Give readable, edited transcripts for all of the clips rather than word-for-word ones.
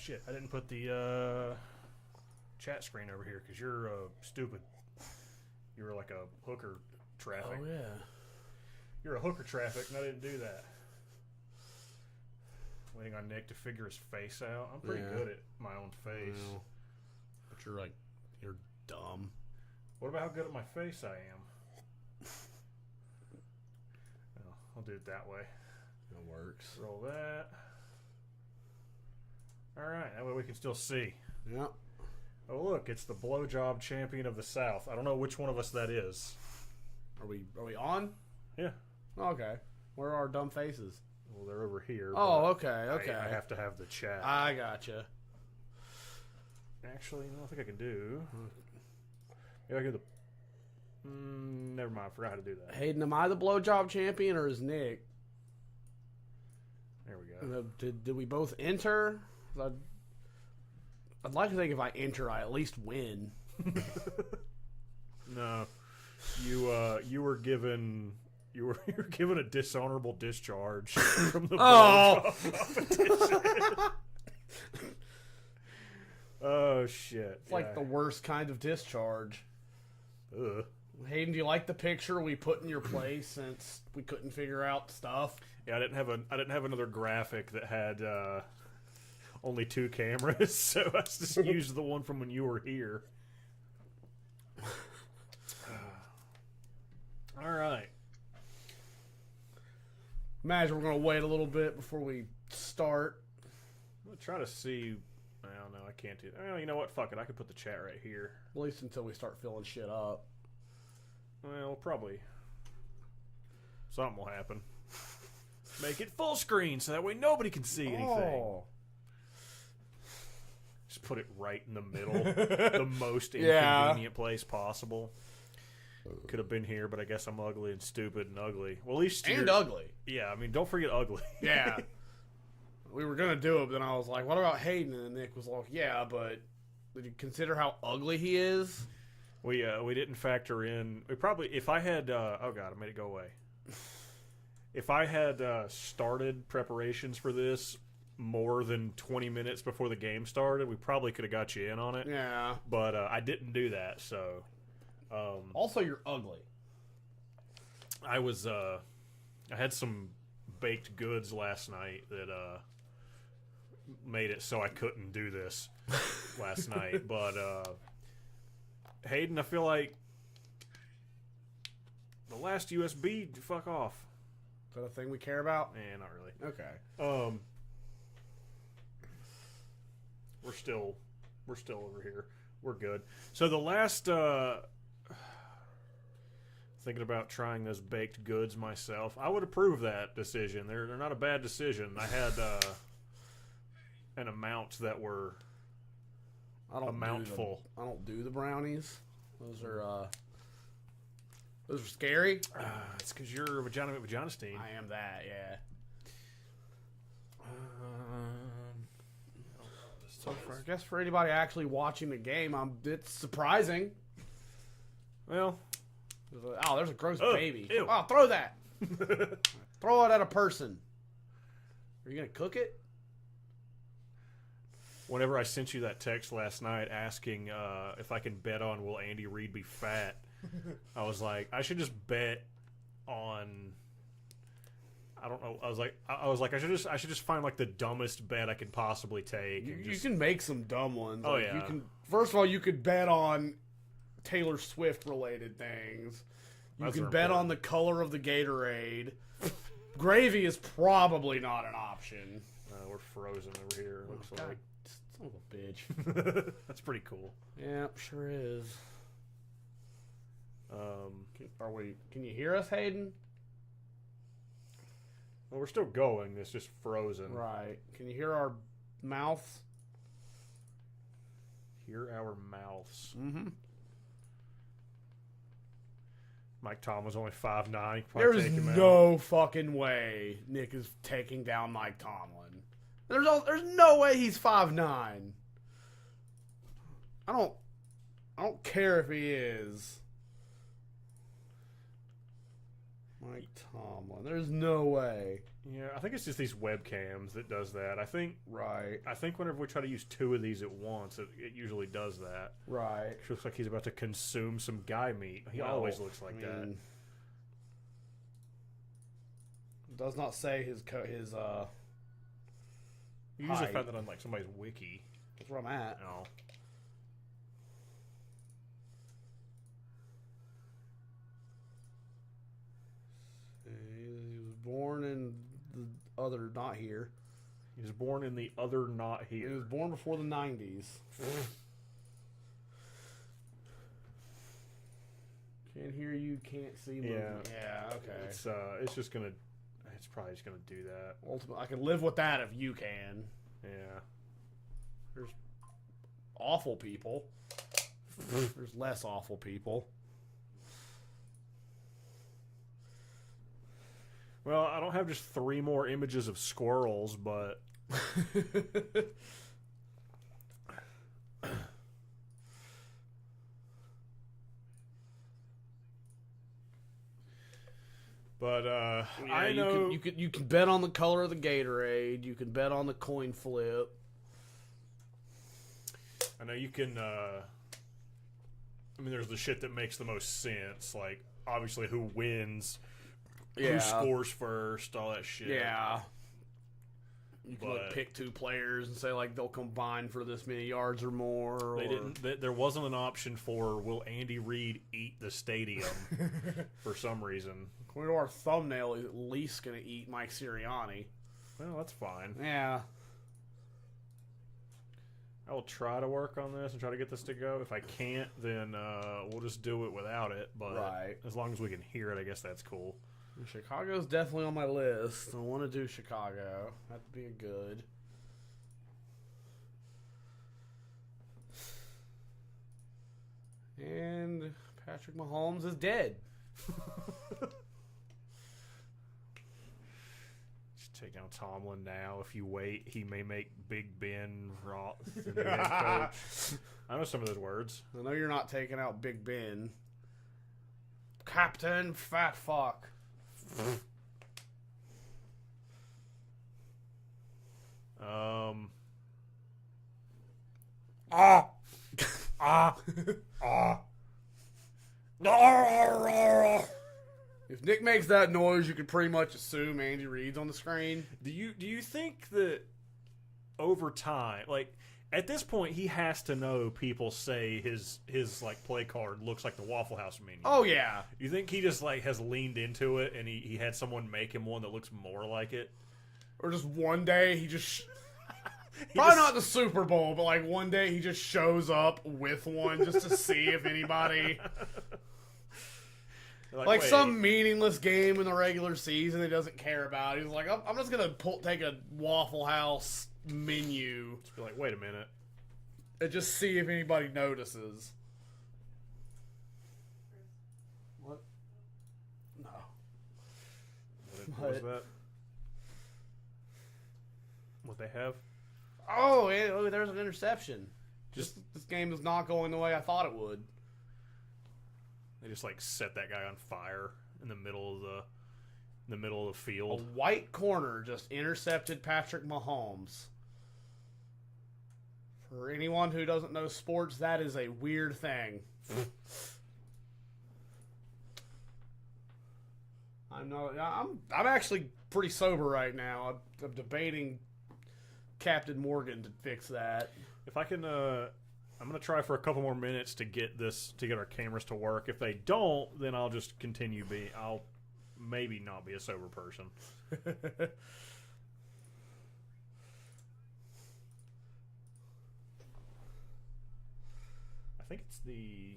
shit. I didn't put the chat screen over here because you're stupid. You're like a hooker traffic. Oh, yeah. You're a hooker traffic, and I didn't do that. Waiting on Nick to figure his face out. I'm pretty good at my own face. Well, but you're dumb. What about how good at my face I am? Well, I'll do it that way. It works. Roll that. All right, that way we can still see. Yep. Oh, look, it's the blowjob champion of the South. I don't know which one of us that is. Are we on? Yeah. Okay. Where are our dumb faces? Well, they're over here. Oh, okay. I have to have the chat. I gotcha. Actually, I don't think I can do. Maybe I can do the... never mind. I forgot how to do that. Hayden, am I the blowjob champion or is Nick? There we go. Did we both enter? I'd like to think if I enter, I at least win. No, you were given a dishonorable discharge from the blowjob competition. Oh shit! It's like the worst kind of discharge. Ugh. Hayden, do you like the picture we put in your place since we couldn't figure out stuff? Yeah, I didn't have another graphic that had only 2 cameras, so I just used the one from when you were here. All right. Imagine we're going to wait a little bit before we start. I'm going to try to see. I don't know. I can't do that. Oh, you know what? Fuck it. I could put the chat right here. At least until we start filling shit up. Well, probably. Something will happen. Make it full screen so that way nobody can see anything. Oh. Just put it right in the middle. The most inconvenient place possible. Could have been here, but I guess I'm ugly and stupid and ugly. Well, at least And ugly. Yeah, I mean, don't forget ugly. Yeah. We were going to do it, but then I was like, what about Hayden? And Nick was like, yeah, but did you consider how ugly he is? We didn't factor in. We probably, if I had, oh god, I made it go away. If I had started preparations for this more than 20 minutes before the game started, we probably could have got you in on it. Yeah. But I didn't do that, so. Also, you're ugly. I had some baked goods last night that made it so I couldn't do this last night. But Hayden, I feel like the last USB, fuck off. Is that a thing we care about? Eh, not really. Okay. We're still over here. We're good. So the last thinking about trying those baked goods myself, I would approve that decision. They're not a bad decision. I had an amount that were I don't do the brownies. Those are scary. It's because you're a vagina steam. I am that, yeah. So I guess for anybody actually watching the game, it's surprising. Well, there's a gross baby. Ew. Oh, throw that. Throw it at a person. Are you gonna cook it? Whenever I sent you that text last night asking if I can bet on will Andy Reid be fat, I was like, I should just bet on. I don't know. I was like, I should just find like the dumbest bet I could possibly take. You can make some dumb ones. Oh like, yeah. You can. First of all, you could bet on Taylor Swift related things. You can bet on the color of the Gatorade. Gravy is probably not an option. We're frozen over here. It looks like. Son of a bitch. That's pretty cool. Yeah, sure is. Can you hear us, Hayden? Well, we're still going. It's just frozen. Right. Can you hear our mouths? Hear our mouths. Mm-hmm. Mike Tom was only 5'9". There's no fucking way Nick is taking down Mike Tomlin. There's no way he's 5'9". I don't care if he is. Mike Tomlin. There's no way. Yeah, I think it's just these webcams that does that. I think whenever we try to use 2 of these at once, it usually does that. Right. It looks like he's about to consume some guy meat. He always looks like that. Does not say his You usually height. find that on like somebody's wiki. That's where I'm at. Oh. He was born in the other, not here. He was born in the other, not He here. was born before the 90s. Can't hear you, can't see me. Yeah, okay. It's just gonna. It's probably just gonna do that. Ultimately, I can live with that if you can. Yeah. There's awful people. There's less awful people. Well, I don't have just 3 more images of squirrels, but Yeah, I know you can bet on the color of the Gatorade. You can bet on the coin flip. I know you can. I mean, there's the shit that makes the most sense, like obviously who wins, who scores first, all that shit. Yeah. You can like pick 2 players and say like they'll combine for this many yards or more. They didn't. There wasn't an option for will Andy Reid eat the stadium for some reason. According to our thumbnail, he's at least going to eat Mike Sirianni. Well, that's fine. Yeah. I will try to work on this and try to get this to go. If I can't, then we'll just do it without it. But as long as we can hear it, I guess that's cool. Chicago's definitely on my list. I want to do Chicago. That'd be a good. And Patrick Mahomes is dead. Just take down Tomlin now. If you wait, he may make Big Ben Roth the new head coach. I know some of those words. I know you're not taking out Big Ben. Captain Fat Fuck. If Nick makes that noise, you could pretty much assume Andy Reid's on the screen. Do you think that over time, like at this point, he has to know people say his like play card looks like the Waffle House menu? Oh yeah. You think he just like has leaned into it and he had someone make him one that looks more like it? Or just one day he just probably not the Super Bowl, but like one day he just shows up with one just to see if anybody like some meaningless game in the regular season he doesn't care about. He's like, I'm just gonna take a Waffle House menu. Just be like, wait a minute, and just see if anybody notices. What? No. What was that? What they have? Oh, yeah, there's an interception. Just this game is not going the way I thought it would. They just like set that guy on fire in the middle of the field. A white corner just intercepted Patrick Mahomes. For anyone who doesn't know sports, that is a weird thing. I'm actually pretty sober right now. I'm debating Captain Morgan to fix that. If I can, I'm gonna try for a couple more minutes to get our cameras to work. If they don't, then I'll just continue I'll maybe not be a sober person. I think it's the.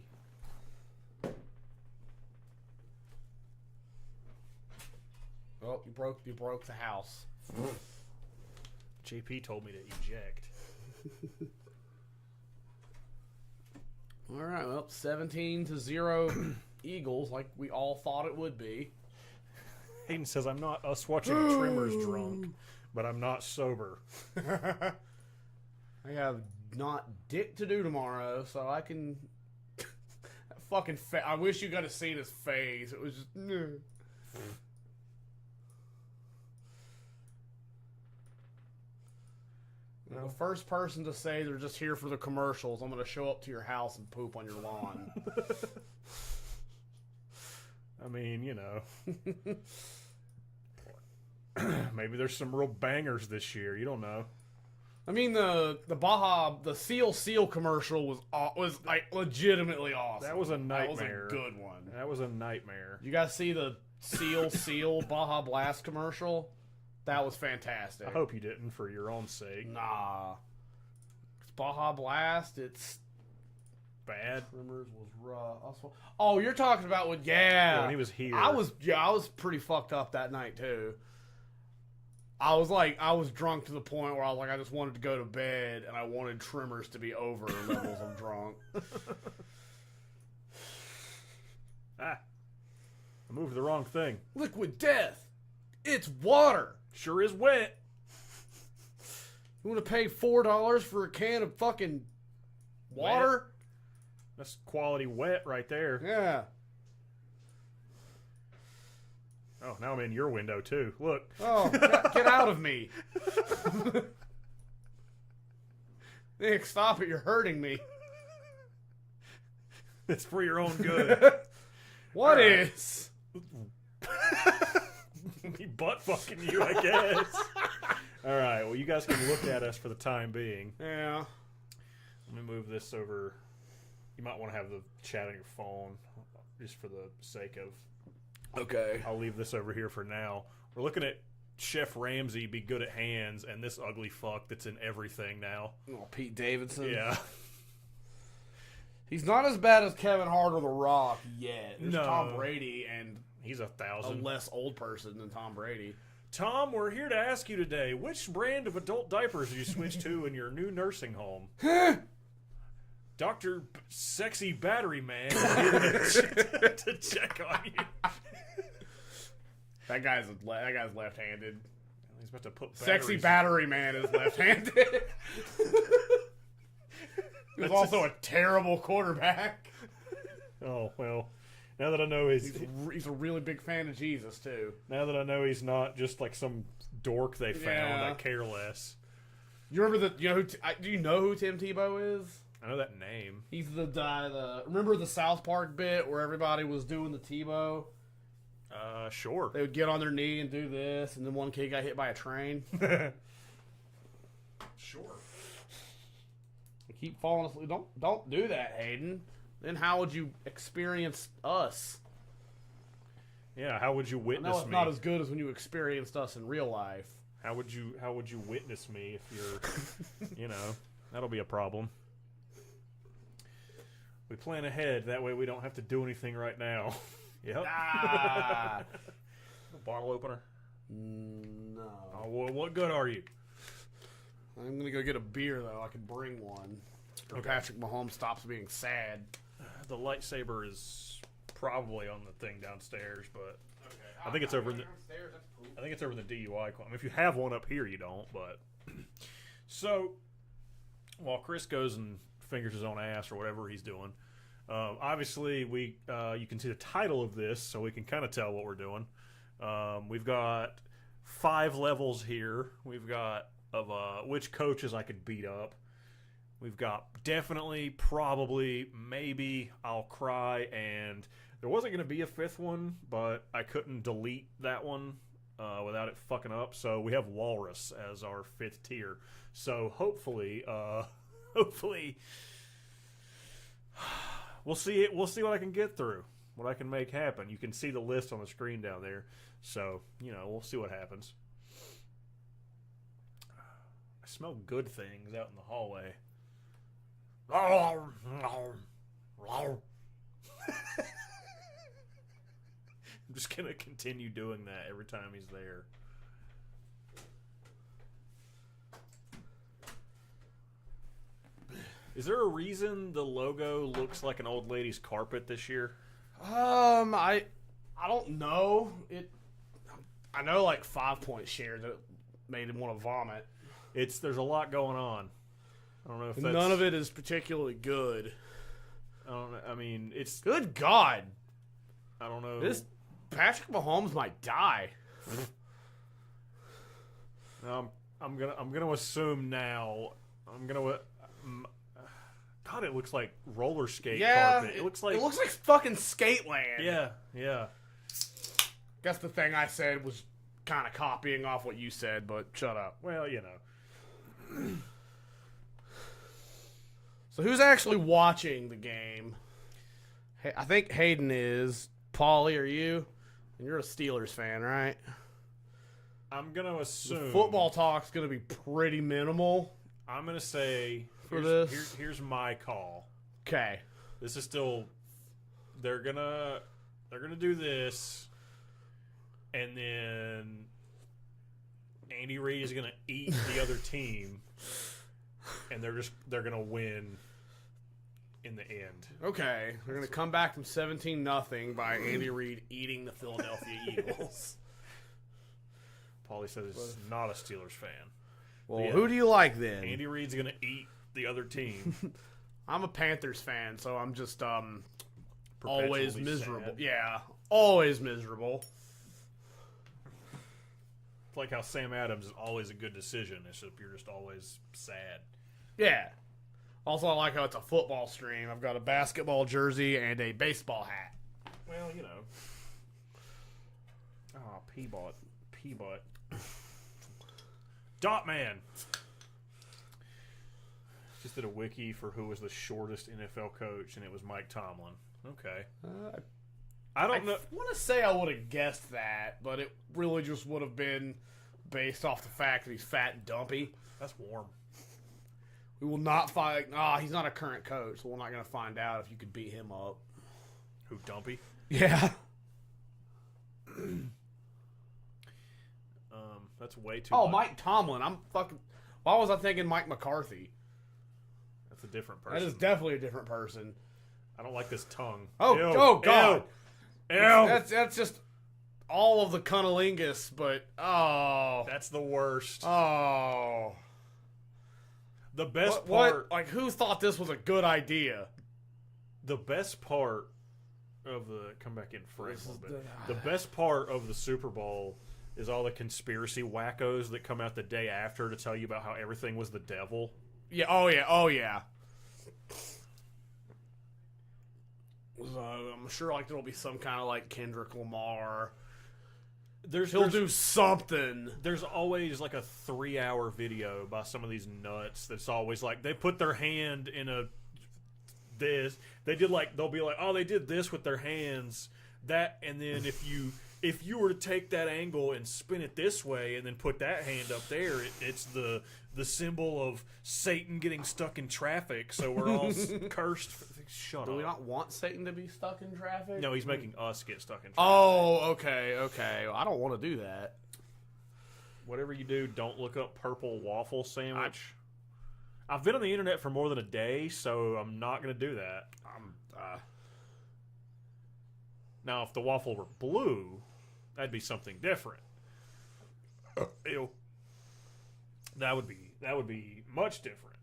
Oh, you broke the house. JP told me to eject. All right, well, 17-0 Eagles, like we all thought it would be. Hayden says, I'm not us watching Tremors drunk, but I'm not sober. I have not dick to do tomorrow, so I can... I wish you could have seen his face. It was just... The first person to say they're just here for the commercials, I'm going to show up to your house and poop on your lawn. I mean, you know. Maybe there's some real bangers this year. You don't know. I mean, the Seal commercial was like legitimately awesome. That was a nightmare. That was a good one. That was a nightmare. You guys see the Seal Baja Blast commercial? That was fantastic. I hope you didn't for your own sake. Nah. It's Baja Blast. It's bad. Trimmers was rough. Oh, you're talking about when he was here. I was pretty fucked up that night too. I was drunk to the point where I was like, I just wanted to go to bed and I wanted Trimmers to be over levels of drunk. I moved the wrong thing. Liquid Death. It's water. Sure is wet. You want to pay $4 for a can of fucking water? Wet. That's quality wet right there. Yeah. Oh, now I'm in your window too. Look. Oh, get out of me. Nick, stop it. You're hurting me. It's for your own good. What is? Me butt fucking you, I guess. All right. Well, you guys can look at us for the time being. Yeah. Let me move this over. You might want to have the chat on your phone, just for the sake of. Okay. I'll leave this over here for now. We're looking at Chef Ramsay be good at hands, and this ugly fuck that's in everything now. Oh, Pete Davidson. Yeah. He's not as bad as Kevin Hart or The Rock yet. There's No. Tom Brady, and He's a 1,000. less old person than Tom Brady. Tom, we're here to ask you today, which brand of adult diapers did you switch to in your new nursing home? Dr. Sexy Battery Man is here to check on you. That guy's left-handed. He's about to put Sexy batteries. Battery Man is left-handed. He's also a terrible quarterback. Oh, well. Now that I know he's a really big fan of Jesus, too. Now that I know he's not just like some dork they found, Yeah. I care less. You remember do you know who Tim Tebow is? I know that name. He's the guy, remember the South Park bit where everybody was doing the Tebow? Sure. They would get on their knee and do this, and then one kid got hit by a train. Sure. They keep falling asleep. Don't do that, Hayden. Then how would you experience us? Yeah, how would you I witness know it's me? not as good as when you experienced us in real life. How would you witness me if you're, that'll be a problem. We plan ahead. That way we don't have to do anything right now. Yep. Ah. A bottle opener? No. Oh, well, what good are you? I'm going to go get a beer, though. I could bring one. Or Okay. Patrick Mahomes stops being sad. The lightsaber is probably on the thing downstairs, but Okay. I think it's over in the. Downstairs, that's cool. I think it's over in the DUI. I mean, if you have one up here, you don't. But so, while Chris goes and fingers his own ass or whatever he's doing, obviously you can see the title of this, so we can kind of tell what we're doing. We've got 5 levels here. We've got of which coaches I could beat up. We've got definitely, probably, maybe, I'll cry, and there wasn't going to be a 5th one, but I couldn't delete that one without it fucking up. So we have Walrus as our 5th tier. So hopefully, we'll see it. We'll see what I can get through, what I can make happen. You can see the list on the screen down there. So we'll see what happens. I smell good things out in the hallway. I'm just gonna continue doing that every time he's there. Is there a reason the logo looks like an old lady's carpet this year? I don't know. I know like 5 Point shared that made him want to vomit. There's a lot going on. I don't know if that's, None of it is particularly good. I don't know. I mean, it's. Good God. I don't know. This Patrick Mahomes might die. I'm gonna assume now. God, it looks like roller skate carpet. It looks like fucking Skateland. Yeah. Guess the thing I said was kind of copying off what you said, but shut up. Well, So who's actually watching the game? Hey, I think Hayden is. Paulie, are you? And you're a Steelers fan, right? I'm gonna assume the football talk's gonna be pretty minimal. I'm gonna say for this. Here's my call. Okay. This is still. They're gonna do this, and then Andy Reid is gonna eat the other team, and they're gonna win in the end. Okay, they're gonna come back from 17-0 by Andy Reid eating the Philadelphia Eagles. Paulie says he's not a Steelers fan. Well, who do you like then? Andy Reid's gonna eat the other team. I'm a Panthers fan, so I'm just always miserable. Sad. Yeah, always miserable. It's like how Sam Adams is always a good decision. It's just you're just always sad. Yeah. Also, I like how it's a football stream. I've got a basketball jersey and a baseball hat. Well, Oh, P-Bot. Dotman. Just did a wiki for who was the shortest NFL coach, and it was Mike Tomlin. Okay. I don't know. I want to say I would have guessed that, but it really just would have been based off the fact that he's fat and dumpy. That's warm. We will not find. He's not a current coach, so we're not going to find out if you could beat him up. Who, Dumpy? Yeah. That's way too much. Mike Tomlin. Why was I thinking Mike McCarthy? That's a different person. That is definitely a different person. I don't like this tongue. Oh God. Ew. That's just all of the cunnilingus, but that's the worst. Oh. The best part. Like, who thought this was a good idea? The best part of the come back in frame a little bit. The best part of the Super Bowl is all the conspiracy wackos that come out the day after to tell you about how everything was the devil. Yeah. Oh yeah. I'm sure like there'll be some kind of like Kendrick Lamar. He'll do something. There's always like a 3-hour video by some of these nuts that's always like they put their hand in they'll be like, oh, they did this with their hands, that, and then if you were to take that angle and spin it this way and then put that hand up there, it's the symbol of Satan getting stuck in traffic, so we're all cursed. Shut up. Do we not want Satan to be stuck in traffic? No, he's making us get stuck in traffic. Oh, okay. I don't want to do that. Whatever you do, don't look up purple waffle sandwich. I've been on the internet for more than a day, so I'm not going to do that. Now, if the waffle were blue, that'd be something different. Ew. That would be much different.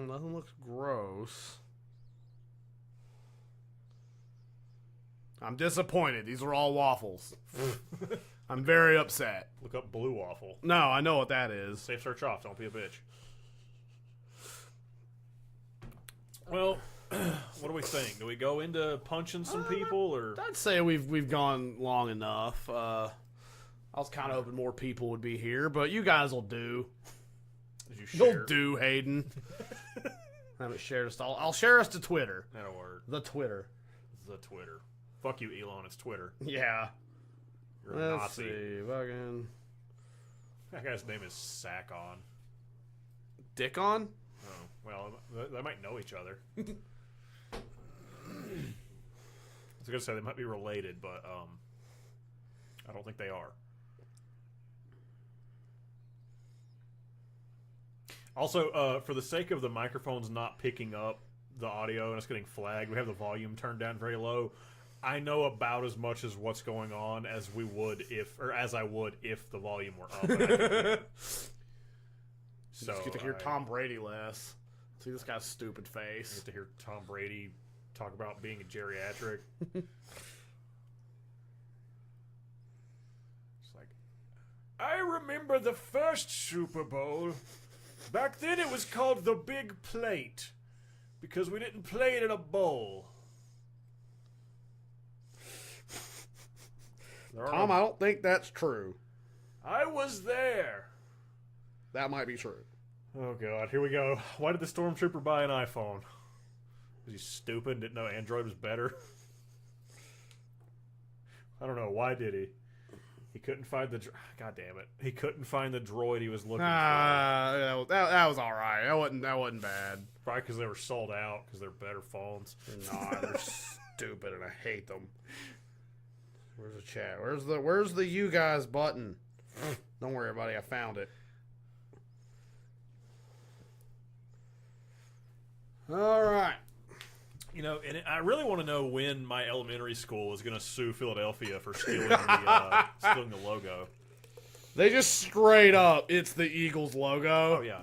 Nothing looks gross. I'm disappointed. These are all waffles. I'm very upset. Look up blue waffle. No, I know what that is. Safe search off. Don't be a bitch. Well, what do we think? Do we go into punching some people, or? I'd say we've gone long enough. I was kind of hoping more people would be here, but you guys will do. You'll do, Hayden. I haven't shared us. I'll share us to Twitter. Not a word. The Twitter. Fuck you, Elon. It's Twitter. Yeah. You're a Let's Nazi. see. Fucking. That guy's name is Sackon. Dickon? Oh, well, they might know each other. I was going to say they might be related, but I don't think they are. Also, for the sake of the microphones not picking up the audio and us getting flagged, we have the volume turned down very low. I know about as much as what's going on as I would if the volume were up. So you get to hear Tom Brady less. See this guy's stupid face. You get to hear Tom Brady talk about being a geriatric. I remember the first Super Bowl. Back then it was called the Big Plate because we didn't play it in a bowl. Tom, I don't think that's true. I was there. That might be true. Oh, God. Here we go. Why did the Stormtrooper buy an iPhone? Was he stupid and didn't know Android was better? I don't know. Why did he? He couldn't find the... God damn it. He couldn't find the droid he was looking for. That was all right. That wasn't bad. Probably because they were sold out because they're better phones. Nah, they're stupid and I hate them. Where's the chat? Where's the you guys button? Don't worry, buddy. I found it. All right. You know, and I really want to know when my elementary school is going to sue Philadelphia for stealing stealing the logo. They just straight up, it's the Eagles logo. Oh, yeah.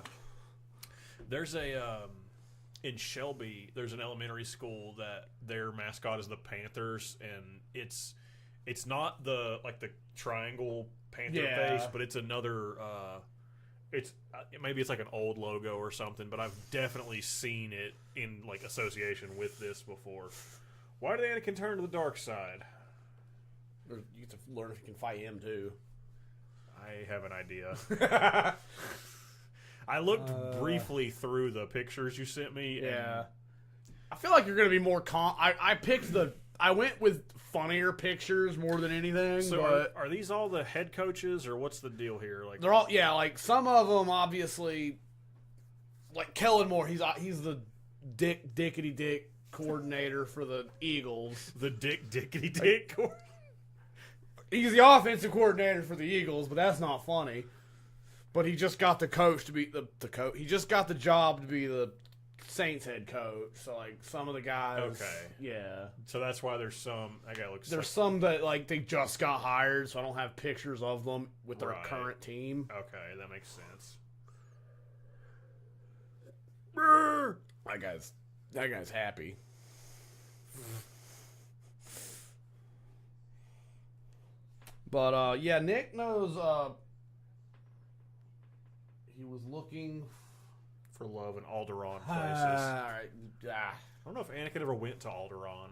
There's in Shelby, there's an elementary school that their mascot is the Panthers, and it's not the triangle panther face, but it's another. Maybe it's like an old logo or something, but I've definitely seen it in association with this before. Why did Anakin turn to the dark side? You get to learn if you can fight him too. I have an idea. I looked briefly through the pictures you sent me. Yeah. I feel like you're going to be more I went with funnier pictures more than anything. So but are these all the head coaches, or what's the deal here? they're all, some of them obviously, like Kellen Moore, he's the dickety dick coordinator for the Eagles. The dickety dick coordinator. He's the offensive coordinator for the Eagles, but that's not funny. But he just got the coach to be the coach. He just got the job to be the Saints head coach. So some of the guys, okay, yeah. So that's why there's some. That guy looks. There's some that they just got hired, so I don't have pictures of them with their current team. Okay, that makes sense. That guy's happy. But yeah, Nick knows. He was looking for love in Alderaan places. All right. I don't know if Anakin ever went to Alderaan.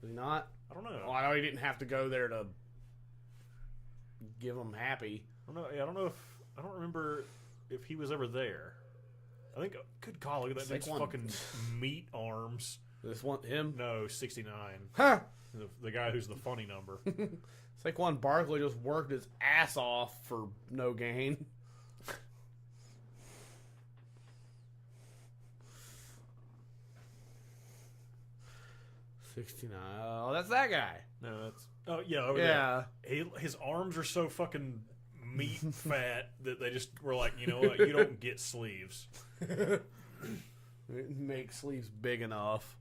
Did he not? I don't know. Well, I know he didn't have to go there to give him happy. I don't know. Yeah, I don't remember if he was ever there. I think. Good God, look at that dude's fucking meat arms. This one, him? No, 69. Huh? The guy who's the funny number. Saquon Barkley just worked his ass off for no gain. 69. Oh, that's that guy. No, that's. Oh, yeah, over there. His arms are so fucking meat fat that they just were like, you know what? You don't get sleeves. Make sleeves big enough.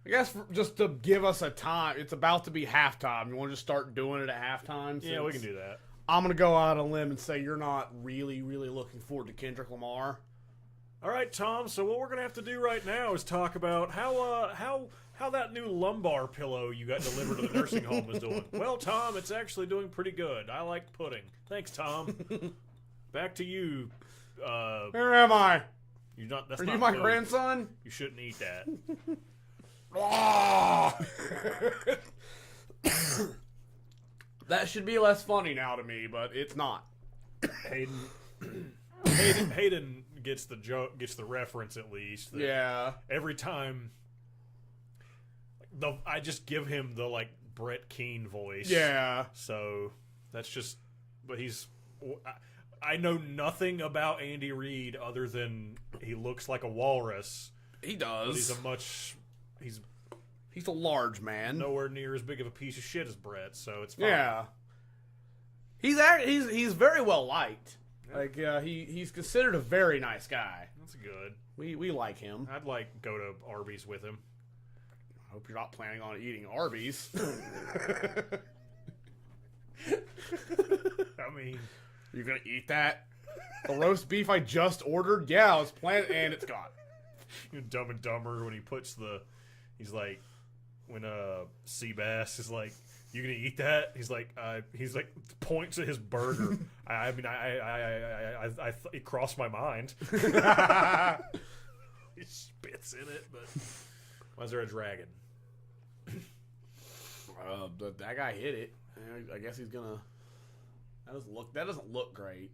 I guess just to give us a time, it's about to be halftime. You want to just start doing it at halftime? Yeah, we can do that. I'm going to go out on a limb and say you're not really, really looking forward to Kendrick Lamar. All right, Tom. So what we're gonna have to do right now is talk about how that new lumbar pillow you got delivered to the nursing home is doing. Well, Tom, it's actually doing pretty good. I like pudding. Thanks, Tom. Back to you. Where am I? You're not. That's Are not you my food. grandson? You shouldn't eat that. That should be less funny now to me, but it's not. Hayden gets the joke, gets the reference at least. Yeah. Every time, I just give him the Brett Keane voice. Yeah. So that's just, but I know nothing about Andy Reid other than he looks like a walrus. He does. But he's a large man. Nowhere near as big of a piece of shit as Brett, so it's fine. Yeah. He's very well liked. He's considered a very nice guy. That's good. We like him. I'd go to Arby's with him. I hope you're not planning on eating Arby's. I mean, you're gonna eat that? The roast beef I just ordered? Yeah, I was planning, and it's gone. Dumb and Dumber when he puts he's like, when Seabass is like, "You gonna eat that?" He's like points at his burger. I mean, it crossed my mind. He spits in it, but why is there a dragon? That guy hit it. I guess he's gonna. That doesn't look great.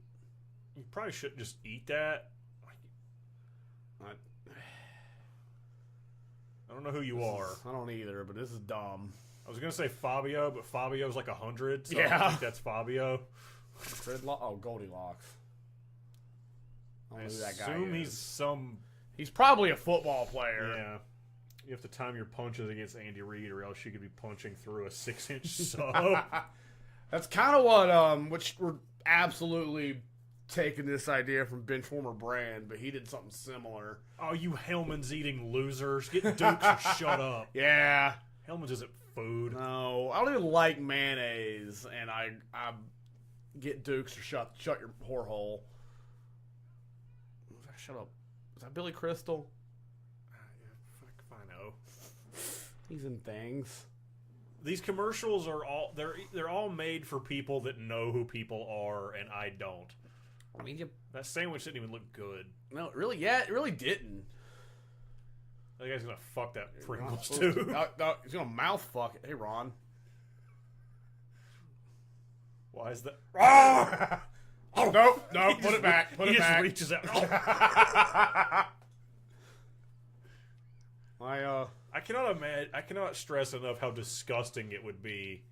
You probably shouldn't just eat that. I don't know who you are. I don't either, but this is dumb. I was gonna say Fabio, but Fabio's like 100. So Yeah. I think that's Fabio. Goldilocks. I don't know who that guy assume is. he's some. He's probably a football player. Yeah. You have to time your punches against Andy Reid, or else you could be punching through a 6-inch sub. That's kind of what which we're absolutely taking this idea from Benchwarmer Brand, but he did something similar. Oh, you Hellman's eating losers! Get Dukes or shut up. Yeah. Hellman's isn't food. No, I don't even like mayonnaise, and I get Dukes or shut your whore hole. Shut up. Is that Billy Crystal? Fuck if I know. He's in things. These commercials are they're all made for people that know who people are, and I don't. I mean, That sandwich didn't even look good. no, really, yeah, it really didn't. That guy's gonna fuck that Pringles too. No, he's gonna mouth fuck it. Hey, Ron. Why is that? Oh, nope, put it back. Put He it just back. reaches out. I cannot stress enough how disgusting it would be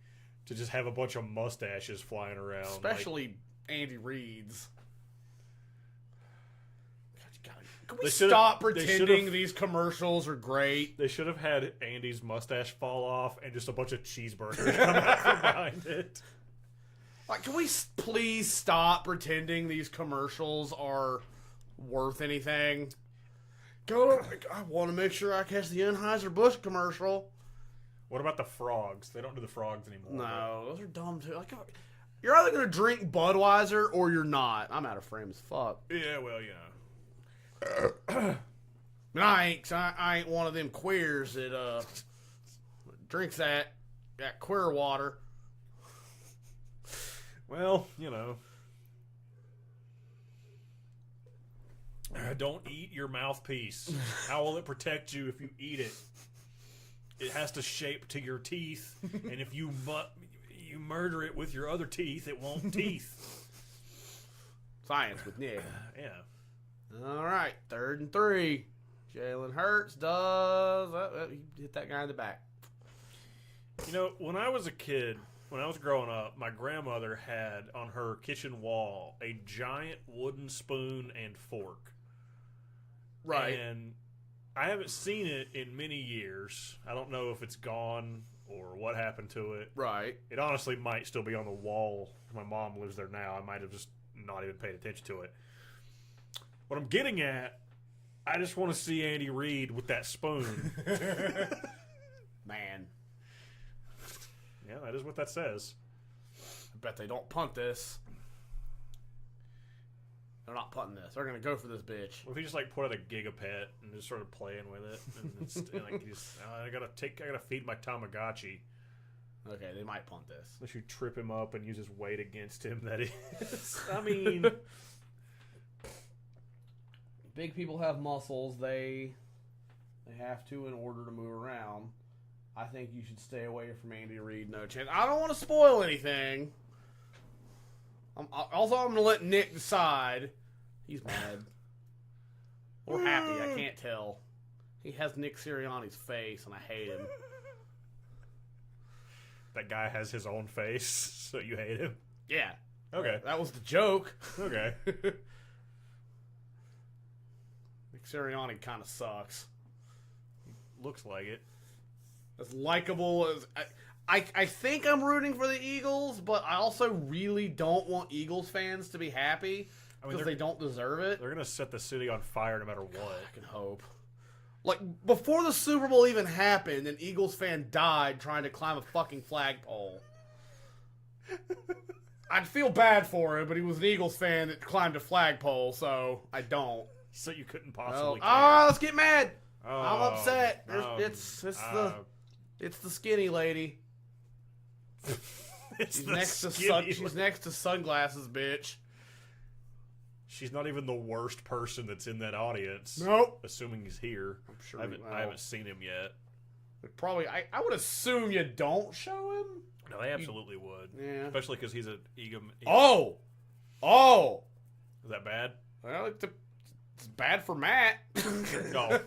to just have a bunch of mustaches flying around. Especially Andy Reid's. Can we They stop should've- pretending these commercials are great? They should have had Andy's mustache fall off and just a bunch of cheeseburgers come out from behind it. Like, can we please stop pretending these commercials are worth anything? I want to make sure I catch the Anheuser-Busch commercial. What about the frogs? They don't do the frogs anymore. No, those are dumb too. Like, you're either going to drink Budweiser or you're not. I'm out of frame as fuck. Yeah, well, you I know. mean, I ain't one of them queers that drinks that queer water. Well, you know. Don't eat your mouthpiece. How will it protect you if you eat it? It has to shape to your teeth, and if you murder it with your other teeth, it won't teeth. Science with Nick. Yeah. All right, 3rd and 3. Jalen Hurts does. He hit that guy in the back. You know, when I was a kid, when I was growing up, my grandmother had on her kitchen wall a giant wooden spoon and fork. Right. And I haven't seen it in many years. I don't know if it's gone or what happened to it. Right. It honestly might still be on the wall. My mom lives there now. I might have just not even paid attention to it. What I'm getting at, I just want to see Andy Reid with that spoon. Man. Yeah, that is what that says. I bet they don't punt this. They're not punting this. They're going to go for this bitch. Well, if you just like put out a gigapet and just sort of playing with it, and like you just, I gotta feed my Tamagotchi. Okay, they might punt this. Unless you trip him up and use his weight against him, that is. I mean, big people have muscles. They have to in order to move around. I think you should stay away from Andy Reid. No chance. I don't want to spoil anything. I'm going to let Nick decide. He's mad. Or happy. I can't tell. He has Nick Sirianni's face, and I hate him. that guy has his own face, so you hate him. Yeah. Okay. That was the joke. Okay. Nick Sirianni kind of sucks. Looks like it. As likable as... I think I'm rooting for the Eagles, but I also really don't want Eagles fans to be happy because they don't deserve it. They're going to set the city on fire no matter what. God, I can hope. Like, before the Super Bowl even happened, an Eagles fan died trying to climb a fucking flagpole. I'd feel bad for him, but he was an Eagles fan that climbed a flagpole, so I don't. So you couldn't possibly care. Let's get mad. I'm upset. It's the... It's the skinny lady. She's next to sunglasses, bitch. She's not even the worst person that's in that audience. Nope. Assuming he's here. I'm sure I haven't seen him yet. Probably. I would assume you don't show him. No, they absolutely would. Yeah. Especially because he's an ego. Oh. Is that bad? Well, it's bad for Matt. No.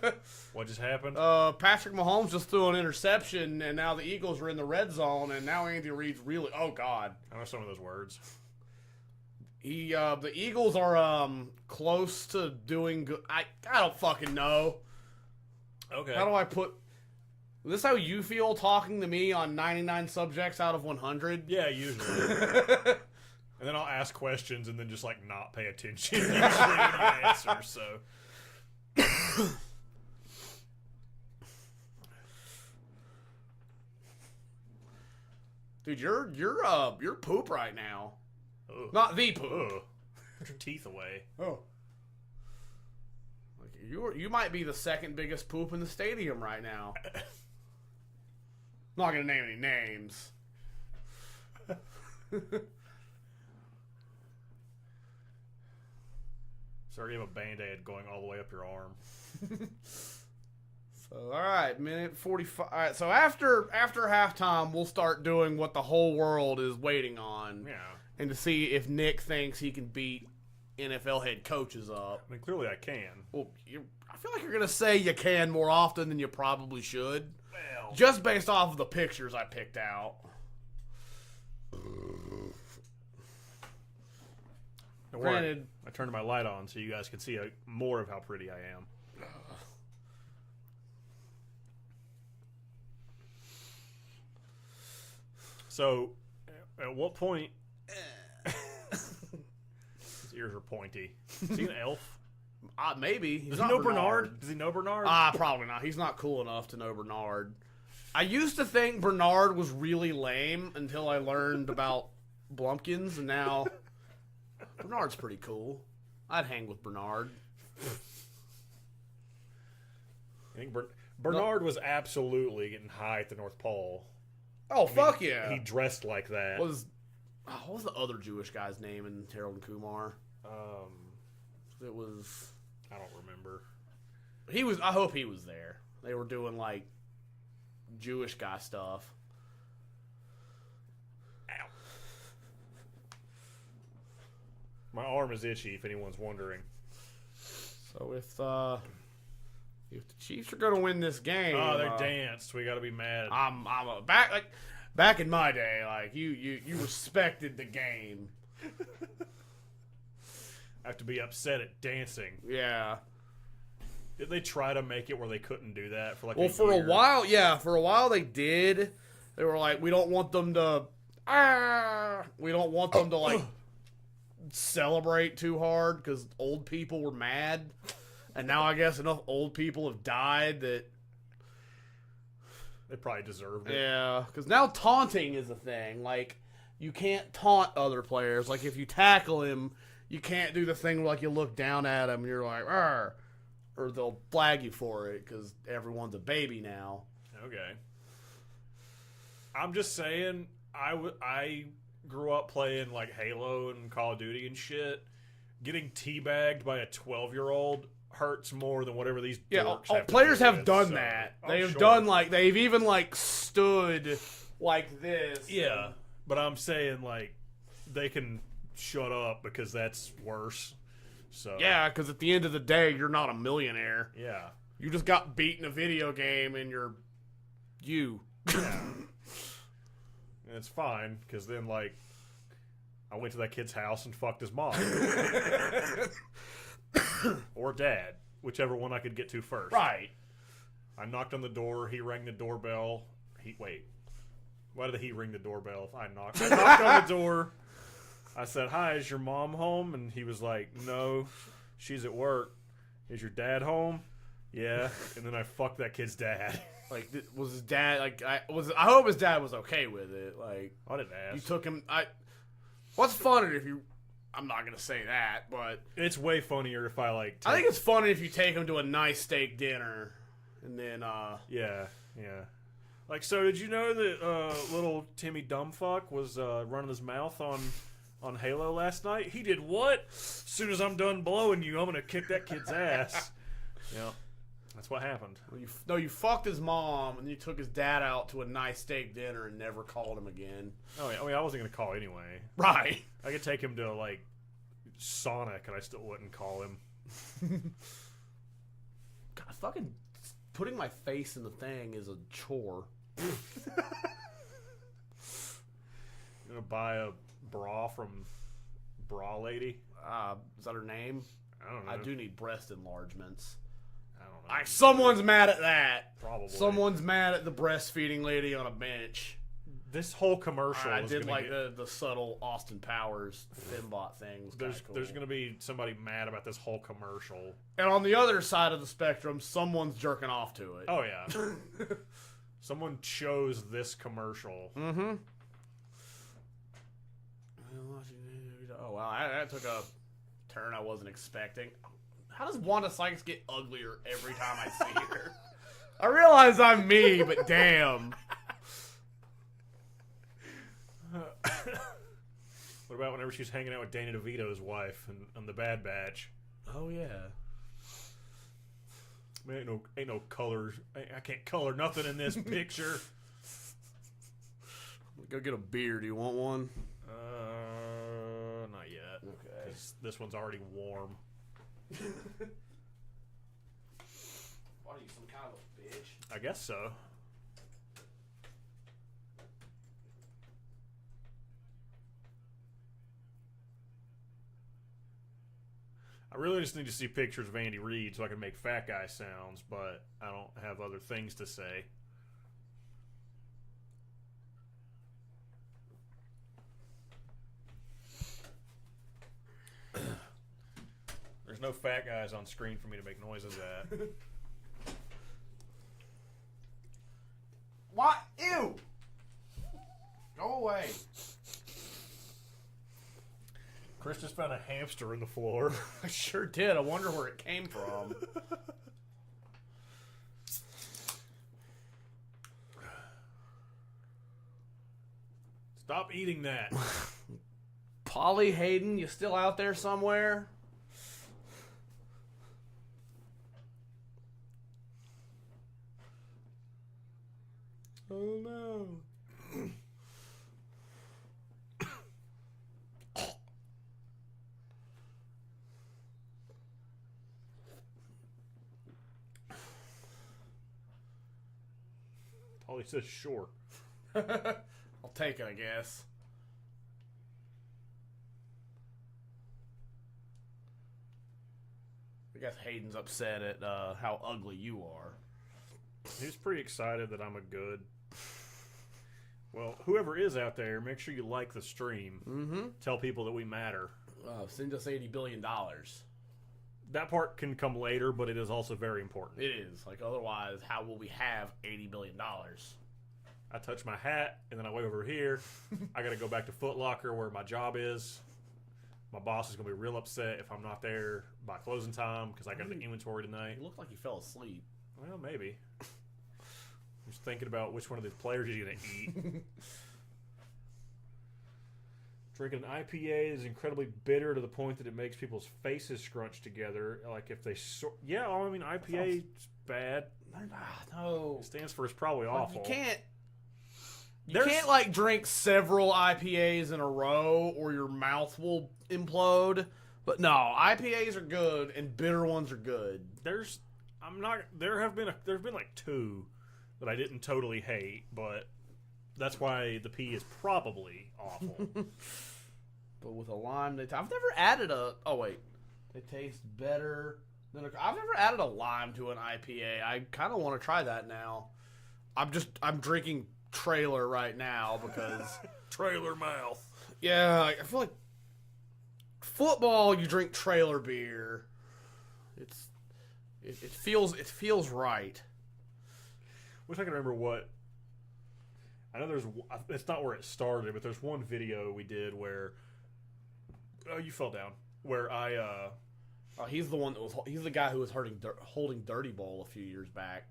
What just happened? Patrick Mahomes just threw an interception, and now the Eagles are in the red zone, and now Andy Reid's really. Oh God. I know some of those words. The Eagles are close to doing good. I don't fucking know. Okay. How do I put? Is this how you feel talking to me on 99 subjects out of 100? Yeah, usually. And then I'll ask questions and then just like not pay attention usually when you answer. So. Dude, you're poop right now. Ugh. Not the poop. Ugh. Put your teeth away. Oh. Like you might be the second biggest poop in the stadium right now. Not gonna name any names. Sorry, you have a Band-Aid going all the way up your arm. So, all right, minute 45. All right, so after halftime, we'll start doing what the whole world is waiting on. Yeah. And to see if Nick thinks he can beat NFL head coaches up. I mean, clearly I can. Well, I feel like you're going to say you can more often than you probably should. Well. Just based off of the pictures I picked out. Granted, I turned my light on so you guys can see more of how pretty I am. So, at what point... His ears are pointy. Is he an elf? Maybe. Does he know Bernard? Does he know Bernard? Probably not. He's not cool enough to know Bernard. I used to think Bernard was really lame until I learned about Blumpkins, and now Bernard's pretty cool. I'd hang with Bernard. I think Bernard was absolutely getting high at the North Pole. Oh, fuck yeah. He dressed like that. What was the other Jewish guy's name in Harold and Kumar? It was... I don't remember. I hope he was there. They were doing, like, Jewish guy stuff. Ow. My arm is itchy, if anyone's wondering. So if the Chiefs are going to win this game... Oh, they danced. We got to be mad. Back in my day, like, you respected the game. I have to be upset at dancing. Yeah. Did they try to make it where they couldn't do that for like a year? For a while they did. They were like, we don't want them to like celebrate too hard because old people were mad. And now I guess enough old people have died that they probably deserved it. Yeah, because now taunting is a thing. Like, you can't taunt other players. Like, if you tackle him, you can't do the thing where, like, you look down at him and you're like, "Arr," or they'll flag you for it because everyone's a baby now. Okay. I'm just saying, I grew up playing, like, Halo and Call of Duty and shit. Getting teabagged by a 12-year-old hurts more than whatever these dorks players have with, done so. that. Oh, They've sure. done, like, they've even, like, stood like this. Yeah, but I'm saying, like, they can shut up because that's worse. So yeah, because at the end of the day, you're not a millionaire. Yeah. You just got beat in a video game and you're you. Yeah. And it's fine, because then, like, I went to that kid's house and fucked his mom. Or dad, whichever one I could get to first. Right. I knocked on the door. He rang the doorbell. Why did he ring the doorbell if I knocked? I knocked on the door. I said, "Hi, is your mom home?" And he was like, "No, she's at work." "Is your dad home?" "Yeah." And then I fucked that kid's dad. Like, was his dad, like, I hope his dad was okay with it. Like, I didn't ask. You took him, what's funnier if you, I'm not going to say that, but. It's way funnier if I, like. I think it's funny if you take him to a nice steak dinner, and then, Yeah. Like, so did you know that little Timmy Dumbfuck was running his mouth on Halo last night? He did what? As soon as I'm done blowing you, I'm gonna kick that kid's ass. Yeah, that's what happened. Well, you fucked his mom, and you took his dad out to a nice steak dinner and never called him again. Oh yeah, I mean, I wasn't gonna call anyway. Right. I could take him to like Sonic, and I still wouldn't call him. God, fucking putting my face in the thing is a chore. You gonna buy a bra from Bra Lady? Is that her name? I don't know. I do need breast enlargements. I don't know. Someone's mad at that. Probably. Someone's mad at the breastfeeding lady on a bench. This whole commercial. I did like the subtle Austin Powers Fimbot thing. There's cool. going to be somebody mad about this whole commercial. And on the other side of the spectrum, someone's jerking off to it. Oh yeah. Someone chose this commercial. Mm-hmm. Oh wow, that took a turn I wasn't expecting. How does Wanda Sykes get uglier every time I see her? I realize I'm me, but damn. What about whenever she's hanging out with Danny DeVito's wife on the Bad Batch? Oh yeah. Man, ain't no colors. I can't color nothing in this picture. Go get a beer. Do you want one? Not yet. Okay. This one's already warm. What are you, some kind of a bitch? I guess so. I really just need to see pictures of Andy Reid so I can make fat guy sounds, but I don't have other things to say. There's no fat guys on screen for me to make noises at. What? Ew! Go away. Chris just found a hamster in the floor. I sure did. I wonder where it came from. Stop eating that. Polly Hayden, you still out there somewhere? Oh no. Polly says sure. I'll take it, I guess. I guess Hayden's upset at how ugly you are. He's pretty excited that I'm a good. Well, whoever is out there, make sure you like the stream. Mm-hmm. Tell people that we matter. Send us $80 billion. That part can come later, but it is also very important. It is. Like, otherwise, how will we have $80 billion? I touch my hat, and then I wave over here. I got to go back to Foot Locker where my job is. My boss is going to be real upset if I'm not there by closing time because I got the inventory tonight. It looked like he fell asleep. Well, maybe. I'm just thinking about which one of these players he's going to eat. Drinking an IPA is incredibly bitter to the point that it makes people's faces scrunch together. Like if they yeah, I mean IPA is bad. No, It stands for it's probably awful. You can't like drink several IPAs in a row or your mouth will implode. But no, IPAs are good and bitter ones are good. There's been like two that I didn't totally hate, but that's why the pee is probably awful. But with a lime, I've never added a. Oh wait, they taste better than I've never added a lime to an IPA. I kind of want to try that now. I'm drinking Trailer right now because Trailer mouth. Yeah, I feel like football. You drink Trailer beer. It feels right. Wish I could remember what. I know it's not where it started, but there's one video we did where. Oh, you fell down. Where I. He's the one he's the guy who was holding Dirty Bowl a few years back.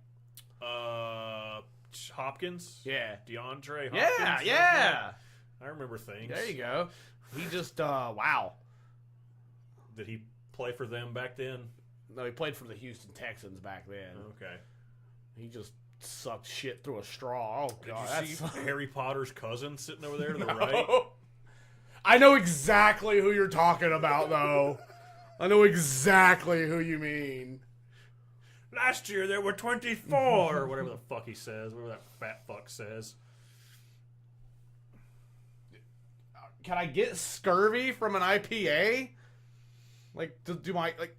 Hopkins? Yeah. DeAndre Hopkins? Yeah. I remember things. There you go. He just, wow. Did he play for them back then? No, he played for the Houston Texans back then. Okay. He just sucked shit through a straw. Oh, God. Did you see Harry Potter's cousin sitting over there to the No. right? I know exactly who you're talking about, though. I know exactly who you mean. Last year there were 24, or whatever the fuck he says, whatever that fat fuck says. Can I get scurvy from an IPA? Like, do my, like,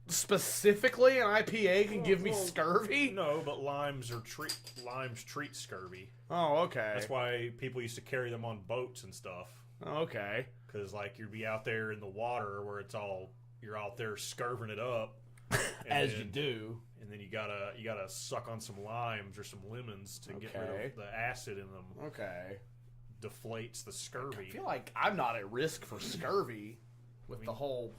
specifically an IPA can give me scurvy? No, but limes treat scurvy. Oh, okay. That's why people used to carry them on boats and stuff. Oh, okay. Because, like, you'd be out there in the water where you're out there scurving it up. As you do. And then you gotta suck on some limes or some lemons to get rid of the acid in them. Okay. Deflates the scurvy. I feel like I'm not at risk for scurvy with the whole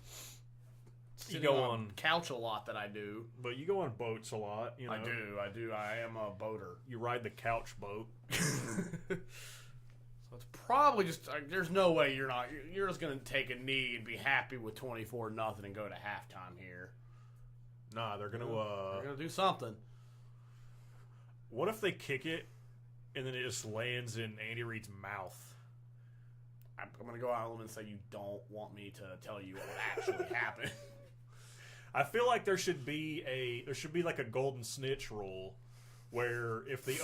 you go on couch a lot that I do. But you go on boats a lot. You know? I do. I am a boater. You ride the couch boat. So it's probably just there's no way you're just gonna take a knee and be happy with 24-0 and go to halftime here. Nah, they're gonna do something. What if they kick it and then it just lands in Andy Reid's mouth? I'm gonna go out on a limb and say you don't want me to tell you what would actually happen. I feel like there should be like a golden snitch rule where if the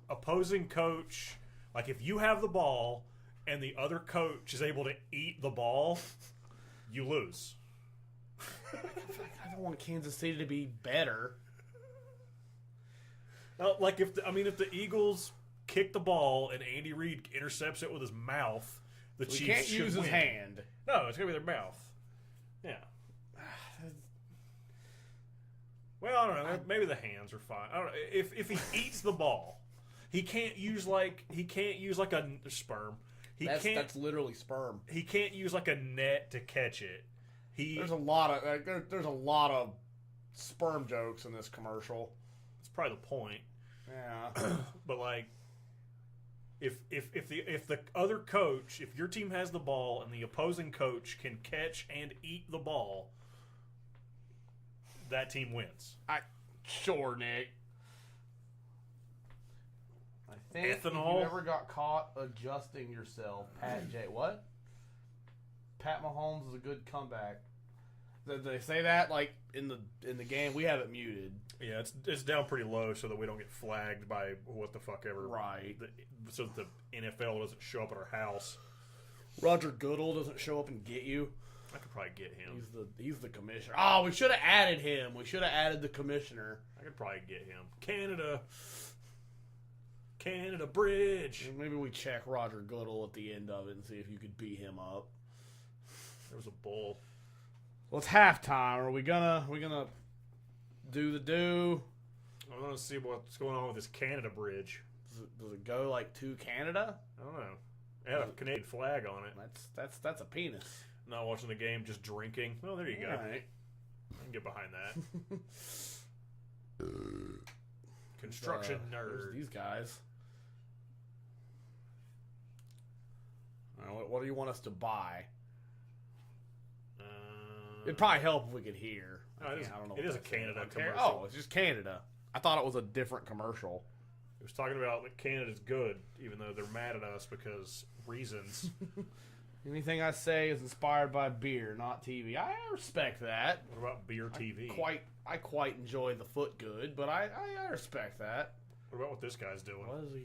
opposing coach, like if you have the ball and the other coach is able to eat the ball, you lose. I don't want Kansas City to be better. Like if the Eagles kick the ball and Andy Reid intercepts it with his mouth, the Chiefs can't should use win. his hand. No, it's gonna be their mouth. Yeah. Well, I don't know. Maybe the hands are fine. I don't know. If he eats the ball, he can't use like a sperm. That's literally sperm. He can't use like a net to catch it. There's a lot of sperm jokes in this commercial. That's probably the point. Yeah. But like, if the other coach, if your team has the ball and the opposing coach can catch and eat the ball, that team wins. Sure, Nick. I think Ethanol? if you ever got caught adjusting yourself, Pat Mahomes is a good comeback. Did they say that like in the game? We have it muted. Yeah, it's down pretty low so that we don't get flagged by what the fuck ever. Right. So that the NFL doesn't show up at our house. Roger Goodell doesn't show up and get you. I could probably get him. He's the commissioner. Oh, we should have added him. We should have added the commissioner. I could probably get him. Canada Bridge. Maybe we check Roger Goodell at the end of it and see if you could beat him up. There was a bull. Well, it's halftime. Are we gonna do the do? I want to see what's going on with this Canada Bridge. Does it go like to Canada? I don't know. It had a Canadian flag on it. That's a penis. Not watching the game, just drinking. Well, there you go. Right. I can get behind that. Construction nerd. These guys. What do you want us to buy? It'd probably help if we could hear. I don't know. It is a Canada commercial. Oh, it's just Canada. I thought it was a different commercial. It was talking about that Canada's good, even though they're mad at us because reasons. Anything I say is inspired by beer, not TV. I respect that. What about beer TV? I quite enjoy the foot good, but I respect that. What about what this guy's doing? What are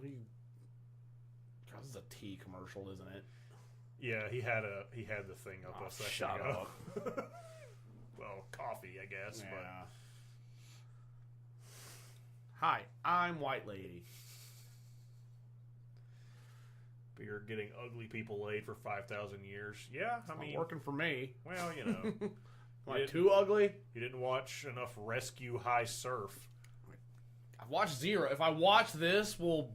you? God, this is a tea commercial, isn't it? Yeah, he had the thing up a second shut ago. up. Well, coffee, I guess. Yeah. But Hi, I'm White Lady. You're getting ugly people laid for 5,000 years. Yeah, I mean, working for me. Well, you know, Am I too ugly? You didn't watch enough Rescue High Surf. I've watched zero. If I watch this, will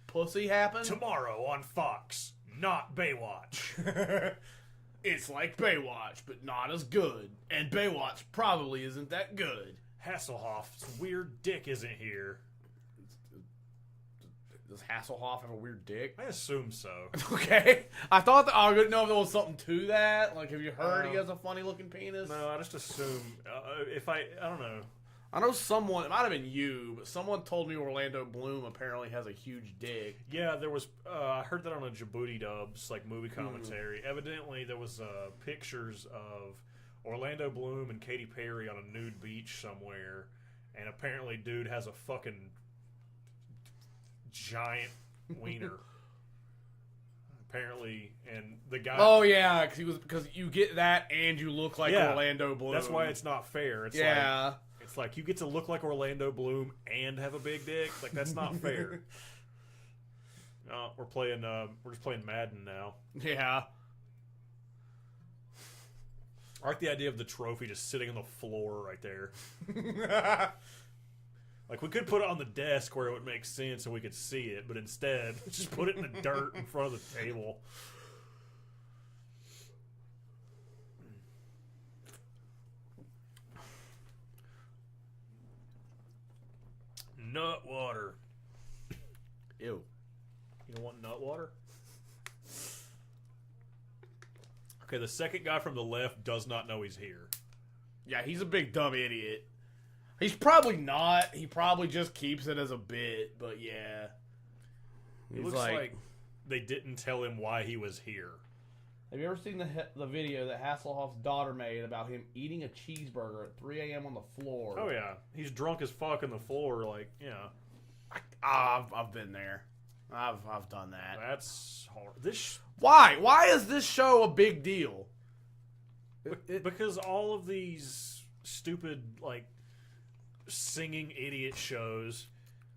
pussy happen? Tomorrow on Fox, not Baywatch. It's like Baywatch, but not as good. And Baywatch probably isn't that good. Hasselhoff's weird dick isn't here. Does Hasselhoff have a weird dick? I assume so. Okay. I thought that, I didn't know if there was something to that. Like, have you heard he has a funny looking penis? No, I just assume. I don't know. I know someone, it might have been you, but someone told me Orlando Bloom apparently has a huge dick. Yeah, there was. I heard that on a Djibouti Dubs like movie commentary. Evidently, there was pictures of Orlando Bloom and Katy Perry on a nude beach somewhere, and apparently, dude has a fucking giant wiener. Apparently, and the guy. Oh yeah, because you get that and you look like Orlando Bloom. That's why it's not fair. It's like, it's like you get to look like Orlando Bloom and have a big dick. Like, that's not fair. We're playing. We're just playing Madden now. Yeah. I like the idea of the trophy just sitting on the floor right there. Like, we could put it on the desk where it would make sense and we could see it, but instead, just put it in the dirt in front of the table. Nut water. Ew. You don't want nut water? Okay, the second guy from the left does not know he's here. Yeah, he's a big dumb idiot. He's probably not. He probably just keeps it as a bit, but yeah. It looks like they didn't tell him why he was here. Have you ever seen the video that Hasselhoff's daughter made about him eating a cheeseburger at 3 a.m. on the floor? Oh, yeah. He's drunk as fuck on the floor, like, yeah. I've been there. I've done that. That's hard. Why? Why is this show a big deal? Because all of these stupid, like, singing idiot shows.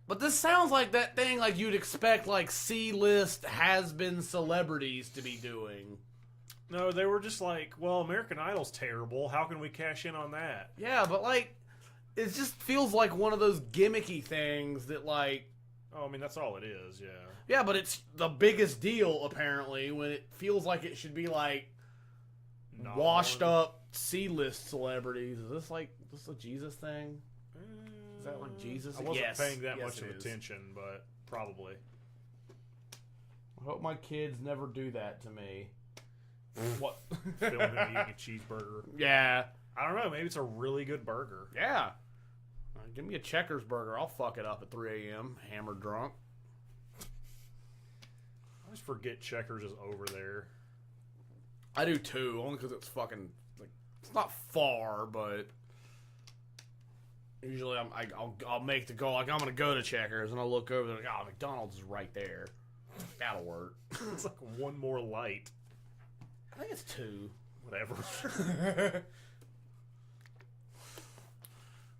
But this sounds like that thing like you'd expect, like, C-list has-been celebrities to be doing. No, they were just like, well, American Idol's terrible. How can we cash in on that? Yeah, but, like, it just feels like one of those gimmicky things that, like... Oh, I mean, that's all it is, yeah. Yeah, but it's the biggest deal, apparently, when it feels like it should be, like, washed-up C-list celebrities. Is this a Jesus thing? Is that like Jesus? I wasn't paying that much of attention, but probably. I hope my kids never do that to me. What? Film him eating a cheeseburger. Yeah. I don't know. Maybe it's a really good burger. Yeah. Give me a Checkers burger. I'll fuck it up at 3 a.m. hammered drunk. I always forget Checkers is over there. I do too, only because it's fucking like it's not far, but usually I'll make the goal. Like, I'm gonna go to Checkers and I'll look over there. Like, oh, McDonald's is right there. That'll work. It's like one more light. I think it's 2. Whatever.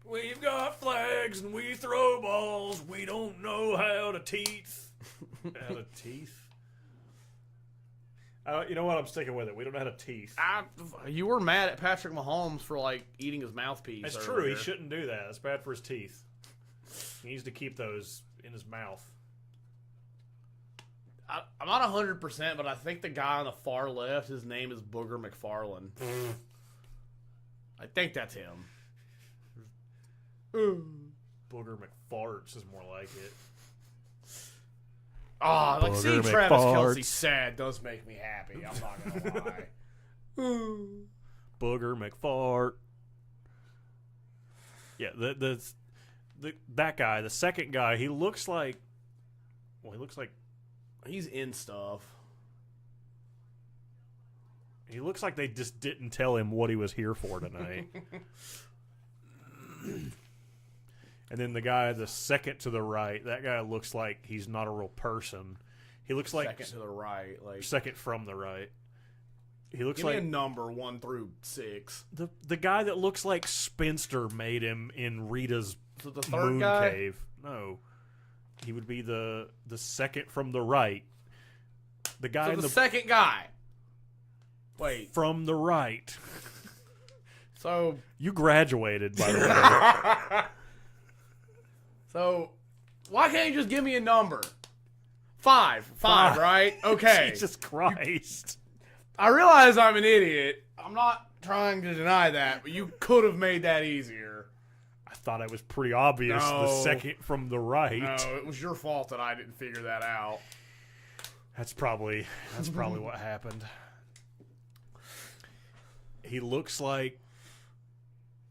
We've got flags and we throw balls. We don't know how to teeth. How to teeth? You know what? I'm sticking with it. We don't know how to teeth. You were mad at Patrick Mahomes for, like, eating his mouthpiece. That's true. He shouldn't do that. That's bad for his teeth. He needs to keep those in his mouth. I'm not 100%, but I think the guy on the far left, his name is Booger McFarlane. I think that's him. Booger McFarts is more like it. Ah, like seeing Travis Kelce sad does make me happy. I'm not gonna lie. Booger McFart. Yeah, that guy, the second guy, he looks like. Well, he looks like he's in stuff. He looks like they just didn't tell him what he was here for tonight. And then the guy, the second to the right, that guy looks like he's not a real person. He looks like second to the right, like second from the right. He looks give like me a number 1 through 6. The guy that looks like Spencer made him in Rita's so the third moon guy? cave. No, he would be the second from the right. The guy so in the second guy. Wait, from the right. So you graduated, by the way. So, why can't you just give me a number? 5, right? Okay. Jesus Christ. I realize I'm an idiot. I'm not trying to deny that, but you could have made that easier. I thought it was pretty obvious the second from the right. No, it was your fault that I didn't figure that out. That's probably what happened. He looks like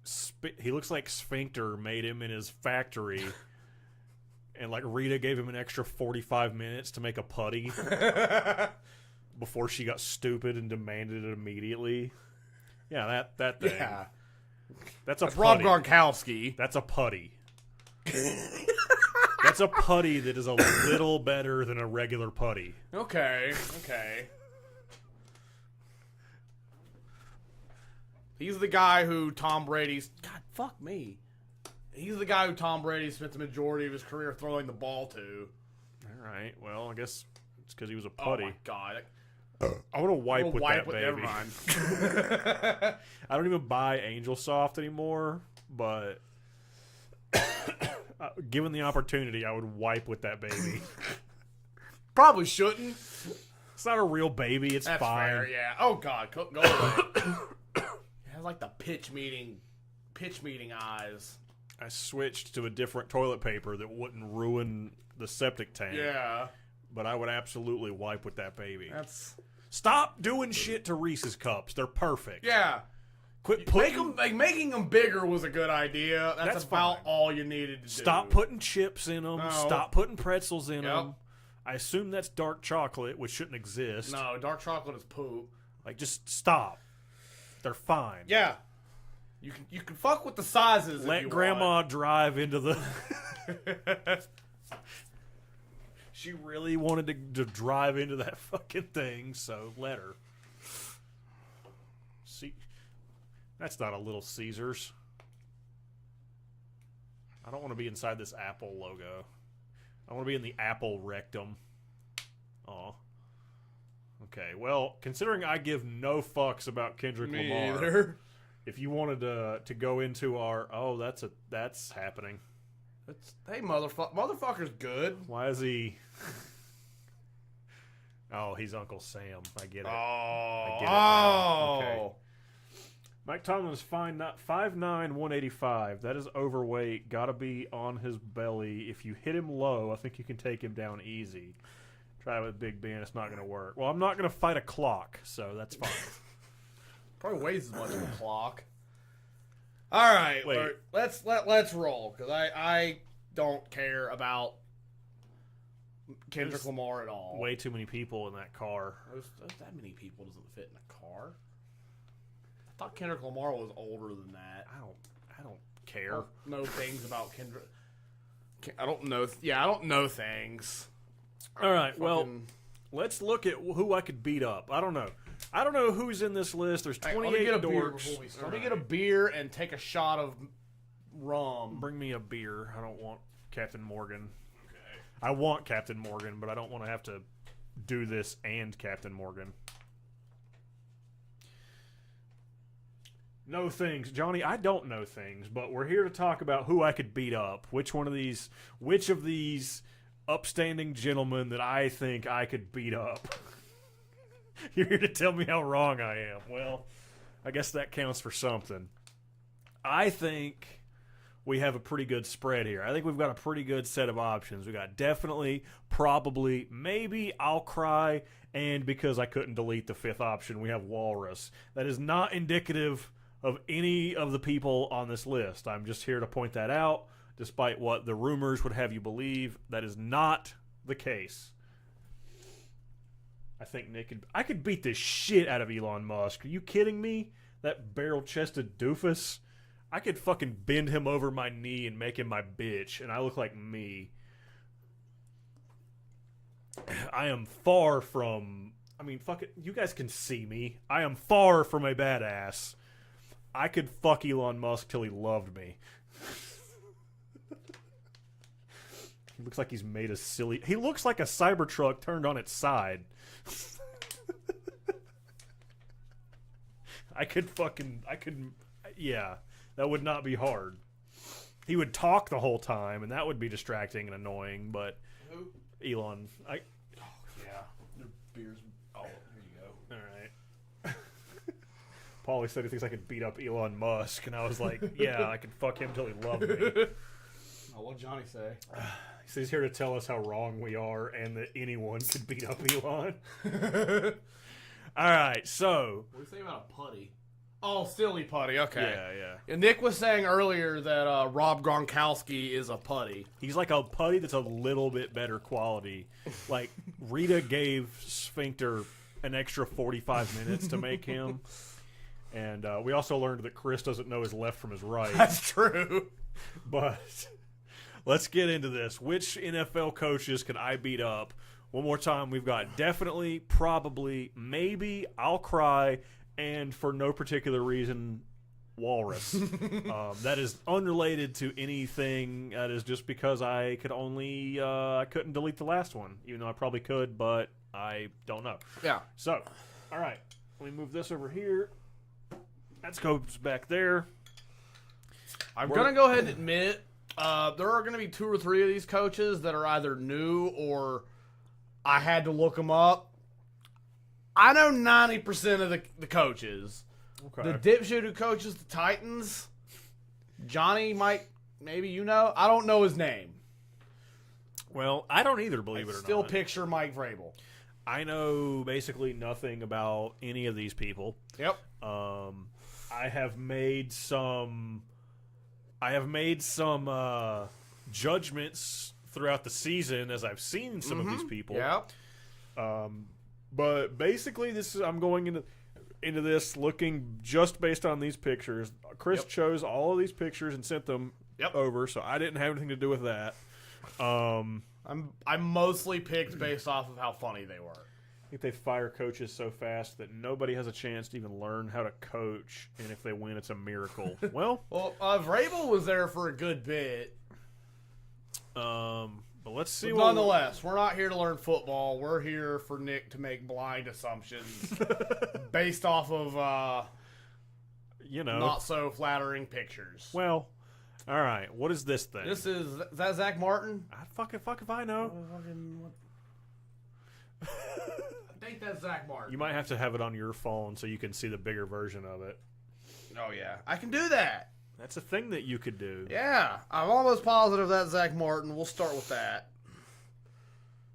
Sphincter made him in his factory, and like Rita gave him an extra 45 minutes to make a putty before she got stupid and demanded it immediately. Yeah, that thing. Yeah. That's Rob Gronkowski. That's a putty. That's a putty that is a little better than a regular putty. Okay. He's the guy who Tom Brady's... God, fuck me. He's the guy who Tom Brady spent the majority of his career throwing the ball to. All right. Well, I guess it's because he was a putty. Oh, my God. I want to wipe with that baby. Never mind. I don't even buy Angel Soft anymore, but given the opportunity, I would wipe with that baby. Probably shouldn't. It's not a real baby. It's That's fine. Fair, yeah. Oh, God. Go away. It has like the pitch meeting eyes. I switched to a different toilet paper that wouldn't ruin the septic tank. Yeah. But I would absolutely wipe with that baby. That's... Stop doing shit to Reese's cups. They're perfect. Yeah. Quit putting... making them bigger was a good idea. That's about fine. all you needed to do. Stop putting chips in them. No. Stop putting pretzels in them. I assume that's dark chocolate, which shouldn't exist. No, dark chocolate is poop. Like, just stop. They're fine. Yeah. You can fuck with the sizes. Let Grandma drive into the... She really wanted to drive into that fucking thing, so let her. See, that's not a Little Caesars. I don't want to be inside this Apple logo. I want to be in the Apple rectum. Aw. Okay, well, considering I give no fucks about Kendrick Lamar, either. If you wanted to go into our that's happening. Hey, motherfucker's good. Why is he? Oh, he's Uncle Sam. I get it. I get it now. Okay. Mike Tomlin's 5'9", 185. That is overweight. Got to be on his belly. If you hit him low, I think you can take him down easy. Try it with Big Ben. It's not going to work. Well, I'm not going to fight a clock, so that's fine. Probably weighs as much as a clock. All right, wait. Let's roll because I don't care about Kendrick Lamar at all. Way too many people in that car. That many people doesn't fit in a car. I thought Kendrick Lamar was older than that. I don't care. I don't know things about Kendrick. I don't know. Yeah, I don't know things. All right, well, let's look at who I could beat up. I don't know. I don't know who's in this list. There's 28 dorks. Let me get a beer and take a shot of rum. Bring me a beer. I don't want Captain Morgan. Okay. I want Captain Morgan, but I don't want to have to do this and Captain Morgan. Know things. Johnny, I don't know things, but we're here to talk about who I could beat up. Which of these upstanding gentlemen that I think I could beat up. You're here to tell me how wrong I am. Well, I guess that counts for something. I think we have a pretty good spread here. I think we've got a pretty good set of options. We got definitely, probably, maybe, I'll cry, and because I couldn't delete the fifth option, we have Walrus. That is not indicative of any of the people on this list. I'm just here to point that out. Despite what the rumors would have you believe, that is not the case. I think I could beat the shit out of Elon Musk. Are you kidding me? That barrel-chested doofus? I could fucking bend him over my knee and make him my bitch, and I look like me. I am far from... I mean, fuck it. You guys can see me. I am far from a badass. I could fuck Elon Musk till he loved me. He looks like he's made a silly... He looks like a Cybertruck turned on its side. Yeah, that would not be hard. He would talk the whole time, and that would be distracting and annoying, but... Who? Elon. Oh, yeah. Your beer's... Oh, here you go. All right. Paulie said he thinks I could beat up Elon Musk, and I was like, yeah, I can fuck him till he loved me. Oh, what'd Johnny say? He says he's here to tell us how wrong we are and that anyone could beat up Elon. All right, so... What do you say about a putty? Oh, silly putty, okay. Yeah. And Nick was saying earlier that Rob Gronkowski is a putty. He's like a putty that's a little bit better quality. Like, Rita gave Sphincter an extra 45 minutes to make him. And we also learned that Chris doesn't know his left from his right. That's true. But let's get into this. Which NFL coaches can I beat up? One more time, we've got definitely, probably, maybe, I'll cry, and for no particular reason, Walrus. That is unrelated to anything. That is just because I could only, I couldn't delete the last one, even though I probably could, but I don't know. Yeah. So, all right, let me move this over here. That goes back there. I'm going to go ahead and admit there are going to be 2 or 3 of these coaches that are either new or I had to look them up. I know 90% of the coaches. Okay. The dipshit who coaches the Titans, Johnny might, maybe you know. I don't know his name. Well, I don't either, believe it or not. Still picture Mike Vrabel. I know basically nothing about any of these people. Yep. I have made some judgments throughout the season as I've seen some of these people. Yep. But basically, I'm going into this looking just based on these pictures. Chris chose all of these pictures and sent them over, so I didn't have anything to do with that. I mostly picked based off of how funny they were. I think they fire coaches so fast that nobody has a chance to even learn how to coach, and if they win, it's a miracle. Well, Vrabel was there for a good bit. But let's see. But nonetheless, we're not here to learn football. We're here for Nick to make blind assumptions based off of, not so flattering pictures. Well, all right. What is this thing? Is that Zach Martin? Fuck if I know. I think that's Zach Martin. You might have to have it on your phone so you can see the bigger version of it. Oh yeah, I can do that. That's a thing that you could do. Yeah, I'm almost positive that's Zach Martin. We'll start with that.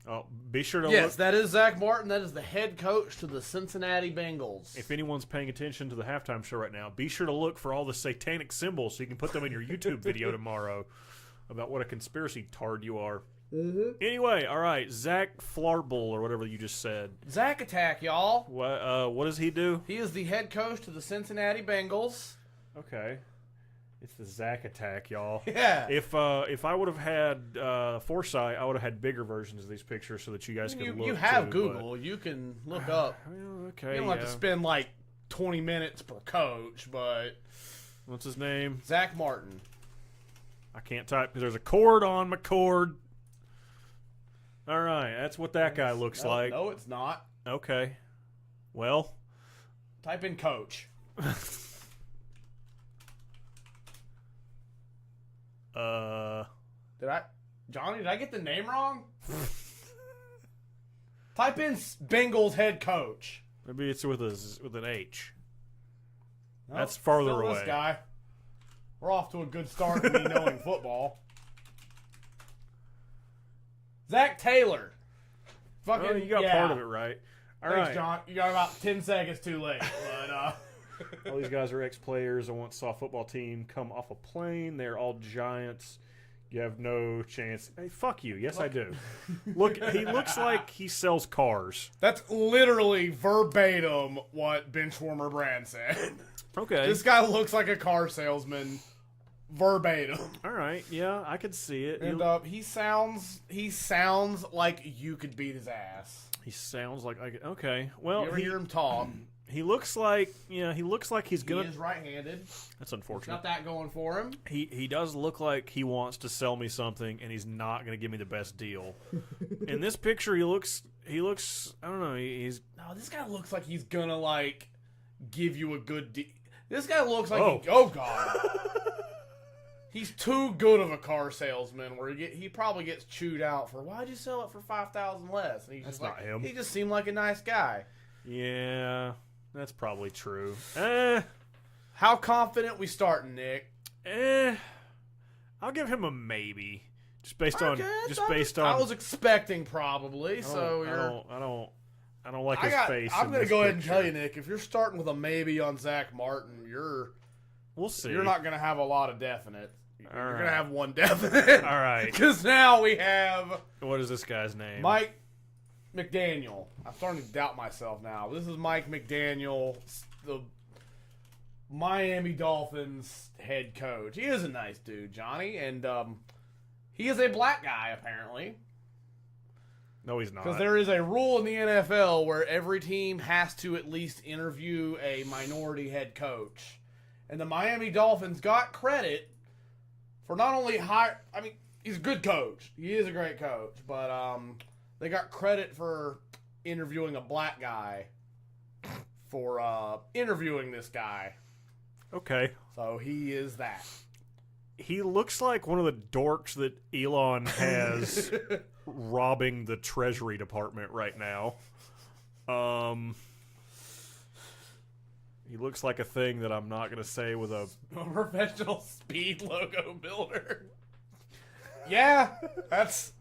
Oh, be sure to look. Yes, that is Zach Martin. That is the head coach to the Cincinnati Bengals. If anyone's paying attention to the halftime show right now, be sure to look for all the satanic symbols so you can put them in your YouTube video tomorrow about what a conspiracy tard you are. Mm-hmm. Anyway, all right, Zach Flarble or whatever you just said. Zach Attack, y'all. What does he do? He is the head coach to the Cincinnati Bengals. Okay. It's the Zach Attack, y'all. Yeah. If I would have had foresight, I would have had bigger versions of these pictures so that you guys could look. You have too, Google. You can look up. Okay. You don't have to spend like 20 minutes per coach, but what's his name? Zach Martin. I can't type because there's a cord on my cord. All right, that's what that guy looks like. No, it's not. Okay. Well, type in coach. Did I get the name wrong? Type in Bengals head coach. Maybe it's with an H. Nope, that's farther away. This guy. We're off to a good start in me knowing football. Zach Taylor. Fucking, you got part of it right. All Thanks, right. John. You got about 10 seconds too late. But, all these guys are ex-players. I once saw a football team come off a plane. They're all giants. You have no chance. Hey, fuck you. Yes, I do. Look, he looks like he sells cars. That's literally verbatim what Benchwarmer Brand said. Okay. This guy looks like a car salesman. Verbatim. All right. Yeah, I could see it. And he sounds like you could beat his ass. He sounds like okay. Well, you ever hear him talk? He looks like he's gonna. He is right-handed. That's unfortunate. Got that going for him. He does look like he wants to sell me something, and he's not gonna give me the best deal. In this picture, he looks. I don't know. He's. No, this guy looks like he's gonna like give you a good deal. This guy looks like oh god. He's too good of a car salesman where he probably gets chewed out for why'd you sell it for $5,000 less? And he's That's just not him. He just seemed like a nice guy. Yeah. That's probably true. How confident we starting, Nick? I'll give him a maybe. Just based Okay, on. I was expecting probably. I don't like his face. I'm going to go ahead and tell you, Nick. If you're starting with a maybe on Zach Martin, we'll see. You're not going to have a lot of definite. You're right. going to have one definite. All right. Because now we have. What is this guy's name? Mike McDaniel. I'm starting to doubt myself now. This is Mike McDaniel, the Miami Dolphins head coach. He is a nice dude, Johnny, and he is a black guy apparently. No, he's not. Because there is a rule in the NFL where every team has to at least interview a minority head coach, and the Miami Dolphins got credit for not only he's a good coach. He is a great coach, but they got credit for interviewing a black guy for interviewing this guy. Okay. So he is that. He looks like one of the dorks that Elon has robbing the Treasury Department right now. He looks like a thing that I'm not going to say with a professional speed logo builder. Yeah, that's...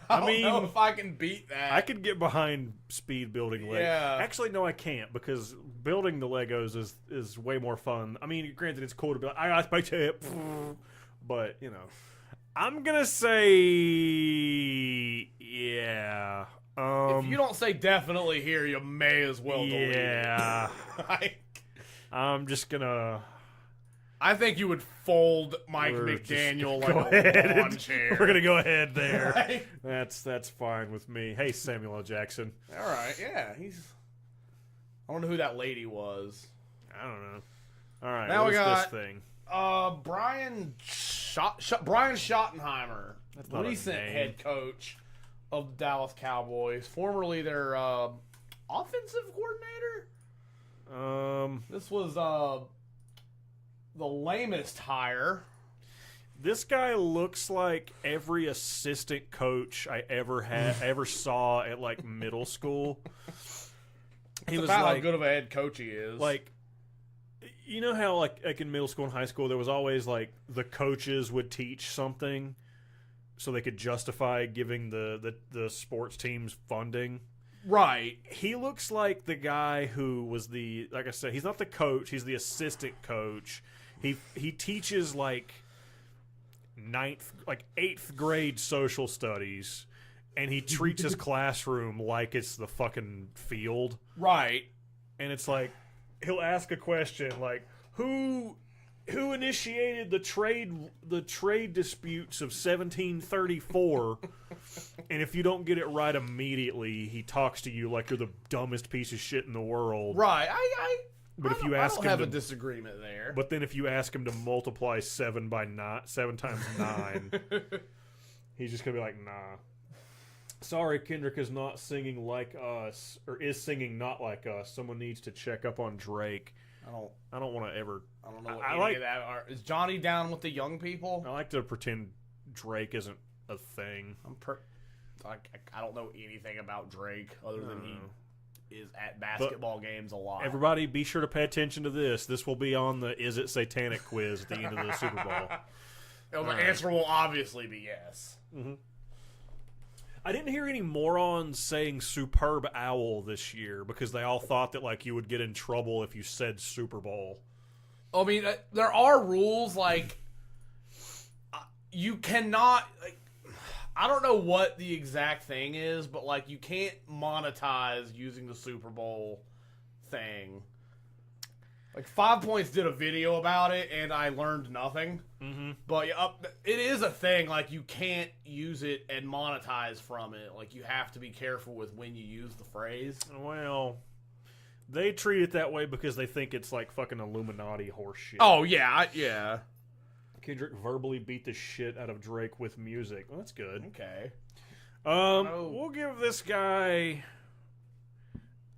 I don't know if I can beat that. I could get behind speed building Legos. Yeah. Actually, no, I can't, because building the Legos is way more fun. I mean, granted, it's cool to be like, I got my tip. But, I'm going to say, yeah. If you don't say definitely here, you may as well delete it. Yeah. I'm just going to... I think you would fold Mike McDaniel like a lawn chair. We're going to go ahead there. Right? That's fine with me. Hey, Samuel L. Jackson. All right, yeah. I wonder who that lady was. I don't know. All right, now what we is got this thing? Brian Schottenheimer, recent head coach of the Dallas Cowboys, formerly their offensive coordinator. This was the lamest hire. This guy looks like every assistant coach I ever saw at like middle school. He was about how good of a head coach he is. Like, you know how like in middle school and high school there was always like the coaches would teach something so they could justify giving the sports teams funding. Right. He looks like the guy who was like I said, he's not the coach, he's the assistant coach. He teaches like 8th grade social studies, and he treats his classroom like it's the fucking field. Right. And it's like he'll ask a question like, who initiated the trade disputes of 1734? And if you don't get it right immediately, he talks to you like you're the dumbest piece of shit in the world. Right. But if you ask him, have a disagreement there. But then if you ask him to multiply 7 times 9, he's just gonna be like, nah. Sorry, Kendrick is not singing like us, or is singing not like us. Someone needs to check up on Drake. I don't want to ever. I don't know what any of that are. Is Johnny down with the young people? I like to pretend Drake isn't a thing. I don't know anything about Drake other than he is at basketball games a lot. Everybody, be sure to pay attention to this. This will be on the Is It Satanic quiz at the end of the Super Bowl. The answer will obviously be yes. Mm-hmm. I didn't hear any morons saying Superb Owl this year because they all thought that like you would get in trouble if you said Super Bowl. I mean, there are rules like you cannot. I don't know what the exact thing is, but like you can't monetize using the Super Bowl thing. Like 5 Points did a video about it, and I learned nothing. Mm-hmm. But it is a thing. Like you can't use it and monetize from it. Like you have to be careful with when you use the phrase. Well, they treat it that way because they think it's like fucking Illuminati horse shit. Oh yeah, yeah. Kendrick verbally beat the shit out of Drake with music. Well, that's good. Okay. We'll give this guy.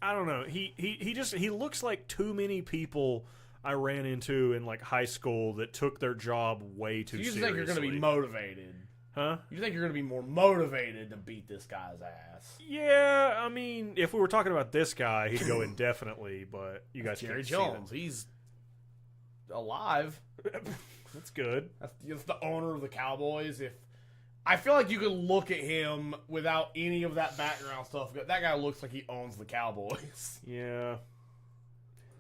I don't know. He looks like too many people I ran into in like high school that took their job way too seriously. You think you're going to be motivated? Huh? You think you're going to be more motivated to beat this guy's ass? Yeah, I mean, if we were talking about this guy, he'd go indefinitely, but you guys Jerry can't Jones. see He's alive. that. That's good. That's the owner of the Cowboys. I feel like you could look at him without any of that background stuff. That guy looks like he owns the Cowboys. Yeah.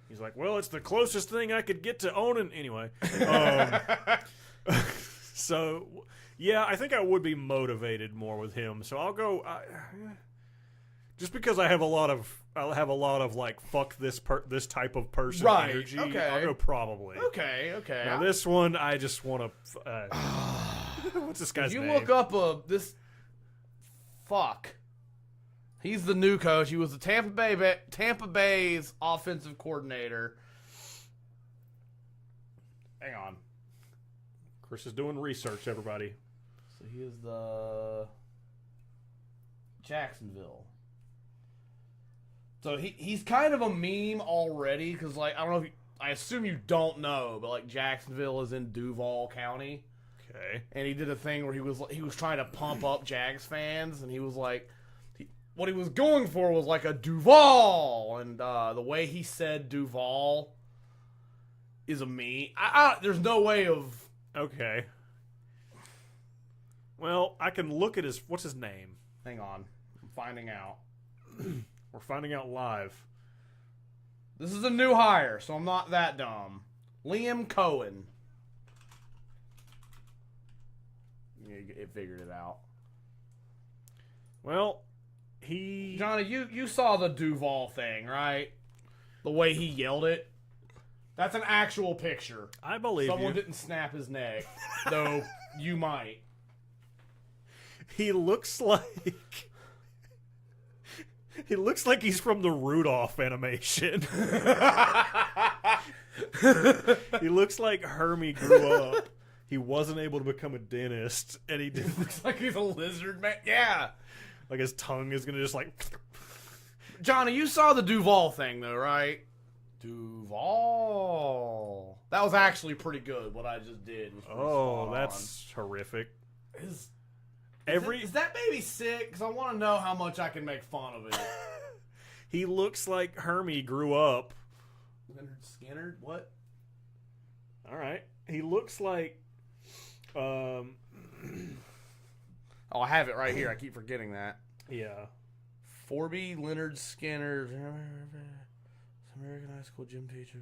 He's like, well, it's the closest thing I could get to owning. Anyway. So, yeah, I think I would be motivated more with him. So I'll go... just because I have a lot of like fuck this type of person energy. Okay. I'll go probably. Okay. Now this one, I just want to... what's this guy's name? You look up this... Fuck. He's the new coach. He was the Tampa Bay's offensive coordinator. Hang on. Chris is doing research, everybody. So he is the Jacksonville. So he's kind of a meme already because, like, I don't know if I assume you don't know, but like Jacksonville is in Duval County. Okay. And he did a thing where he was trying to pump up Jags fans, and he was like, what he was going for was like a Duval, and the way he said Duval is a meme. There's no way of. Okay. Well, I can look at what's his name? Hang on, I'm finding out. We're finding out live. This is a new hire, so I'm not that dumb. Liam Cohen. It figured it out. Well, Johnny, you saw the Duval thing, right? The way he yelled it. That's an actual picture. I believe Someone you. didn't snap his neck, though you might. He looks like he's from the Rudolph animation. He looks like Hermie grew up. He wasn't able to become a dentist, and he did. Looks like he's a lizard man. Yeah. Like his tongue is gonna just like. Johnny, you saw the Duval thing though, right? Duval. That was actually pretty good. What I just did. Was Oh, that's horrific. Is that baby sick? Because I want to know how much I can make fun of it. He looks like Hermie grew up. Leonard Skinner? What? All right. He looks like. Oh, I have it right here. I keep forgetting that. Yeah. Forby, Leonard Skinner, American high school gym teacher.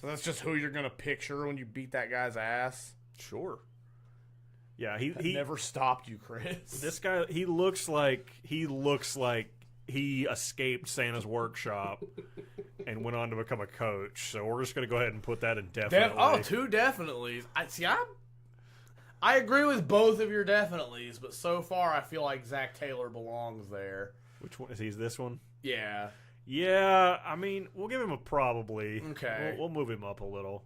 So that's just who you're gonna picture when you beat that guy's ass. Sure. Yeah, he never stopped you, Chris. This guy, he looks like he escaped Santa's workshop and went on to become a coach. So we're just gonna go ahead and put that in definitely. Two definitely. I agree with both of your definitelys, but so far I feel like Zach Taylor belongs there. Which one is he? This one? Yeah. Yeah, I mean, we'll give him a probably. Okay. We'll move him up a little.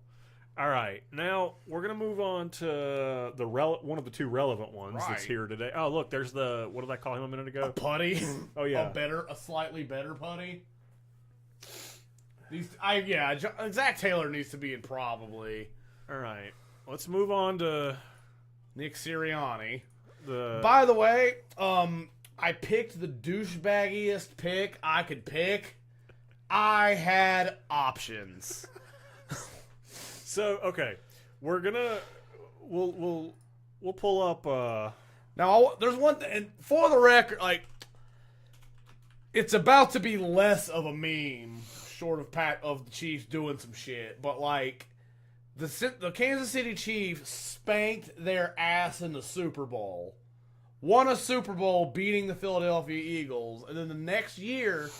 All right, now we're gonna move on to one of the two relevant ones that's here today. Oh, look, there's what did I call him a minute ago? A putty. Oh yeah, a slightly better putty. Zach Taylor needs to be in probably. All right, let's move on to Nick Sirianni. The By the way, I picked the douchebaggiest pick I could pick. I had options. So okay, we'll pull up. Now there's one thing, and for the record, like it's about to be less of a meme, short of the Chiefs doing some shit, but like the Kansas City Chiefs spanked their ass in the Super Bowl, won a Super Bowl beating the Philadelphia Eagles, and then the next year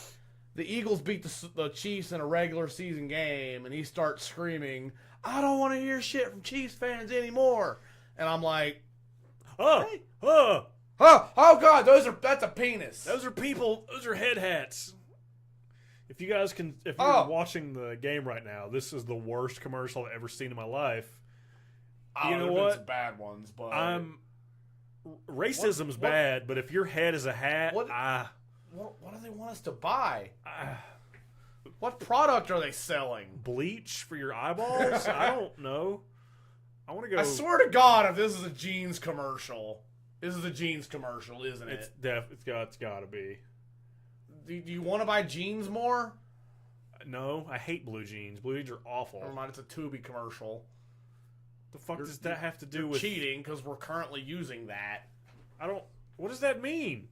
the Eagles beat the Chiefs in a regular season game, and he starts screaming, I don't want to hear shit from Chiefs fans anymore. And I'm like, oh God, that's a penis. Those are people. Those are head hats. If you're watching the game right now, this is the worst commercial I've ever seen in my life. You know what? Some bad ones, but racism's bad. But if your head is a hat, what do they want us to buy? What product are they selling? Bleach for your eyeballs? I don't know. I want to go. I swear to God, if this is a jeans commercial, this is a jeans commercial, isn't it? It's got to be. Do you want to buy jeans more? No, I hate blue jeans. Blue jeans are awful. Never mind, it's a Tubi commercial. The fuck does that have to do with cheating? Because we're currently using that. What does that mean?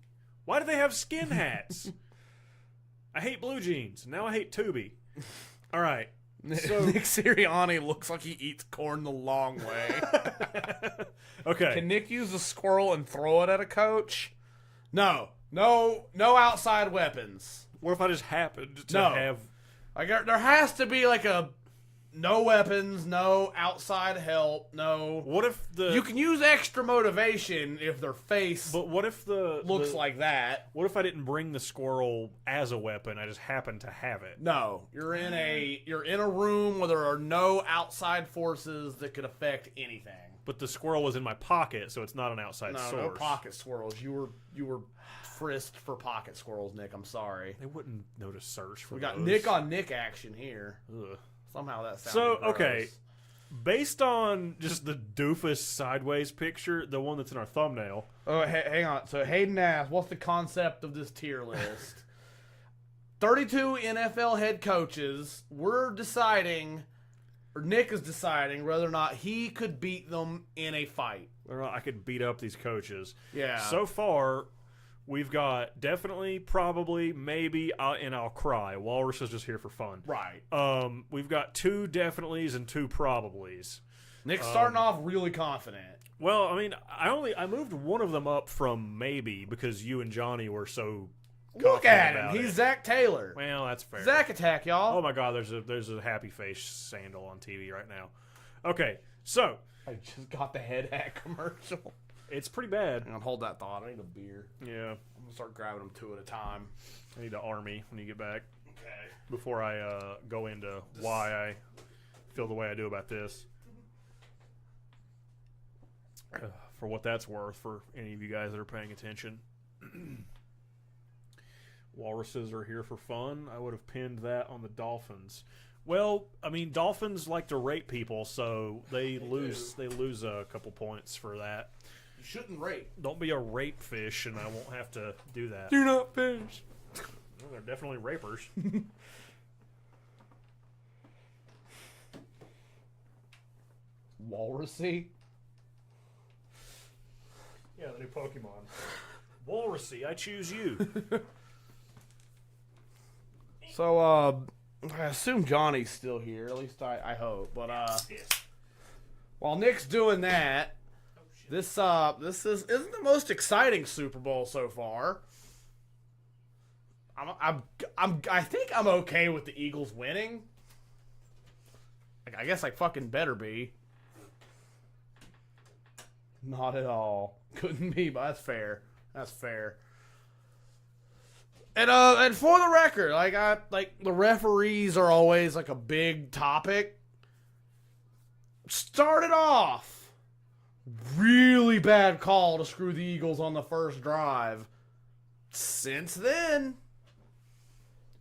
Why do they have skin hats? I hate blue jeans. Now I hate Tubi. All right. So Nick Sirianni looks like he eats corn the long way. Okay. Can Nick use a squirrel and throw it at a coach? No outside weapons. What if I just happened to have... Like, there has to be like a no weapons, no outside help, no... What if the... You can use extra motivation if their face But what if looks like that. What if I didn't bring the squirrel as a weapon? I just happened to have it. No. You're in a room where there are no outside forces that could affect anything. But the squirrel was in my pocket, so it's not an outside source. No pocket squirrels. You were frisked for pocket squirrels, Nick. I'm sorry. They wouldn't know to search for We got those. Nick on Nick action here. Ugh. Somehow that sounds So, gross. okay. Based on just the doofus sideways picture, the one that's in our thumbnail. Oh, hang on. So Hayden asked, what's the concept of this tier list? 32 NFL head coaches. We're deciding, or Nick is deciding, whether or not he could beat them in a fight. Or I could beat up these coaches. Yeah. So far, we've got definitely, probably, maybe, and I'll cry. Walrus is just here for fun. Right. We've got 2 definitelys and 2 probablys. Nick's starting off really confident. Well, I mean, I moved one of them up from maybe because you and Johnny were so Look confident at him. about He's it. Zach Taylor. Well, that's fair. Zach Attack, y'all. Oh my God, there's a happy face sandal on TV right now. Okay, so I just got the head hat commercial. it's pretty bad. Hang on, hold that thought. I need a beer. Yeah, I'm going to start grabbing them 2 at a time. I need to army when you get back. Okay. Before I go into why I feel the way I do about this. For what that's worth, for any of you guys that are paying attention. Walruses are here for fun. I would have pinned that on the Dolphins. Well, I mean, Dolphins like to rape people, so they lose a couple points for that. You shouldn't rape. Don't be a rape fish, and I won't have to do that. Do not fish. Well, they're definitely rapers. Walrusy? Yeah, the new Pokemon. Walrusy, I choose you. So, I assume Johnny's still here. At least I hope. But, Yes. while Nick's doing that, this isn't the most exciting Super Bowl so far. I think I'm okay with the Eagles winning. Like, I guess I fucking better be. Not at all. Couldn't be, but that's fair. That's fair. And for the record, the referees are always like a big topic. Started off really bad call to screw the Eagles on the first drive. Since then,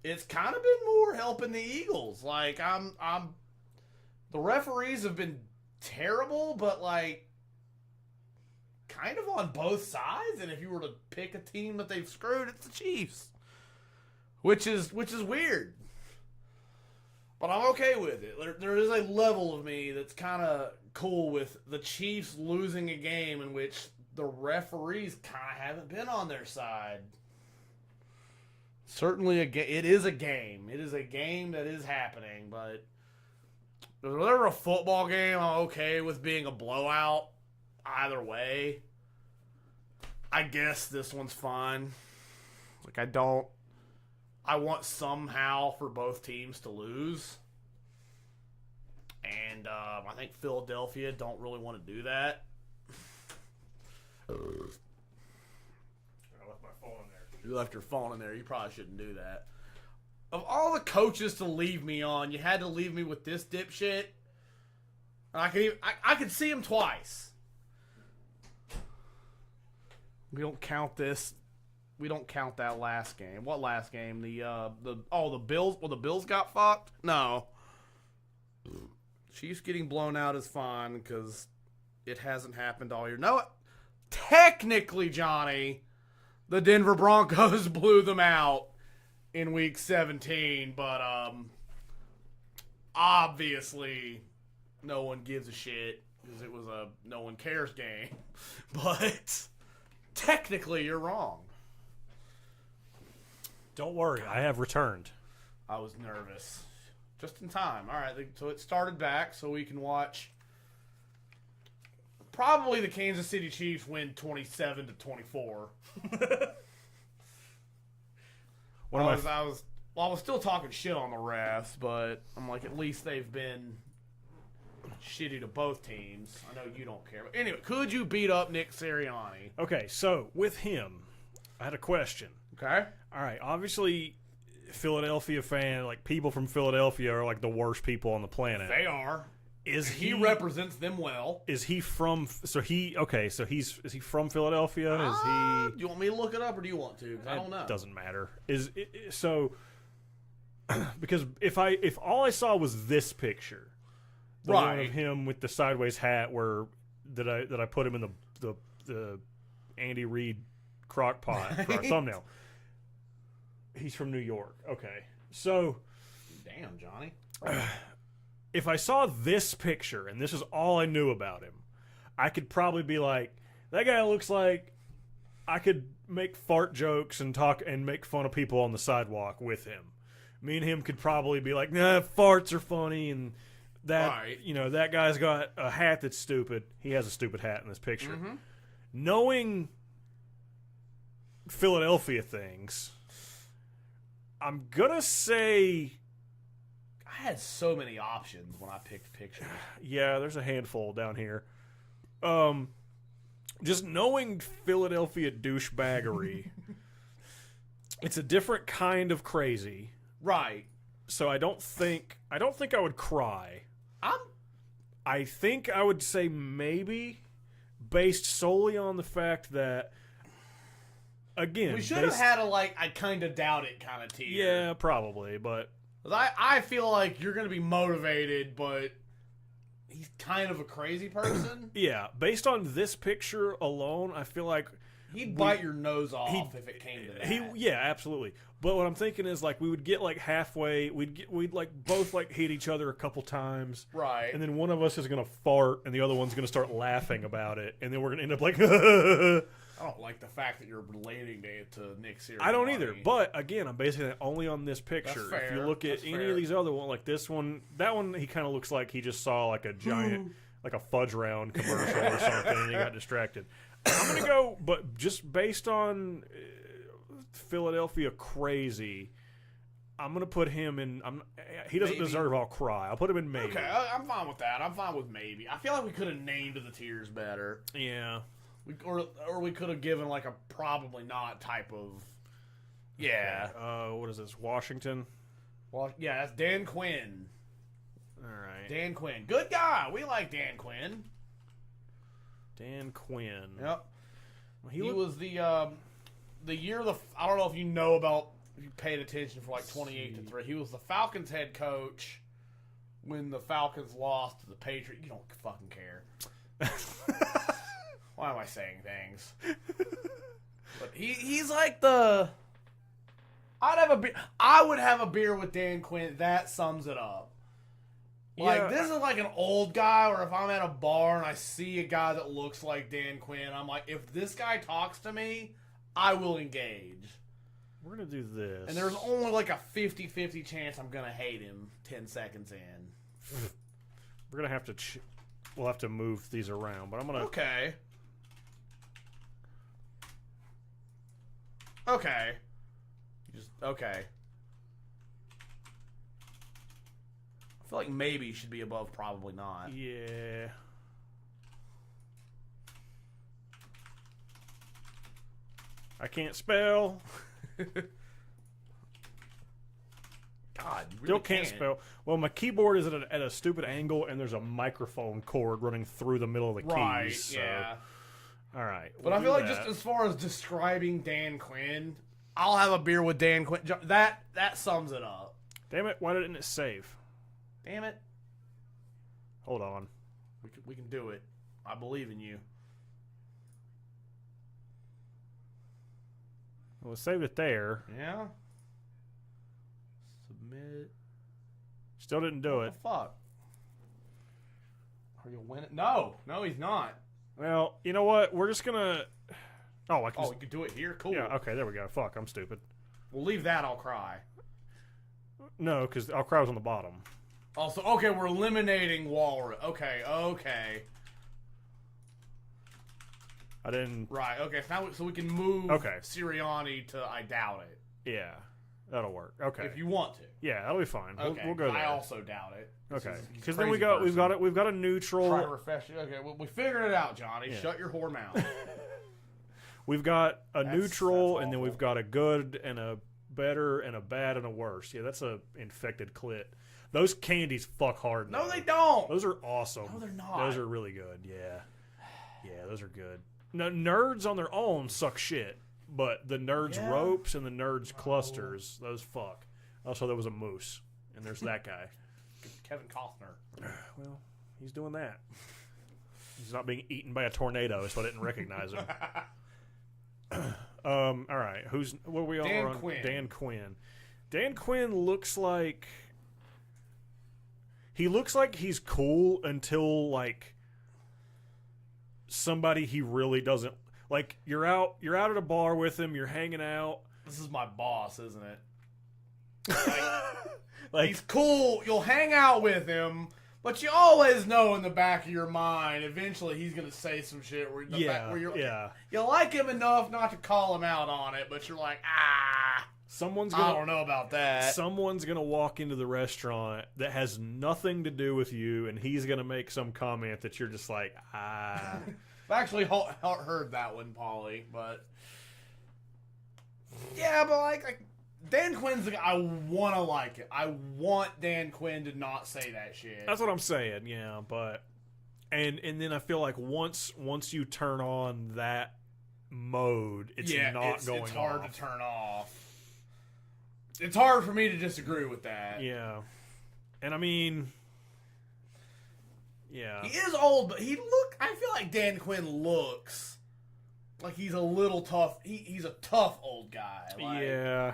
it's kind of been more helping the Eagles. Like the referees have been terrible, but like kind of on both sides. And if you were to pick a team that they've screwed, it's the Chiefs. Which is weird. But I'm okay with it. There is a level of me that's kind of cool with the Chiefs losing a game in which the referees kind of haven't been on their side. Certainly, it is a game. It is a game that is happening. But whenever a football game, I'm okay with being a blowout either way. I guess this one's fine. Like, I want somehow for both teams to lose. And I think Philadelphia don't really want to do that. I left my phone in there. You left your phone in there. You probably shouldn't do that. Of all the coaches to leave me on, you had to leave me with this dipshit. And I could see him twice. We don't count this. We don't count that last game. What last game? The Bills. Well, the Bills got fucked. No. Chiefs getting blown out is fine because it hasn't happened all year. No, technically, Johnny, the Denver Broncos blew them out in Week 17, but obviously no one gives a shit because it was a no one cares game. But technically, you're wrong. Don't worry, I have returned. I was nervous. Just in time. All right, so it started back so we can watch probably the Kansas City Chiefs win 27-24. I was still talking shit on the refs, but I'm like, at least they've been shitty to both teams. I know you don't care. But anyway, could you beat up Nick Sirianni? Okay, so with him, I had a question. Okay. All right, obviously, Philadelphia fan, like people from Philadelphia are like the worst people on the planet. They are. Is he represents them well? Is he from? So he okay? So is he from Philadelphia? Is he? Do you want me to look it up or do you want to? 'Cause I don't know. It doesn't matter. So because if all I saw was this picture, the one of him with the sideways hat, that I put him in the Andy Reid crock pot for our thumbnail. He's from New York. Okay. So damn, Johnny. If I saw this picture and this is all I knew about him, I could probably be like, that guy looks like I could make fart jokes and talk and make fun of people on the sidewalk with him. Me and him could probably be like, nah, farts are funny, and that that guy's got a hat that's stupid. He has a stupid hat in this picture. Mm-hmm. Knowing Philadelphia things, I'm gonna say I had so many options when I picked pictures. Yeah, there's a handful down here. Just knowing Philadelphia douchebaggery, it's a different kind of crazy. Right. So I don't think I would cry. I think I would say maybe, based solely on the fact that, again, we should have had a I kind of doubt it kind of tier. Yeah, probably, but I feel like you're going to be motivated, but he's kind of a crazy person. Yeah, based on this picture alone, I feel like he'd bite your nose off if it came to that. Yeah, absolutely. But what I'm thinking is we would get halfway. We'd both hit each other a couple times, right? And then one of us is gonna fart, and the other one's gonna start laughing about it, and then we're gonna end up like. I don't like the fact that you're relating it to Nick Sirianni. I don't either. But again, I'm basing it only on this picture. That's fair. If you look at any of these other ones, like this one, that one, he kind of looks like he just saw a giant, a fudge round commercial or something, and he got distracted. I'm gonna go, but just based on Philadelphia crazy, I'm gonna put him in. He doesn't deserve I'll cry. I'll put him in maybe. Okay, I'm fine with that. I'm fine with maybe. I feel like we could have named the tiers better. Yeah. Or we could have given a probably not type of. Yeah. Okay. What is this? Washington. Well, yeah, that's Dan Quinn. All right. Dan Quinn, good guy. We like Dan Quinn. Dan Quinn. Yep. He was the year of the. I don't know if you know about. If you paid attention for 28-3. He was the Falcons head coach when the Falcons lost to the Patriots. You don't fucking care. Why am I saying things? But he's like the. I would have a beer with Dan Quinn. That sums it up. This is an old guy, or if I'm at a bar and I see a guy that looks like Dan Quinn, I'm like, if this guy talks to me, I will engage. We're going to do this. And there's only a 50-50 chance I'm going to hate him 10 seconds in. We're going to have to... we'll have to move these around, but I'm going to... Okay. Okay. Okay. I feel like maybe should be above probably not. Yeah. I can't spell. God, you really still can't spell. Well, my keyboard is at a stupid angle, and there's a microphone cord running through the middle of the keys. Right, so. yeah. All right. But I feel like just as far as describing Dan Quinn, I'll have a beer with Dan Quinn. That sums it up. Damn it, why didn't it save? Damn it. Hold on. We can do it. I believe in you. Well, saved it there. Yeah. Submit. Still didn't do it. What the fuck? Are you winning? No, he's not. Well, you know what? We're just gonna. Oh, I can. Oh, we can do it here. Cool. Yeah. Okay. There we go. Fuck. I'm stupid. We'll leave that. I'll cry. No, because I'll cry was on the bottom. Also, okay, we're eliminating Walrus. Okay. I didn't. Right. Okay. So we can move. Okay. Sirianni to I doubt it. Yeah, that'll work. Okay. If you want to. Yeah, that'll be fine. Okay. We'll go there. I also doubt it. Okay. Because then we've got a neutral. Try to refresh it. Okay. Well, we figured it out, Johnny. Yeah. Shut your whore mouth. We've got a neutral, that's and then we've got a good and a better and a bad and a worse. Yeah, that's a infected clit. Those candies fuck hard. No, though. they don't. Those are awesome. No, they're not. Those are really good. Yeah. Yeah, those are good. No, nerds on their own suck shit, but the nerds ropes and the nerds clusters, those fuck. Also, there was a moose, and there's that guy. Kevin Costner. Well, he's doing that. He's not being eaten by a tornado, so I didn't recognize him. All right, what are we on? Dan Quinn. Dan Quinn. Dan Quinn looks like he's cool until like somebody he really doesn't like. You're out at a bar with him. You're hanging out. This is my boss, isn't it? Like he's cool. You'll hang out with him, but you always know in the back of your mind, eventually he's gonna say some shit where you like him enough not to call him out on it, but you're like, I don't know about that. Someone's gonna walk into the restaurant that has nothing to do with you, and he's gonna make some comment that you're just like, I've actually heard that one, Paulie, but yeah, but like Dan Quinn's the guy. I want to like it. I want Dan Quinn to not say that shit. That's what I'm saying, yeah, but and then I feel like once you turn on that mode, it's going off. It's hard to turn off. It's hard for me to disagree with that. Yeah. And I mean, yeah. He is old, but I feel like Dan Quinn looks like he's a little tough. He's a tough old guy. Like, yeah,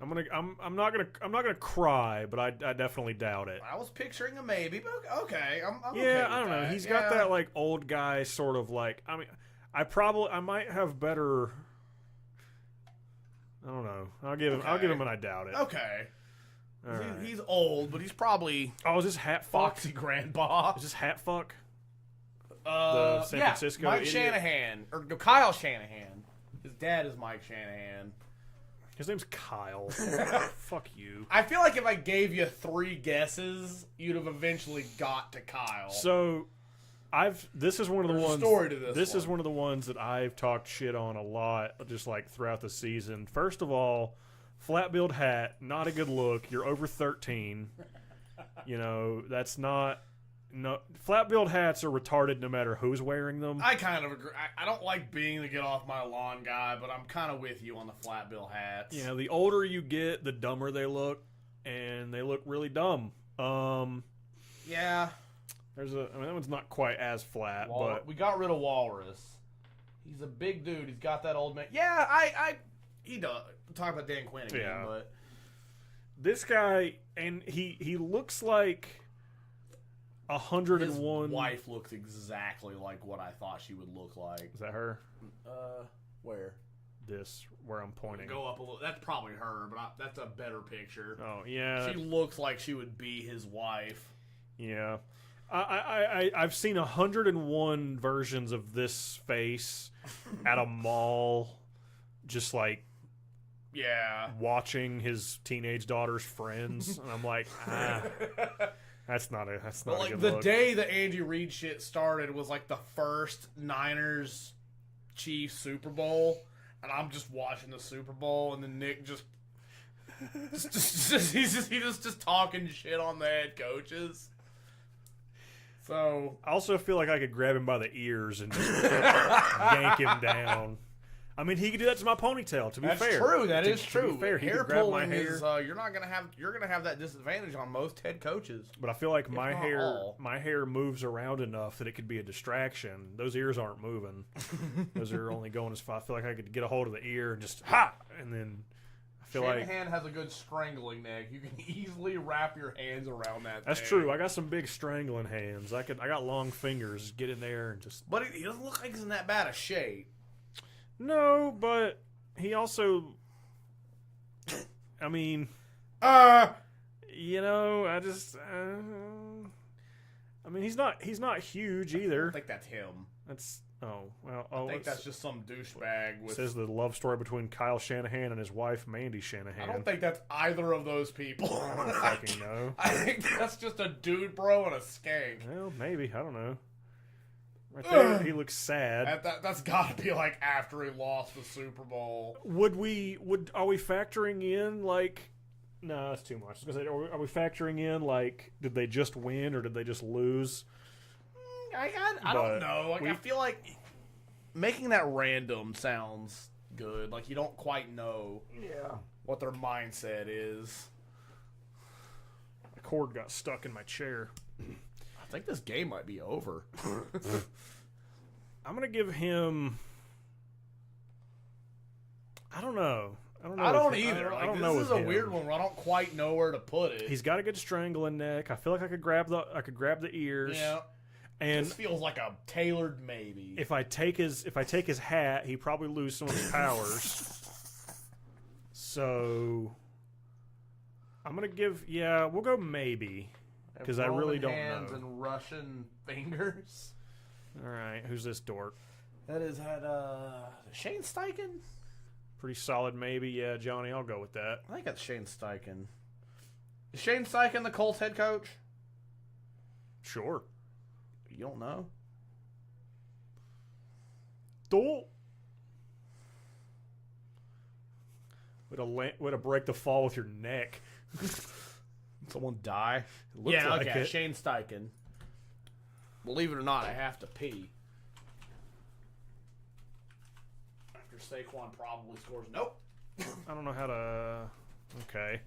I'm not gonna cry, but I definitely doubt it. I was picturing a maybe, but okay. I'm yeah, okay with I don't know. that. He's got that like old guy sort of like. I mean, I might have better. I don't know. I'll give him an I doubt it. Okay. Right. He's old, but he's probably. Oh, is this hat fuck? Foxy grandpa? Is this hat fuck? The San Francisco Mike idiot? Shanahan or no, Kyle Shanahan. His dad is Mike Shanahan. His name's Kyle. Fuck you. I feel like if I gave you 3 guesses, you'd have eventually got to Kyle. So, this is one of the ones. Story to this is one of the ones that I've talked shit on a lot, just like throughout the season. First of all, flat billed hat, not a good look. You're over 13. You know, that's not. No, flat billed hats are retarded no matter who's wearing them. I kind of agree. I don't like being the get off my lawn guy, but I'm kind of with you on the flat bill hats. Yeah, the older you get, the dumber they look, and they look really dumb. Yeah. That one's not quite as flat, but we got rid of Walrus. He's a big dude. He's got that old man. Yeah, he does. Talk about Dan Quinn again, but this guy, and he looks like 101. His wife looks exactly like what I thought she would look like. Is that her? Where? Where I'm pointing. Go up a little. That's probably her, but that's a better picture. Oh yeah. She looks like she would be his wife. Yeah. I've seen 101 versions of this face at a mall, just like watching his teenage daughter's friends, and I'm like, that's not a good the look. day the Andy Reid shit started was like the first Niners Chiefs Super Bowl, and I'm just watching the Super Bowl, and then Nick he's just talking shit on the head coaches. So I also feel like I could grab him by the ears and just yank him down. I mean, he could do that to my ponytail. To be That's fair, true. That is to true. be fair, he Hair could grab my pulling hair. is you're gonna have that disadvantage on most head coaches. But I feel like not all. my hair moves around enough that it could be a distraction. Those ears aren't moving. Those are only going as far. I feel like I could get a hold of the ear and just and then I feel Shanahan has a good strangling neck. You can easily wrap your hands around that. That's thing. true. I got some big strangling hands. I got long fingers. Get in there and just. But he doesn't look like he's in that bad a shape. No, but he also. I mean, you know, I just. I mean, he's not huge either. I think that's him. That's I think that's just some douchebag. With says the love story between Kyle Shanahan and his wife Mandy Shanahan. I don't think that's either of those people. I don't fucking know. I think that's just a dude, bro, and a skank. Well, maybe I don't know. Right there, he looks sad. That's got to be like after he lost the Super Bowl. Are we factoring in like? No, that's too much. I was gonna say, are we factoring in like, did they just win or did they just lose? I don't know. Like I feel like making that random sounds good. Like you don't quite know what their mindset is. The cord got stuck in my chair. I think this game might be over. I'm gonna give him. I don't know. I don't either. I don't this know is a weird one where I don't quite know where to put it. He's got a good strangling neck. I feel like I could grab the ears. Yeah. And this feels like a tailored maybe. If I take his hat, he probably lose some of his powers. So I'm gonna give we'll go maybe because I really don't hands know. And Russian fingers. All right, who's this dork? That is Shane Steichen. Pretty solid maybe. Yeah, Johnny, I'll go with that. I think that's Shane Steichen. Is Shane Steichen the Colts head coach? Sure. You don't know? Way to break the fall with your neck. Someone die? It looks like okay. it. Shane Steichen. Believe it or not, I have to pee. After Saquon probably scores. Nope. I don't know how to... Okay.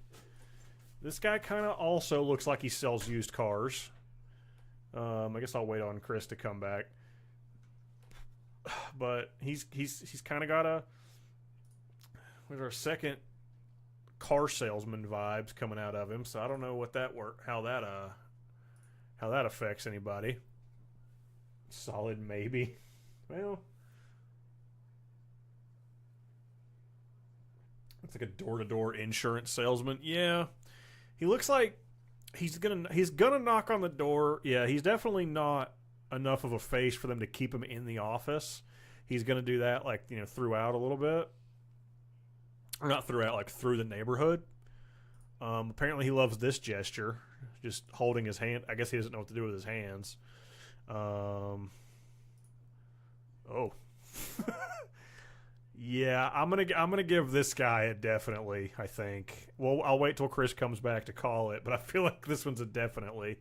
This guy kind of also looks like he sells used cars. I guess I'll wait on Chris to come back. But he's kind of got our second car salesman vibes coming out of him. So I don't know what how that affects anybody. Solid maybe. Well, looks like a door-to-door insurance salesman. Yeah, he looks like he's gonna knock on the door. Yeah, he's definitely not enough of a face for them to keep him in the office. He's gonna do that throughout a little bit, or not throughout, like through the neighborhood. Apparently, he loves this gesture, just holding his hand. I guess he doesn't know what to do with his hands. Yeah, I'm gonna give this guy a definitely. I think. Well, I'll wait till Chris comes back to call it, but I feel like this one's a definitely.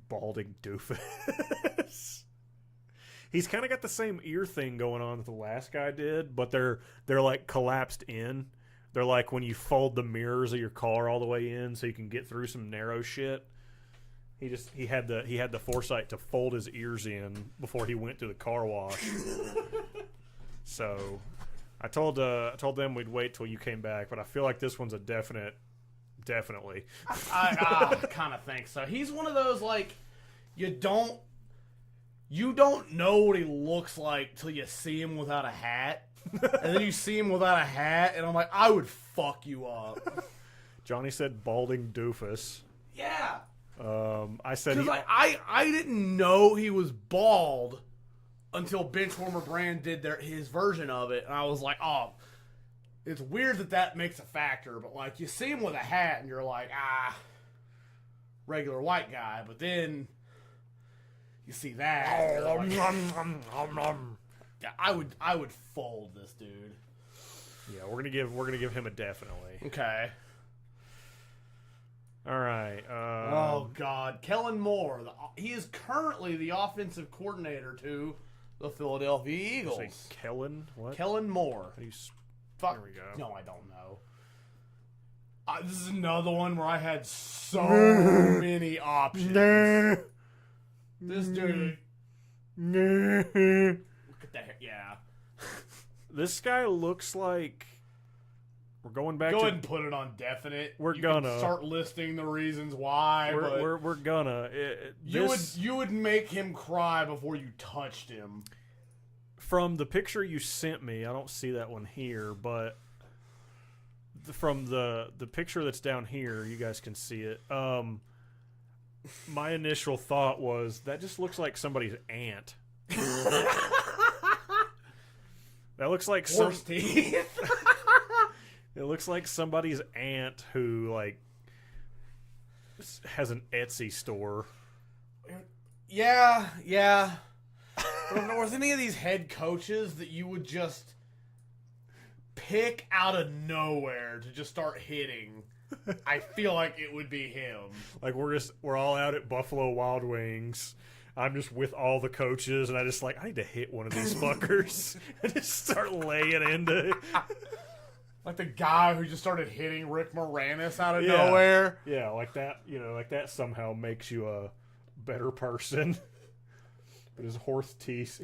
Balding doofus. He's kind of got the same ear thing going on that the last guy did, but they're like collapsed in. They're like when you fold the mirrors of your car all the way in so you can get through some narrow shit. He had the foresight to fold his ears in before he went to the car wash. So I told them we'd wait till you came back, but I feel like this one's a definitely. I kind of think so. He's one of those like you don't know what he looks like till you see him without a hat, and then you see him without a hat, and I'm like, I would fuck you up. Johnny said balding doofus. Yeah. I said because I didn't know he was bald until Benchwarmer Brand did his version of it, and I was like, oh, it's weird that makes a factor, but like you see him with a hat and you're like, regular white guy, but then you see that. And you're like, yeah, I would fold this dude. Yeah, we're gonna give him a definitely. Okay. All right. Oh God, Kellen Moore. He is currently the offensive coordinator to the Philadelphia Eagles. Say Kellen? What? Kellen Moore. How do you Fuck. There we go. No, I don't know. This is another one where I had so many options. This dude. Look at that. Yeah. This guy looks like... We're going back Go to... ahead and put it on definite. We're you gonna can start listing the reasons why. We're gonna. You would make him cry before you touched him. From the picture you sent me, I don't see that one here, but from the picture that's down here, you guys can see it. My initial thought was that just looks like somebody's aunt. That looks like horse teeth. It looks like somebody's aunt who like has an Etsy store. Yeah. Was any of these head coaches that you would just pick out of nowhere to just start hitting? I feel like it would be him. Like we're all out at Buffalo Wild Wings. I'm just with all the coaches, and I need to hit one of these fuckers and just start laying into it. Like the guy who just started hitting Rick Moranis out of nowhere. Yeah, like that. Like that somehow makes you a better person. But his horse teeth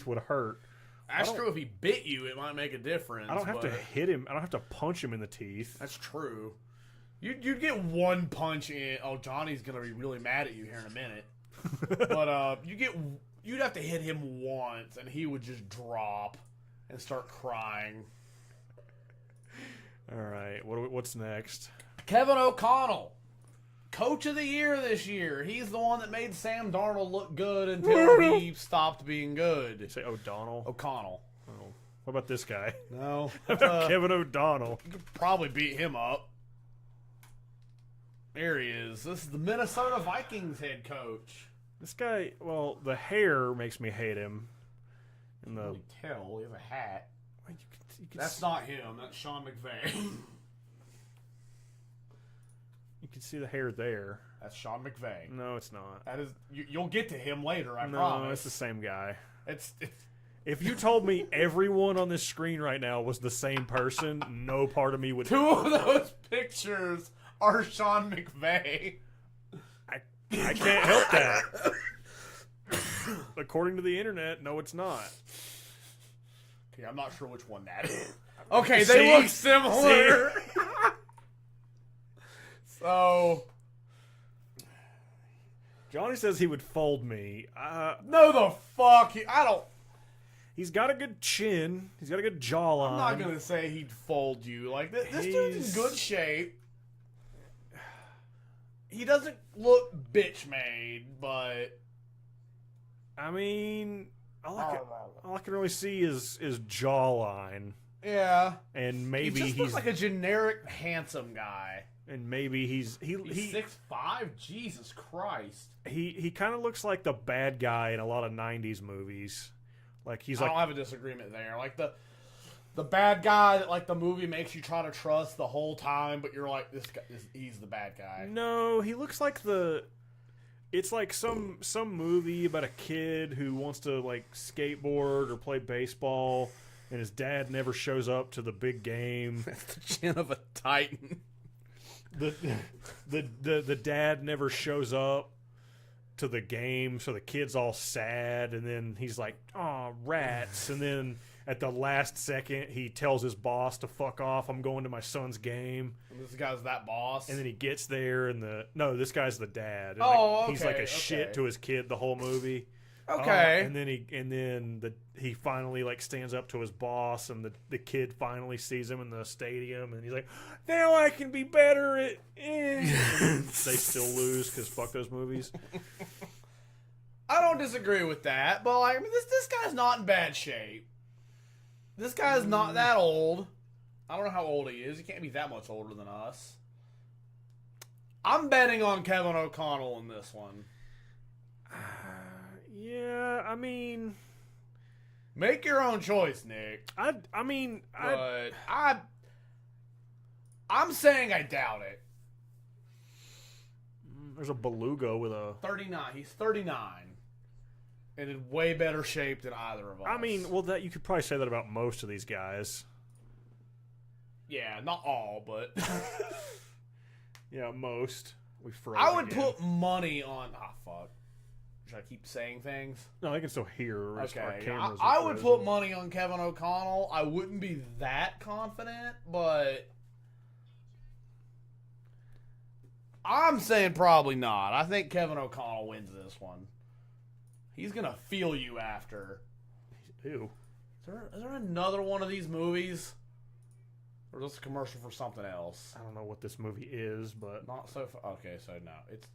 would hurt. That's true. If he bit you, it might make a difference. I don't have to hit him. I don't have to punch him in the teeth. That's true. You'd get one punch in. Oh, Johnny's gonna be really mad at you here in a minute. But you'd have to hit him once, and he would just drop and start crying. All right, what's next? Kevin O'Connell, Coach of the Year this year. He's the one that made Sam Darnold look good until he stopped being good. You say O'Connell? Oh. What about this guy? No. How about Kevin O'Donnell? You could probably beat him up. There he is. This is the Minnesota Vikings head coach. This guy, well, the hair makes me hate him. You can really tell. He has a hat. You can That's not him. That's Sean McVay. You can see the hair there. That's Sean McVay. No, it's not. That is. You'll get to him later. I no, promise. No, it's the same guy. It's If you told me everyone on this screen right now was the same person, no part of me would. Two of those pictures are Sean McVay. I can't help that. According to the internet, no, it's not. Okay, I'm not sure which one that is. Okay, they look similar. So, Johnny says he would fold me. No, the fuck. He's got a good chin. He's got a good jawline. I'm not gonna say he'd fold you. Like this dude's in good shape. He doesn't look bitch made, but I mean, all I can really see is jawline. Yeah, and maybe he just looks like a generic handsome guy. And maybe he's 6'5". Jesus Christ. He kind of looks like the bad guy in a lot of '90s movies. Like I don't have a disagreement there. Like the bad guy that like the movie makes you try to trust the whole time, but you're like, this guy, he's the bad guy. No, he looks like it's like some movie about a kid who wants to like skateboard or play baseball, and his dad never shows up to the big game. That's the chin of a titan. The dad never shows up to the game, so the kid's all sad, and then he's like, "Aw, rats!" And then at the last second, he tells his boss to fuck off. I'm going to my son's game. And this guy's that boss. And then he gets there, and this guy's the dad. And okay. He's like a shit to his kid the whole movie. Okay. And then he finally like stands up to his boss, and the kid finally sees him in the stadium, and he's like, "Now I can be better at." They still lose because fuck those movies. I don't disagree with that, but like, I mean, this guy's not in bad shape. This guy's not that old. I don't know how old he is. He can't be that much older than us. I'm betting on Kevin O'Connell in this one. Yeah, I mean, make your own choice, Nick. I'm saying I doubt it. There's a beluga with a 39. He's 39. and in way better shape than either of us. I mean, well, that you could probably say that about most of these guys. Yeah, not all, but yeah, most. We froze I would again. put money on. Ah, fuck. Should I keep saying things? No, they can still hear. Okay, Our cameras I are would frozen. put money on Kevin O'Connell. I wouldn't be that confident, but I'm saying probably not. I think Kevin O'Connell wins this one. He's gonna feel you after. Ew. Is there another one of these movies? Or is this a commercial for something else? I don't know what this movie is, but Not so far. Okay, so no. It's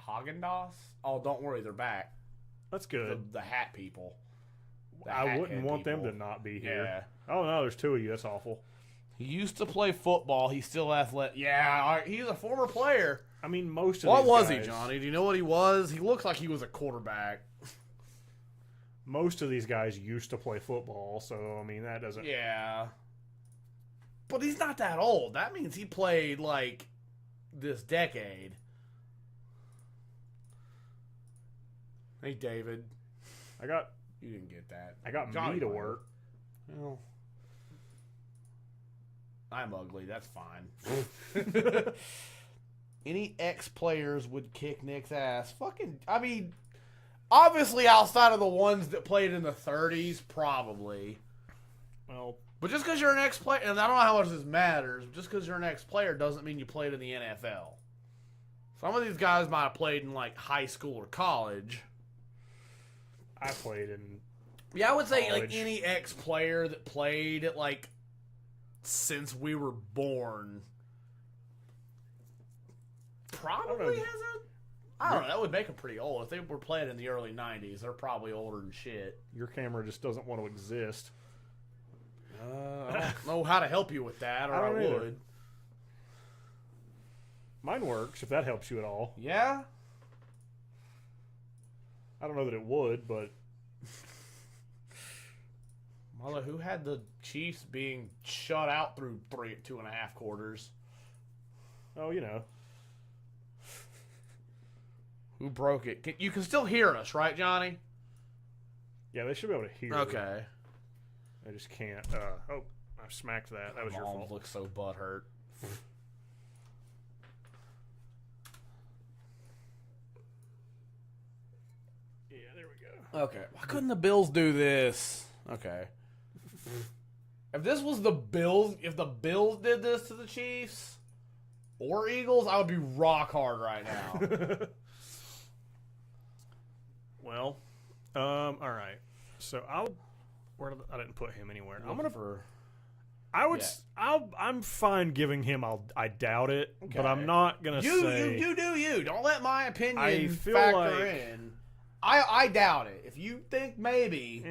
Haagen-Dazs? Oh, don't worry, they're back. that's good. The hat people. The I hat wouldn't head want them people. to not be here. Yeah. Oh no, there's two of you. That's awful. He used to play football. He's still athletic. Yeah, all right, he's a former player. I mean, most of What these was guys, he, Johnny? Do you know what he was? He looks like he was a quarterback. Most of these guys used to play football, so I mean that doesn't. Yeah. But he's not that old. That means he played, like, this decade. Hey, David. I got You didn't get that. I got Johnny me to might. work. Well, I'm ugly. That's fine. Any ex-players would kick Nick's ass. Fucking, I mean, obviously outside of the ones that played in the 30s, probably. Well, But just because you're an ex-player, and I don't know how much this matters, just because you're an ex-player doesn't mean you played in the NFL. Some of these guys might have played in, like, high school or college. I played in. Yeah, I would say, like, College. any ex-player that played, like, since we were born probably has a... I don't know, that would make them pretty old. If they were playing in the early 90s, they're probably older than shit. Your camera just doesn't want to exist. I don't know how to help you with that, or I I don't either. would. Mine works, if that helps you at all. Yeah? I don't know that it would, but Mother, who had the Chiefs being shut out through 2.5 quarters? oh, you know. Who broke it? You can still hear us, right, Johnny? Yeah, they should be able to hear. Okay. I just can't. Oh, I smacked that. That was your Mom fault. looks so butthurt. Yeah, there we go. Okay. Why couldn't the Bills do this? Okay. If this was the Bills, if the Bills did this to the Chiefs or Eagles, I would be rock hard right now. Well, all right. So I didn't put him anywhere. I'm gonna. I would. Yeah. I'm fine giving him. I doubt it, but Okay. I'm not gonna say. You do you. Don't let my opinion I feel factor like- in. I doubt it. If you think maybe,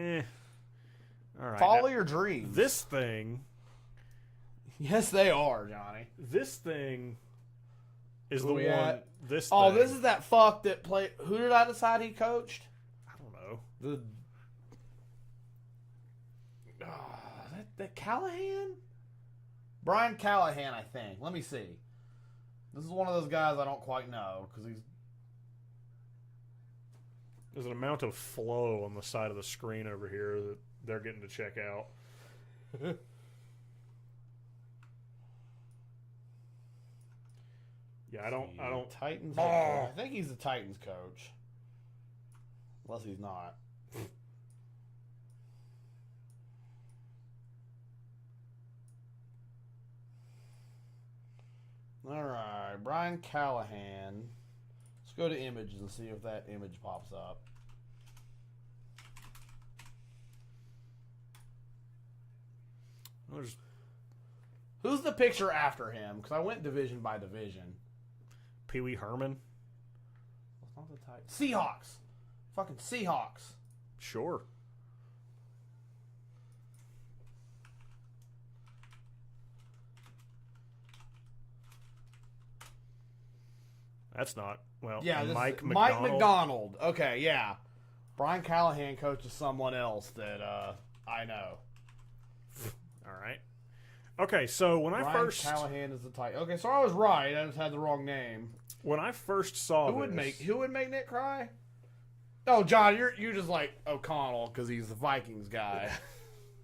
All right. follow now, your dreams. this thing. Yes, they are, Johnny. This thing is Who the we one. at? This. Oh, thing, this is that fuck that played. Who did I decide he coached? I don't know. The that Callahan? Brian Callahan, I think. Let me see. This is one of those guys I don't quite know because he's. There's an amount of flow on the side of the screen over here that they're getting to check out. Yeah, I don't. Titans. Oh. I think he's the Titans coach. Unless he's not. All right, Brian Callahan. Let's go to images and see if that image pops up. There's Who's the picture after him? Because I went division by division. Pee Wee Herman. It's not the Titans. Seahawks. Fucking Seahawks. Sure. That's not well. Yeah, this Mike is McDonald. Mike McDonald. Okay, yeah. Brian Callahan coaches someone else that I know. All right. Okay, so when Brian I first Callahan is the Titan. Okay, so I was right. I just had the wrong name. when I first saw Who would this, make Nick cry? Oh, John, you're just like O'Connell because he's the Vikings guy.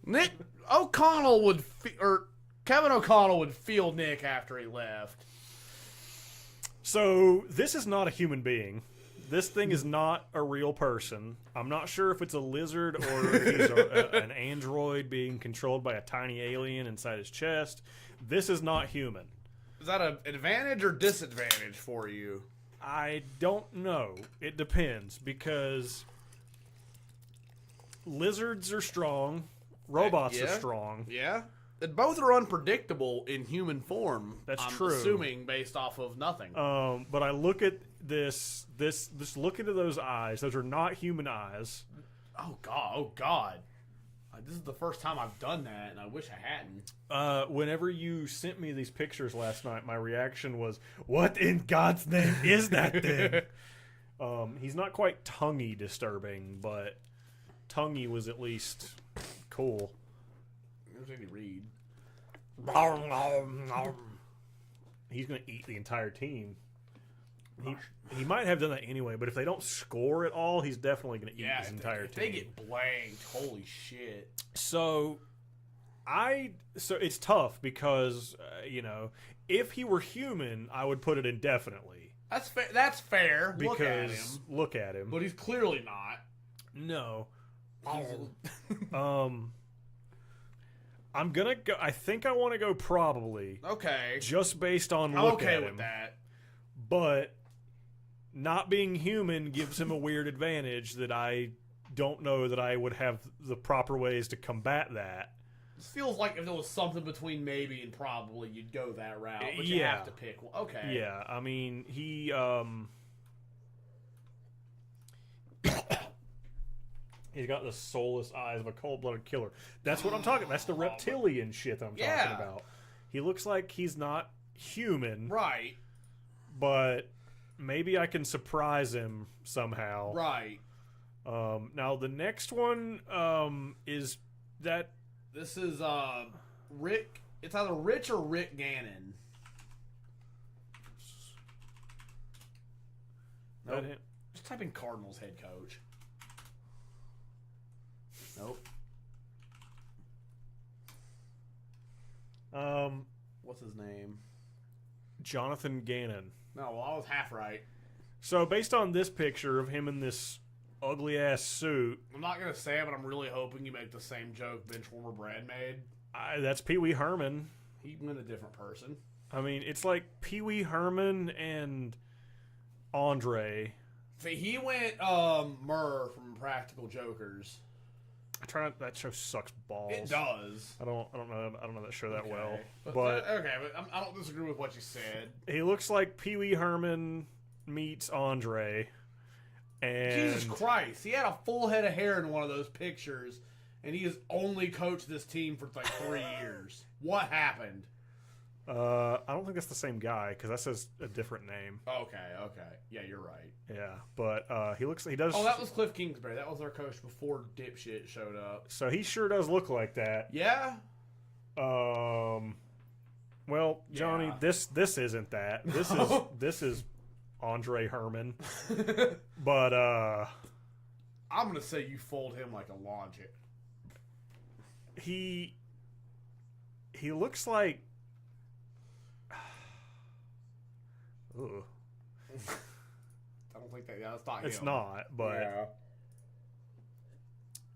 Nick O'Connell or Kevin O'Connell would feel Nick after he left. So this is not a human being. This thing is not a real person. I'm not sure if it's a lizard or if he's an android being controlled by a tiny alien inside his chest. This is not human. Is that an advantage or disadvantage for you? I don't know. It depends, because lizards are strong, robots are strong. Yeah. And both are unpredictable in human form. That's I'm true. Assuming based off of nothing. But I look at this look into those eyes. Those are not human eyes. Oh God. This is the first time I've done that, and I wish I hadn't. Whenever you sent me these pictures last night, my reaction was, "What in God's name is that thing?" He's not quite tonguey disturbing, but tonguey was at least cool. There's any read. He's going to eat the entire team. He might have done that anyway, but if they don't score at all, he's definitely going to eat his entire team. They get blanked. Holy shit. So it's tough because, if he were human, I would put it indefinitely. That's fair. That's fair. Because look at him. But he's clearly not. No. I'm gonna go. I think I want to go probably. Okay. Just based on I'm look okay at him. with that. But not being human gives him a weird advantage that I don't know that I would have the proper ways to combat that. This feels like if there was something between maybe and probably, you'd go that route. But you have to pick one. Okay. Yeah, I mean, he he's got the soulless eyes of a cold-blooded killer. That's what I'm talking about. That's the reptilian shit that I'm talking about. He looks like he's not human. Right. But maybe I can surprise him somehow. Right. Now, the next one is that... This is Rick... It's either Rich or Rick Gannon. Nope. Just type in Cardinals head coach. Nope. What's his name? Jonathan Gannon. No, well, I was half right. So, based on this picture of him in this ugly-ass suit... I'm not going to say it, but I'm really hoping you make the same joke Benchwarmer Brad made. That's Pee Wee Herman. He went a different person. I mean, it's like Pee Wee Herman and Andre. See, he went Murr from Practical Jokers. That show sucks balls. It does. I don't know that show that well. But I don't disagree with what you said. He looks like Pee Wee Herman meets Andre. And Jesus Christ, he had a full head of hair in one of those pictures, and he has only coached this team for like 3 years. What happened? I don't think that's the same guy because that says a different name. Okay. Yeah, you're right. Yeah, but he does. Oh, that was Cliff Kingsbury. That was our coach before Dipshit showed up. So he sure does look like that. Yeah. Well, Johnny, this isn't that. This is Andre Herman. But I'm gonna say you fold him like a logic. He looks like. Ugh. I don't think that. Yeah, that's not him. It's not, but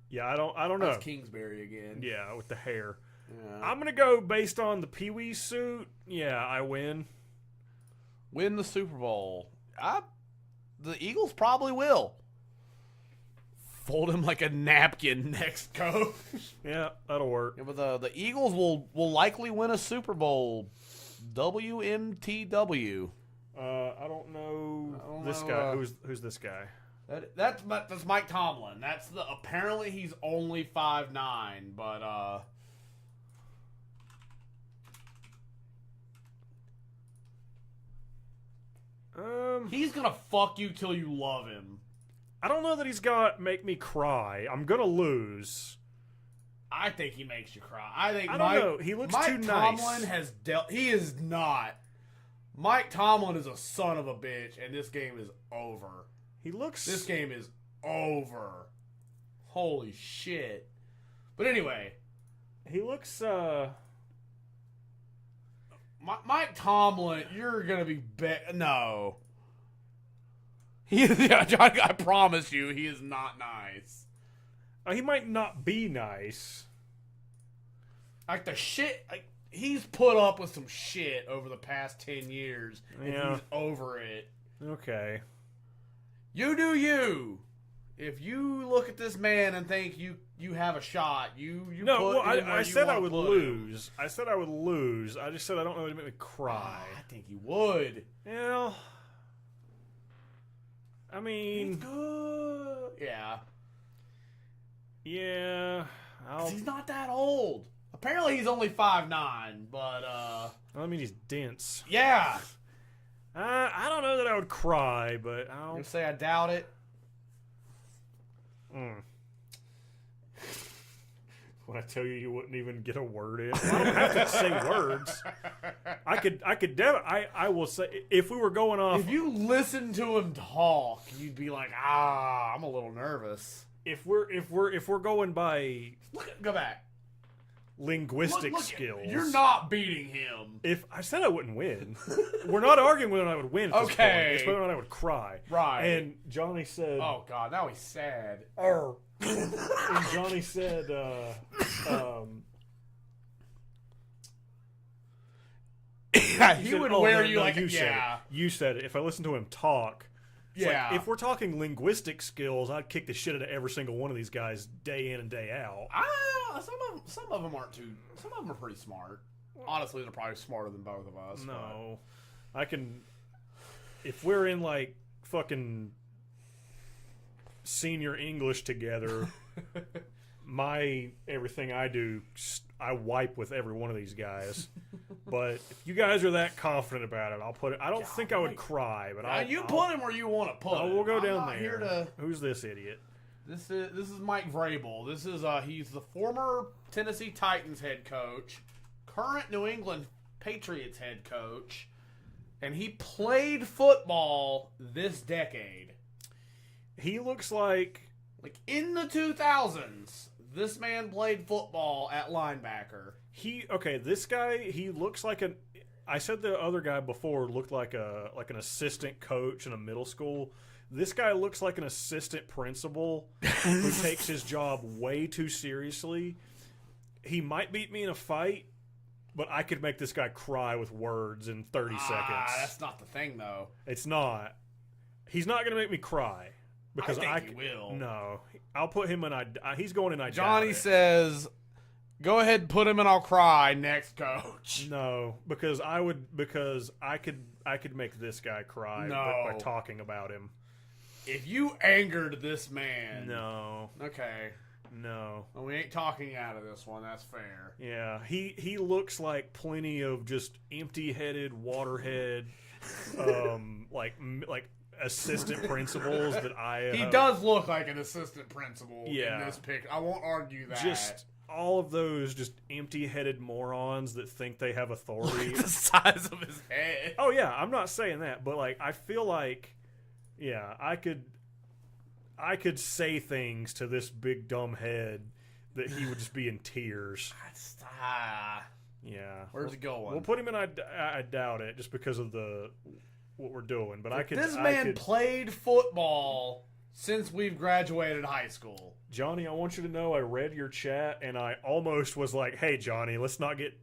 yeah, I don't know. That's Kingsbury again. Yeah, with the hair. Yeah. I'm gonna go based on the Pee Wee suit. Yeah, I win. Win the Super Bowl. The Eagles probably will. Fold him like a napkin next coach. Yeah, that'll work. Yeah, but the Eagles will likely win a Super Bowl. WMTW. I don't know this guy. Who's this guy? That's Mike Tomlin. Apparently he's only 5'9", but he's gonna fuck you till you love him. I don't know that he's gonna make me cry. I'm gonna lose. I think he makes you cry. I don't know. He looks too nice. Mike Tomlin has dealt. He is not. Mike Tomlin is a son of a bitch, and this game is over. This game is over. Holy shit. But anyway. He looks, Mike Tomlin, you're going to be... No. I promise you, he is not nice. he might not be nice. Like, the shit... Like, he's put up with some shit over the past 10 years. And he's over it. Okay. You do you. If you look at this man and think you have a shot, I said I would lose. I said I would lose. I just said I don't know if it make me cry. I think you would. Yeah. I mean, He's good. Yeah. Yeah. He's not that old. Apparently he's only 5'9", but I mean, he's dense. Yeah. I don't know that I would cry, but I'll say I doubt it. When I tell you, you wouldn't even get a word in. I don't have to say words. I will say, if we were going off, if you listen to him talk, you'd be like, I'm a little nervous. If we're going by, go back. Linguistic skills. You're not beating him. If I said I wouldn't win, we're not arguing whether or not I would win. At this point. It's whether or not I would cry. Right. And Johnny said, "Oh God, now he's sad." And Johnny said, he would wear you like You said it. If I listen to him talk. Yeah. Like, if we're talking linguistic skills, I'd kick the shit out of every single one of these guys day in and day out. Some of them aren't too. Some of them are pretty smart. Honestly, they're probably smarter than both of us. No, but I can. If we're in like fucking senior English together, my everything I do, I wipe with every one of these guys. But if you guys are that confident about it, I'll put it. I don't think I would cry, but I'll put him where you want to put him. We'll go down there. Who's this idiot? This is Mike Vrabel. This is he's the former Tennessee Titans head coach, current New England Patriots head coach, and he played football this decade. He looks like in the 2000s. This man played football at linebacker. This guy, he looks like I said the other guy before looked like an assistant coach in a middle school. This guy looks like an assistant principal who takes his job way too seriously. He might beat me in a fight, but I could make this guy cry with words in 30 seconds. That's not the thing, though. It's not. He's not going to make me cry. Because I think he will. No. I'll put him in he's going in Johnny says, go ahead and put him in I'll cry next coach. No, because I could make this guy cry by talking about him. If you angered this man. No. Okay. No. Well, we ain't talking out of this one. That's fair. Yeah. He looks like plenty of just empty-headed waterhead like assistant principals that I he does look like an assistant principal in this pic. I won't argue that. Just all of those just empty-headed morons that think they have authority. Look at the size of his head. Oh yeah, I'm not saying that, but I feel like I could say things to this big dumb head that he would just be in tears. Yeah. Where's it going? We'll put him in I doubt it just because of what we're doing, but This man played football since we've graduated high school. Johnny, I want you to know I read your chat and I almost was like, "Hey Johnny, let's not get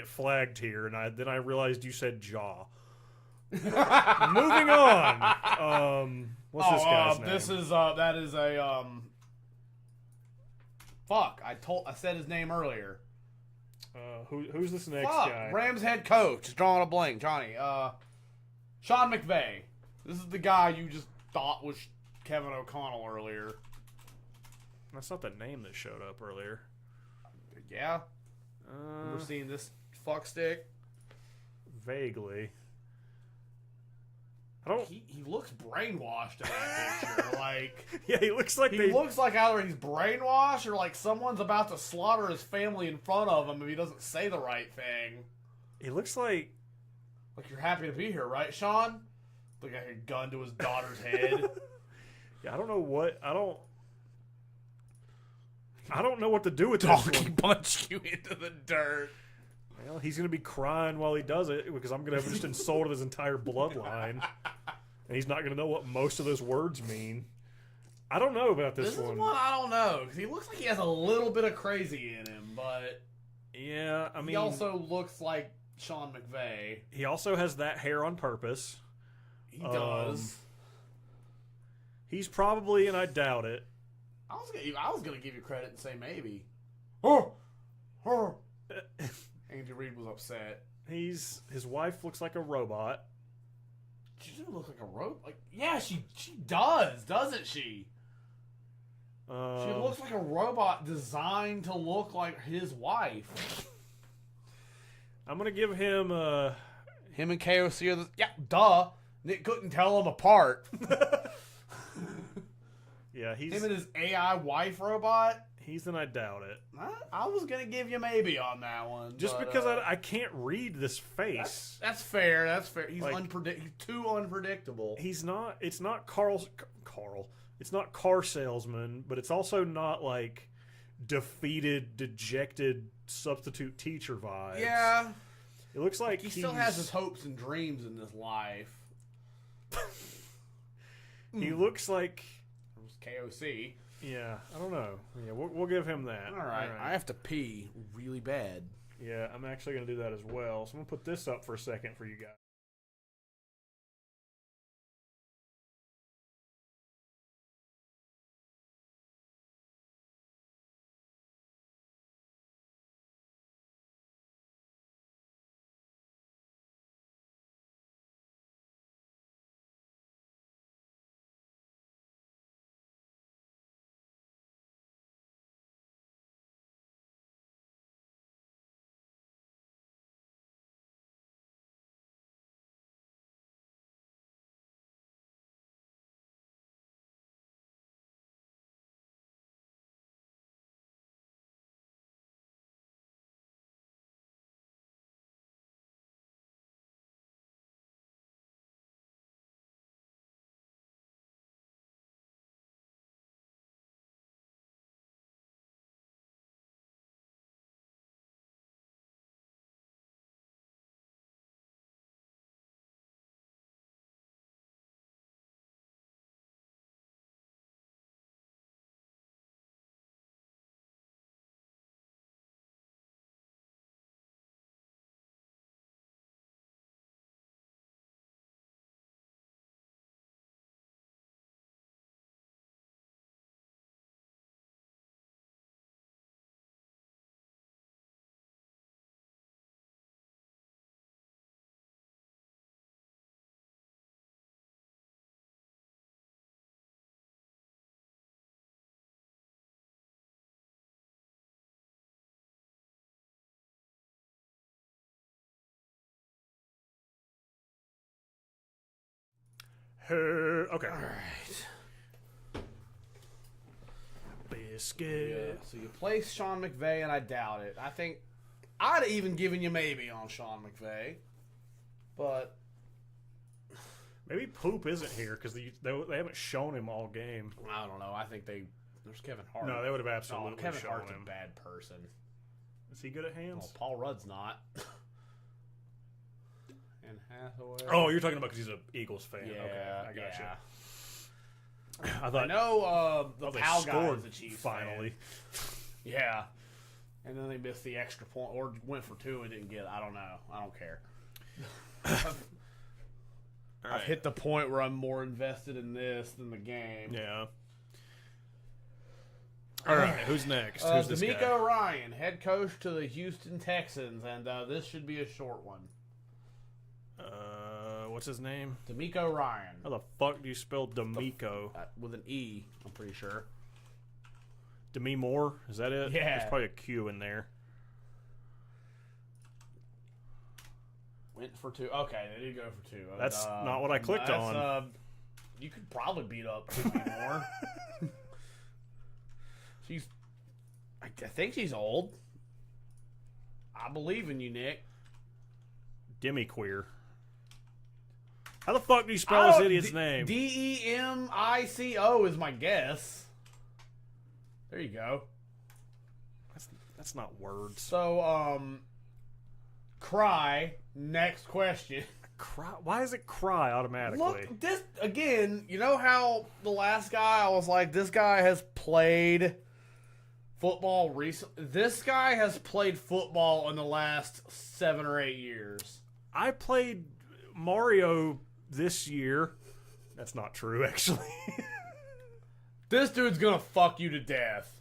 flagged here." And then I realized you said jaw. Moving on. What's this guy's name? This is that is a fuck. I said his name earlier. Who's this next guy? Rams head coach. Drawing a blank. Johnny. Sean McVay. This is the guy you just thought was Kevin O'Connell earlier. That's not the name that showed up earlier. Yeah. Ever seen this fuck stick? Vaguely. He looks brainwashed in that picture. Yeah, he looks like looks like either he's brainwashed or like someone's about to slaughter his family in front of him if he doesn't say the right thing. He looks like you're happy to be here, right, Sean? Look at your gun to his daughter's head. Yeah, I don't know what I don't know what to do with this Donkey one. punched you into the dirt. Well, he's gonna be crying while he does it because I'm gonna have just insulted his entire bloodline, and he's not gonna know what most of those words mean. I don't know about this one. This is one I don't know because he looks like he has a little bit of crazy in him, but Yeah, I mean, he also looks like Sean McVay. he also has that hair on purpose. He does. He's probably, and I doubt it. I was gonna give you credit and say maybe. Andy Reid was upset. His wife looks like a robot. She doesn't look like a robot. Like, yeah, she does, doesn't she? She looks like a robot designed to look like his wife. I'm gonna give him. Him and KOC are duh. Nick couldn't tell them apart. Yeah, he's Him and his AI wife robot. he's, and I doubt it. I was gonna give you maybe on that one, Just because I can't read this face. That's fair. That's fair. He's Like, he's too unpredictable. He's not. It's not Carl. It's not car salesman, but it's also not like defeated, dejected substitute teacher vibes. Yeah, It looks like he still has his hopes and dreams in this life. He looks like. It was KOC. Yeah, I don't know. Yeah, we'll give him that. All right. I have to pee really bad. Yeah, I'm actually going to do that as well. So I'm going to put this up for a second for you guys. Okay. All right. Biscuit. Yeah, so you place Sean McVay, and I doubt it. I think I'd have even given you maybe on Sean McVay, but Maybe Poop isn't here because they haven't shown him all game. I don't know. I think there's Kevin Hart. No, they would have absolutely Kevin shown Hart's him. a bad person. Is he good at hands? Well, Paul Rudd's not. And Hathaway. Oh, you're talking about because he's an Eagles fan. Yeah, Okay, I got yeah. you. I thought. I know the they Pal guy scored is a Chiefs finally. fan. Yeah. And then they missed the extra point, or went for two and didn't get it. I don't know. I don't care. I've hit the point where I'm more invested in this than the game. Yeah. All right, who's next? Who's this D'Amico guy? Ryan, head coach to the Houston Texans, and this should be a short one. What's his name? D'Amico Ryan. How the fuck do you spell D'Amico? With an E, I'm pretty sure. Demi Moore? Is that it? Yeah. There's probably a Q in there. Went for two. Okay, they did go for two. That's not what I clicked on. You could probably beat up Demi Moore. I think she's old. I believe in you, Nick. Demi Queer. How the fuck do you spell this idiot's name? Demico is my guess. There you go. That's not words. So, cry. Next question. Cry? Why does it cry automatically? Look, this again. You know how the last guy I was like, this guy has played football recently. This guy has played football in the last 7 or 8 years. I played Mario this year. That's not true, actually. This dude's gonna fuck you to death.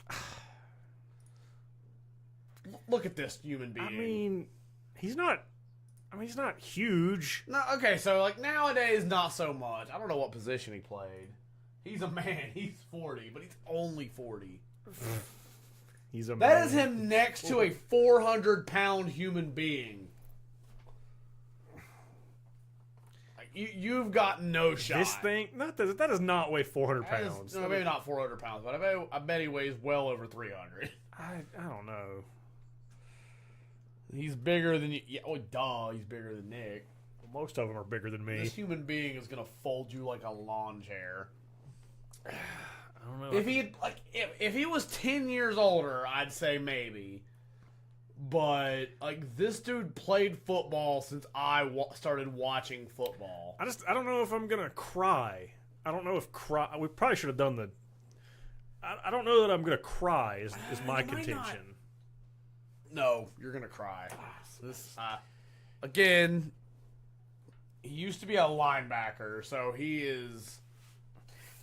Look at this human being. I mean, he's not huge. No, okay, so like nowadays, not so much. I don't know what position he played. He's a man. He's 40, but he's only 40. He's a man. That is him next to a 400-pound human being. Like, you've got no shot. This thing, that does not weigh 400 pounds. No, maybe not 400 pounds, but I bet he weighs well over 300. I don't know. He's bigger than you. Yeah, oh, duh, he's bigger than Nick. Well, most of them are bigger than me. This human being is gonna fold you like a lawn chair. I don't know. If he was 10 years older, I'd say maybe. But like this dude played football since I started watching football. I don't know if I'm gonna cry. I don't know if cry. We probably should have done the. I don't know that I'm gonna cry. Is my contention. No, you're gonna cry. Again, he used to be a linebacker, so he is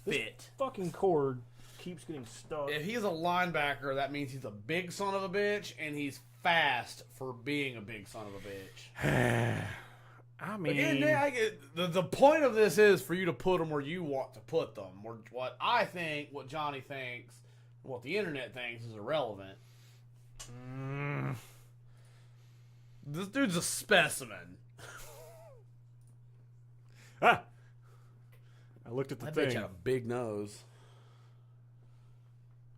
fit. This fucking cord keeps getting stuck. If he's a linebacker, that means he's a big son of a bitch, and he's fast for being a big son of a bitch. I mean, again, the point of this is for you to put them where you want to put them. Or what I think, what Johnny thinks, what the internet thinks is irrelevant. This dude's a specimen. I looked at the That thing. bitch had a big nose.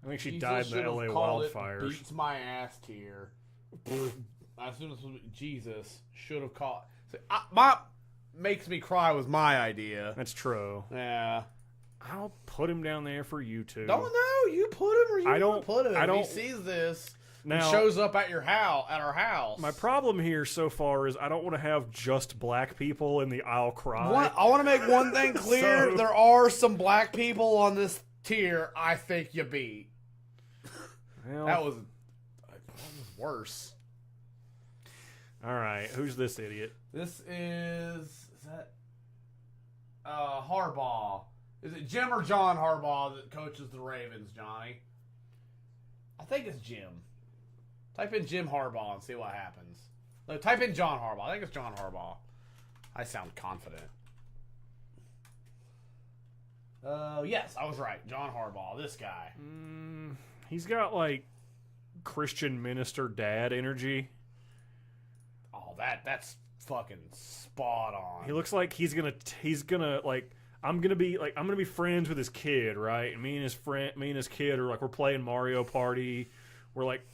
I think she died in the LA wildfires. Beats my ass tier. As soon as Jesus should have caught. My makes me cry was my idea. That's true. Yeah. I'll put him down there for you two. Don't know. You put him where you want to put him. I don't. He sees this. Now, he shows up at our house. My problem here so far is I don't want to have just black people in the I'll cry. I want to make one thing clear. So, there are some black people on this tier I think you beat. Well, That was worse. All right, who's this idiot? This is that Harbaugh. Is it Jim or John Harbaugh that coaches the Ravens, Johnny? I think it's Jim. Type in Jim Harbaugh and see what happens. No, type in John Harbaugh. I think it's John Harbaugh. I sound confident. Yes, I was right. John Harbaugh, this guy. He's got like Christian minister dad energy. Oh, that's fucking spot on. He looks like he's gonna like I'm gonna be friends with his kid, right? And me and his kid are like we're playing Mario Party. We're like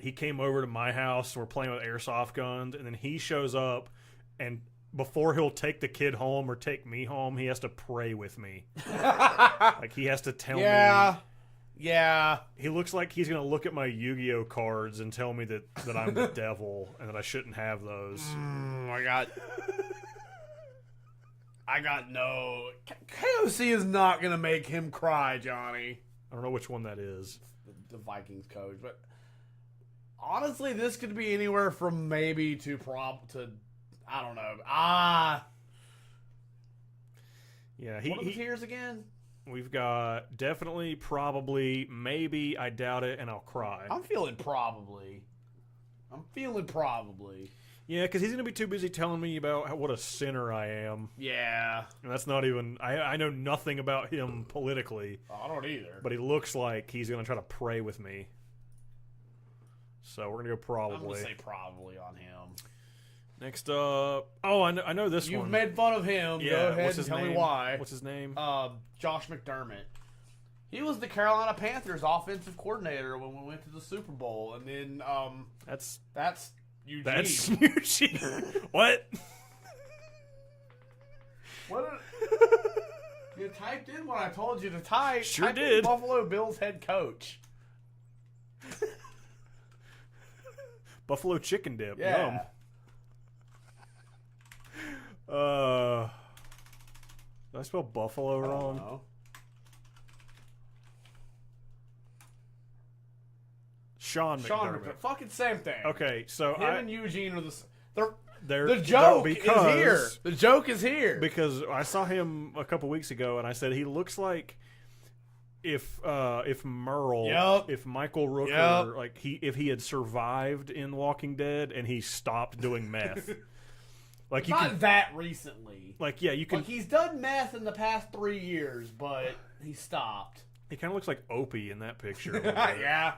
he came over to my house. We're playing with airsoft guns, and then he shows up, and before he'll take the kid home or take me home, he has to pray with me. Like he has to tell me. Yeah. He looks like he's gonna look at my Yu-Gi-Oh cards and tell me that I'm the devil and that I shouldn't have those. I got no. KOC is not gonna make him cry, Johnny. I don't know which one that is. The Vikings coach, but honestly, this could be anywhere from maybe to I don't know. Yeah. What are the tiers again? We've got definitely, probably, maybe, I doubt it, and I'll cry. I'm feeling probably. Yeah, because he's going to be too busy telling me about what a sinner I am. Yeah. And that's not even... I know nothing about him politically. I don't either. But he looks like he's going to try to pray with me. So we're going to go probably. I'm going to say probably on him. Next up... Oh, I know this one. You've made fun of him. Yeah, Go ahead and tell me why. What's his name? Josh McDermott. He was the Carolina Panthers offensive coordinator when we went to the Super Bowl. And then that's Eugene. That's Eugene. What? What? You typed in what I told you to type. Sure Type in did. Buffalo Bills head coach. Buffalo chicken dip. Yeah. Yum. Did I spell buffalo wrong? No. Sean McDermott. Fucking same thing. Okay, so Him and Eugene are they're the joke is because- here. The joke is here. because I saw him a couple weeks ago, and I said he looks like if Merle, Yep. if Michael Rooker, Yep. like if he had survived in Walking Dead and he stopped doing meth, like you Not can, that recently. like yeah, you can. Like he's done meth in the past 3 years, but he stopped. He kind of looks like Opie in that picture. a little bit. Yeah.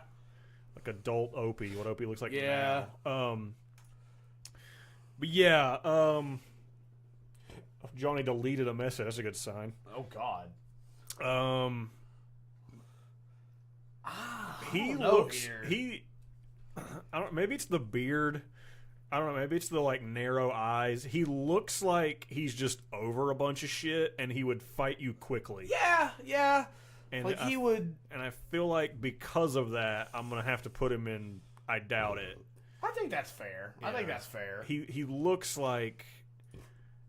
Like adult Opie, what Opie looks like Yeah. now. But yeah, Johnny deleted a message. That's a good sign. Oh God. He I don't know looks. here. I don't. Maybe it's the beard. I don't know. Maybe it's the like narrow eyes. He looks like he's just over a bunch of shit, and he would fight you quickly. Yeah. And Like he would. And I feel like because of that, I'm gonna have to put him in. I doubt it. I think that's fair. I Yeah. think that's fair. He looks like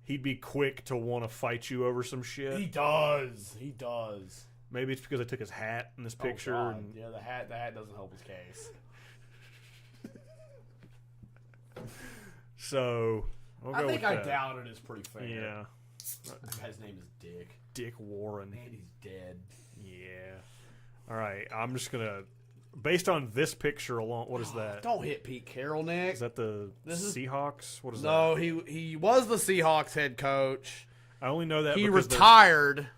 he'd be quick to want to fight you over some shit. He does. He does. Maybe it's because I took his hat in this picture. Oh, God. And, Yeah, the hat doesn't help his case. so I'll go I think with I that. doubt it is pretty fair. Yeah, That guy's name is Dick. Dick Warren. And he's dead. Yeah. All right. I'm just gonna, based on this picture alone. What is that? Don't hit Pete Carroll, Nick. Is that the This is- Seahawks? What is that? No, he was the Seahawks head coach. I only know that He because retired,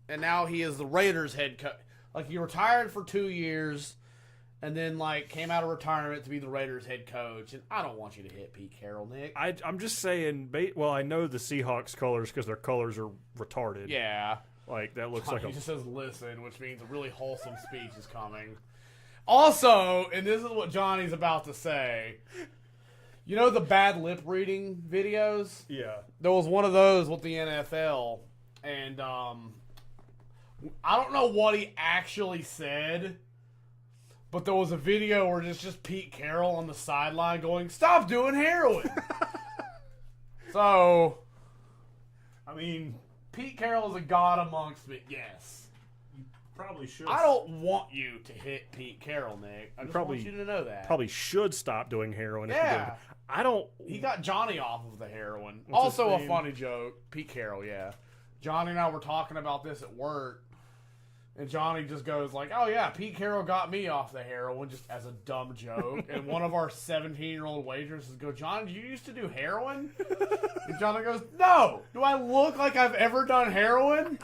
and now he is the Raiders head coach. Like he retired for 2 years, and then like came out of retirement to be the Raiders head coach. And I don't want you to hit Pete Carroll, Nick. I'm just saying. Well, I know the Seahawks colors because their colors are retarded. Yeah. Like that looks like He a. just says listen, which means a really wholesome speech is coming. Also, and this is what Johnny's about to say. You know the bad lip reading videos? Yeah. There was one of those with the NFL, and I don't know what he actually said, but there was a video where it's just Pete Carroll on the sideline going, "Stop doing heroin." So, I mean, Pete Carroll is a god amongst me. Yes. you probably should. I don't want you to hit Pete Carroll, Nick. I just probably- want you to know that. Probably should stop doing heroin. If you're Yeah. doing, I don't. He got Johnny off of the heroin. What's his Also a name? funny joke. Pete Carroll, yeah. Johnny and I were talking about this at work. And Johnny just goes like, "Oh yeah, Pete Carroll got me off the heroin," just as a dumb joke. And one of our 17-year-old waitresses go, "John, you used to do heroin?" And Johnny goes, "No. Do I look like I've ever done heroin?"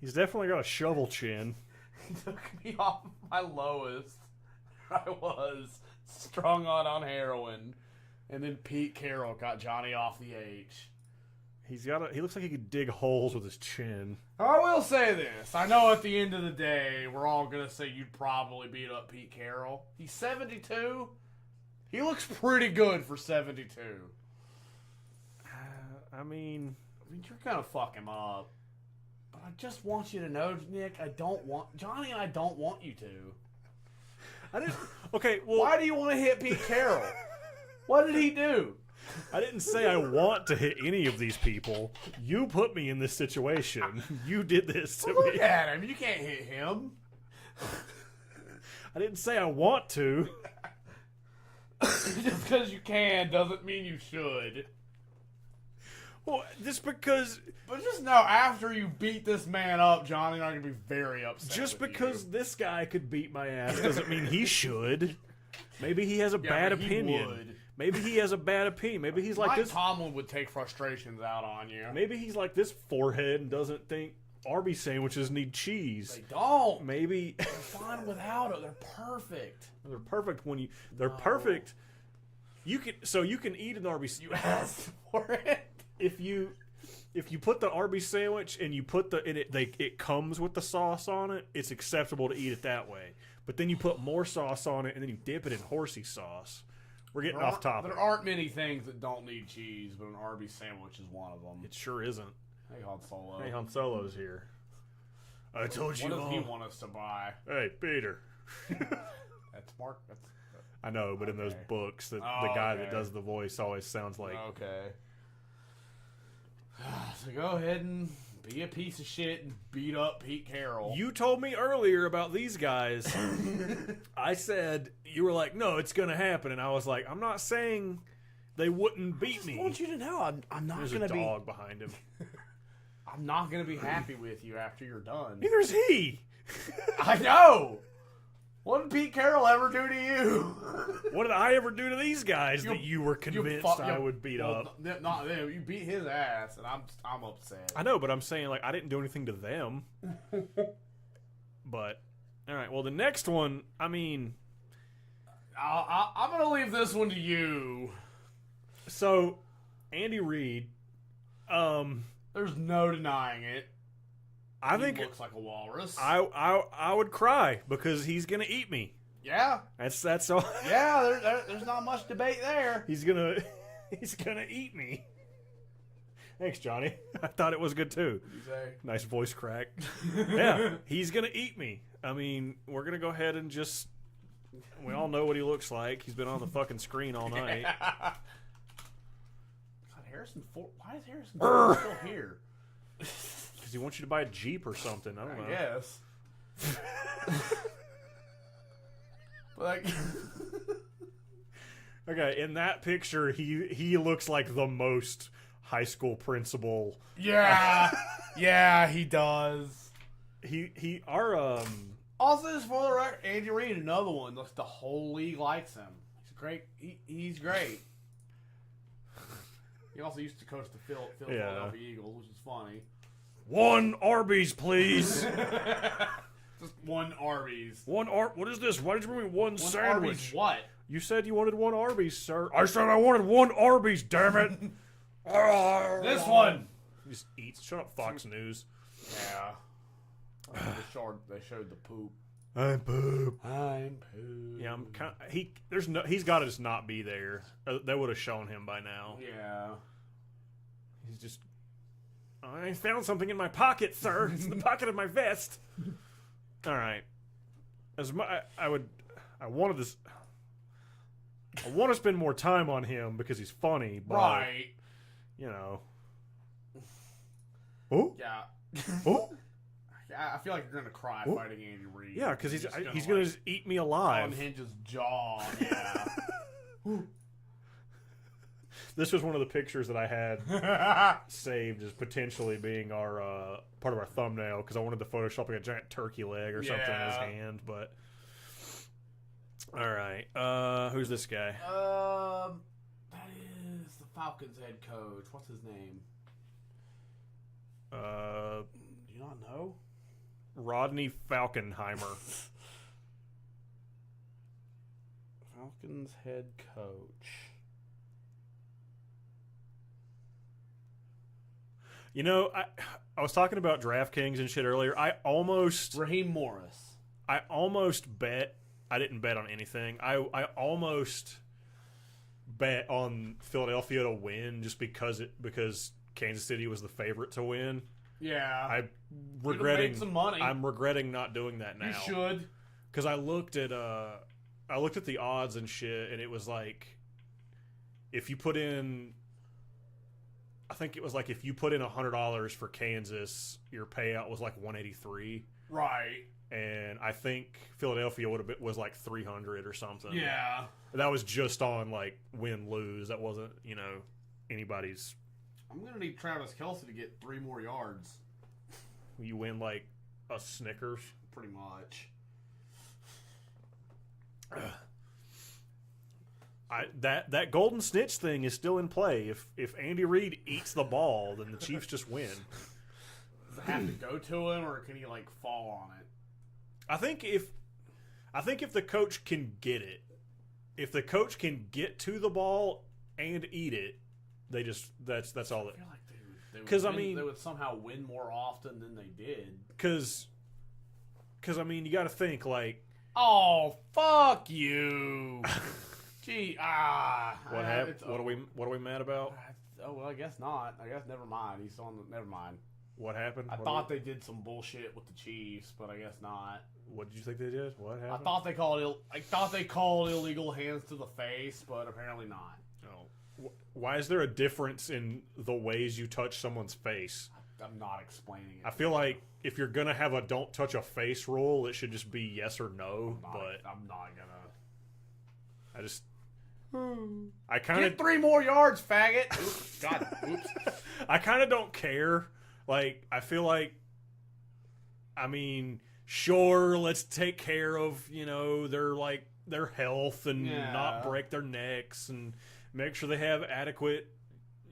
He's definitely got a shovel chin. He took me off of my lowest. I was strung on heroin. And then Pete Carroll got Johnny off the H. He looks like he could dig holes with his chin. I will say this. I know at the end of the day, we're all going to say you'd probably beat up Pete Carroll. He's 72. He looks pretty good for 72. I mean, You're going to fuck him up. But I just want you to know, Nick, Johnny and I don't want you to. I didn't. Okay, well, Why do you want to hit Pete Carroll? What did he do? I didn't say I want to hit any of these people. You put me in this situation. You did this to Look me. at him. You can't hit him. I didn't say I want to. Just because you can doesn't mean you should. Well, just because But just know, after you beat this man up, Johnny and I are going to be very upset. just with because you. this guy could beat my ass doesn't mean he should. Maybe he has a Yeah, bad but he opinion. would. Maybe he has a bad opinion. Maybe he's like Mike this. Tomlin would take frustrations out on you. Maybe he's like this forehead and doesn't think Arby's sandwiches need cheese. They don't. Maybe They're fine without it. They're perfect. they're perfect when you. They're perfect. You can eat an Arby's. You asked for it. If you put the Arby's sandwich and you put it comes with the sauce on it, it's acceptable to eat it that way. But then you put more sauce on it and then you dip it in horsey sauce, We're getting off topic. There aren't many things that don't need cheese, but an Arby's sandwich is one of them. It sure isn't. Hey, Han Solo. Hey, Han Solo's here. I told you. What does he want us to buy? Hey, Peter. That's Mark. I know, but in those books, the guy that does the voice always sounds like. Okay. So go ahead and be a piece of shit and beat up Pete Carroll. You told me earlier about these guys. I said, you were like, no, it's going to happen. And I was like, I'm not saying they wouldn't beat me. I want you to know I'm not going to be... There's a dog behind him. I'm not going to be happy with you after you're done. Neither is he. I know. What did Pete Carroll ever do to you? What did I ever do to these guys that you were convinced I would beat up? Not them. You beat his ass, and I'm upset. I know, but I'm saying, like, I didn't do anything to them. But, all right, well, the next one, I mean... I'm going to leave this one to you. So, Andy Reid, there's no denying it. I think he looks like a walrus. I would cry because he's gonna eat me. Yeah, that's all. Yeah, there's not much debate there. He's gonna eat me. Thanks, Johnny. I thought it was good too. What'd you say? Nice voice crack. Yeah, he's gonna eat me. I mean, we're gonna go ahead and just. We all know what he looks like. He's been on the fucking screen all night. God, Harrison Ford. Why is Harrison Ford still here? Because he wants you to buy a Jeep or something. I don't know. I guess. Like, okay, in that picture, he looks like the most high school principal. Yeah, yeah, he does. Also, just for the record, Andy Reid, another one. The whole league likes him. He's great. He's great. He also used to coach the Philadelphia Eagles, which is funny. One Arby's, please. Just one Arby's. What is this? Why did you bring me one sandwich? Arby's what? You said you wanted one Arby's, sir. I said I wanted one Arby's, damn it. This one. He just eats. Shut up, Fox News. Yeah. They showed the poop. I'm poop. Yeah, I'm kind. He's got to just not be there. They would have shown him by now. Yeah. He's just. I found something in my pocket, sir. It's in the pocket of my vest. All right. I want to spend more time on him because he's funny, but right. You know. Oh. Yeah. Oh. I feel like you're gonna cry fighting Andy Reid. Yeah, because he's gonna just eat me alive. Unhinge his jaw. Yeah. This was one of the pictures that I had saved as potentially being our part of our thumbnail because I wanted to Photoshop like a giant turkey leg or something in his hand. But all right, who's this guy? That is the Falcons head coach. What's his name? Do you not know? Rodney Falkenheimer. Falcons head coach. You know, I was talking about DraftKings and shit earlier. Raheem Morris. I almost bet. I didn't bet on anything. I almost bet on Philadelphia to win just because Kansas City was the favorite to win. Yeah. I'm some money. I'm regretting not doing that now. You should. Because I looked at the odds and shit, and it was like if you put in. I think it was like if you put in $100 for Kansas, your payout was like $183. Right. And I think Philadelphia was like $300 or something. Yeah. That was just on like win lose. That wasn't anybody's. I'm gonna need Travis Kelce to get 3 more yards. You win like a Snickers, pretty much. That golden snitch thing is still in play. If Andy Reid eats the ball, then the Chiefs just win. Does it have to go to him, or can he like fall on it? I think if the coach can get it, if the coach can get to the ball and eat it, they just that's all. I feel like they would somehow win more often than they did. Because I mean, you got to think like, oh fuck you. Gee, What happened? What are we mad about? Oh well, I guess not. I guess never mind. He's on the. Never mind. What happened? I thought they did some bullshit with the Chiefs, but I guess not. What did you think they did? What happened? I thought they called illegal hands to the face, but apparently not. Oh. Why is there a difference in the ways you touch someone's face? I'm not explaining it. I feel like if you're gonna have a don't touch a face rule, it should just be yes or no. I'm not gonna. I kind of get 3 more yards, faggot. Oops, God, oops. I kind of don't care. Like, I feel like, I mean, sure, let's take care of their health and not break their necks and make sure they have adequate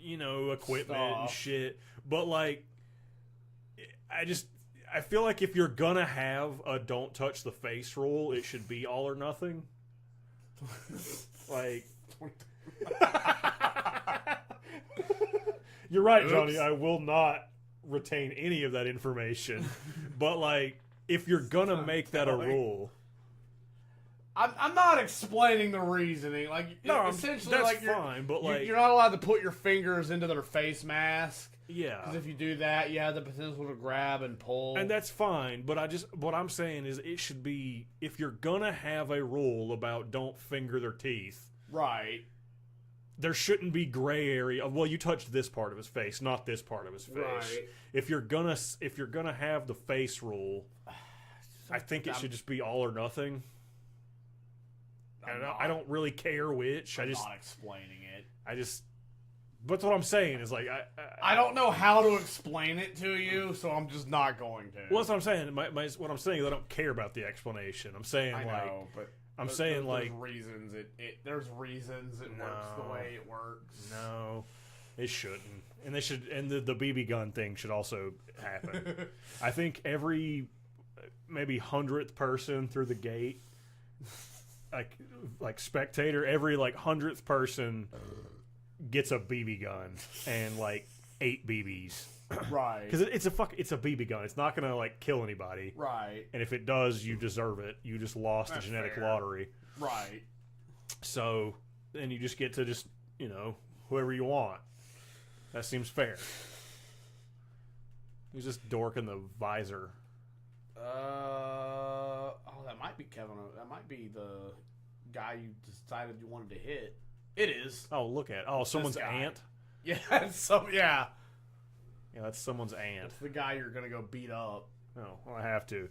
equipment and shit. But like, I feel like if you're gonna have a don't touch the face rule, it should be all or nothing. Like, you're right, Johnny. I will not retain any of that information. But like, if you're gonna make that a rule, I'm not explaining the reasoning. Like, no, essentially, that's like fine. But like, you're not allowed to put your fingers into their face mask. Yeah, because if you do that, you have the potential to grab and pull, and that's fine. But what I'm saying is, it should be, if you're gonna have a rule about don't finger their teeth, right? There shouldn't be gray area. Well, you touched this part of his face, not this part of his face. Right. If you're gonna have the face rule, I think it should just be all or nothing. I don't really care which. I'm not explaining it. But what I'm saying is, like, I don't know how to explain it to you, so I'm just not going to. Well, that's what I'm saying. What I'm saying is, I don't care about the explanation. I'm saying, there's reasons there's reasons it works the way it works. No, it shouldn't. And the BB gun thing should also happen. I think every maybe 100th person through the gate, like spectator, every 100th person gets a BB gun and 8 BBs. Right. Because it's a BB gun. It's not gonna kill anybody. Right. And if it does, you deserve it. You just lost the genetic lottery. Right. So then you just get to whoever you want. That seems fair. Who's this dork in the visor? That might be Kevin. That might be the guy you decided you wanted to hit. It is. Oh, look at someone's aunt. Yeah, yeah, that's someone's aunt. It's the guy you're gonna go beat up. Oh, well, I have to.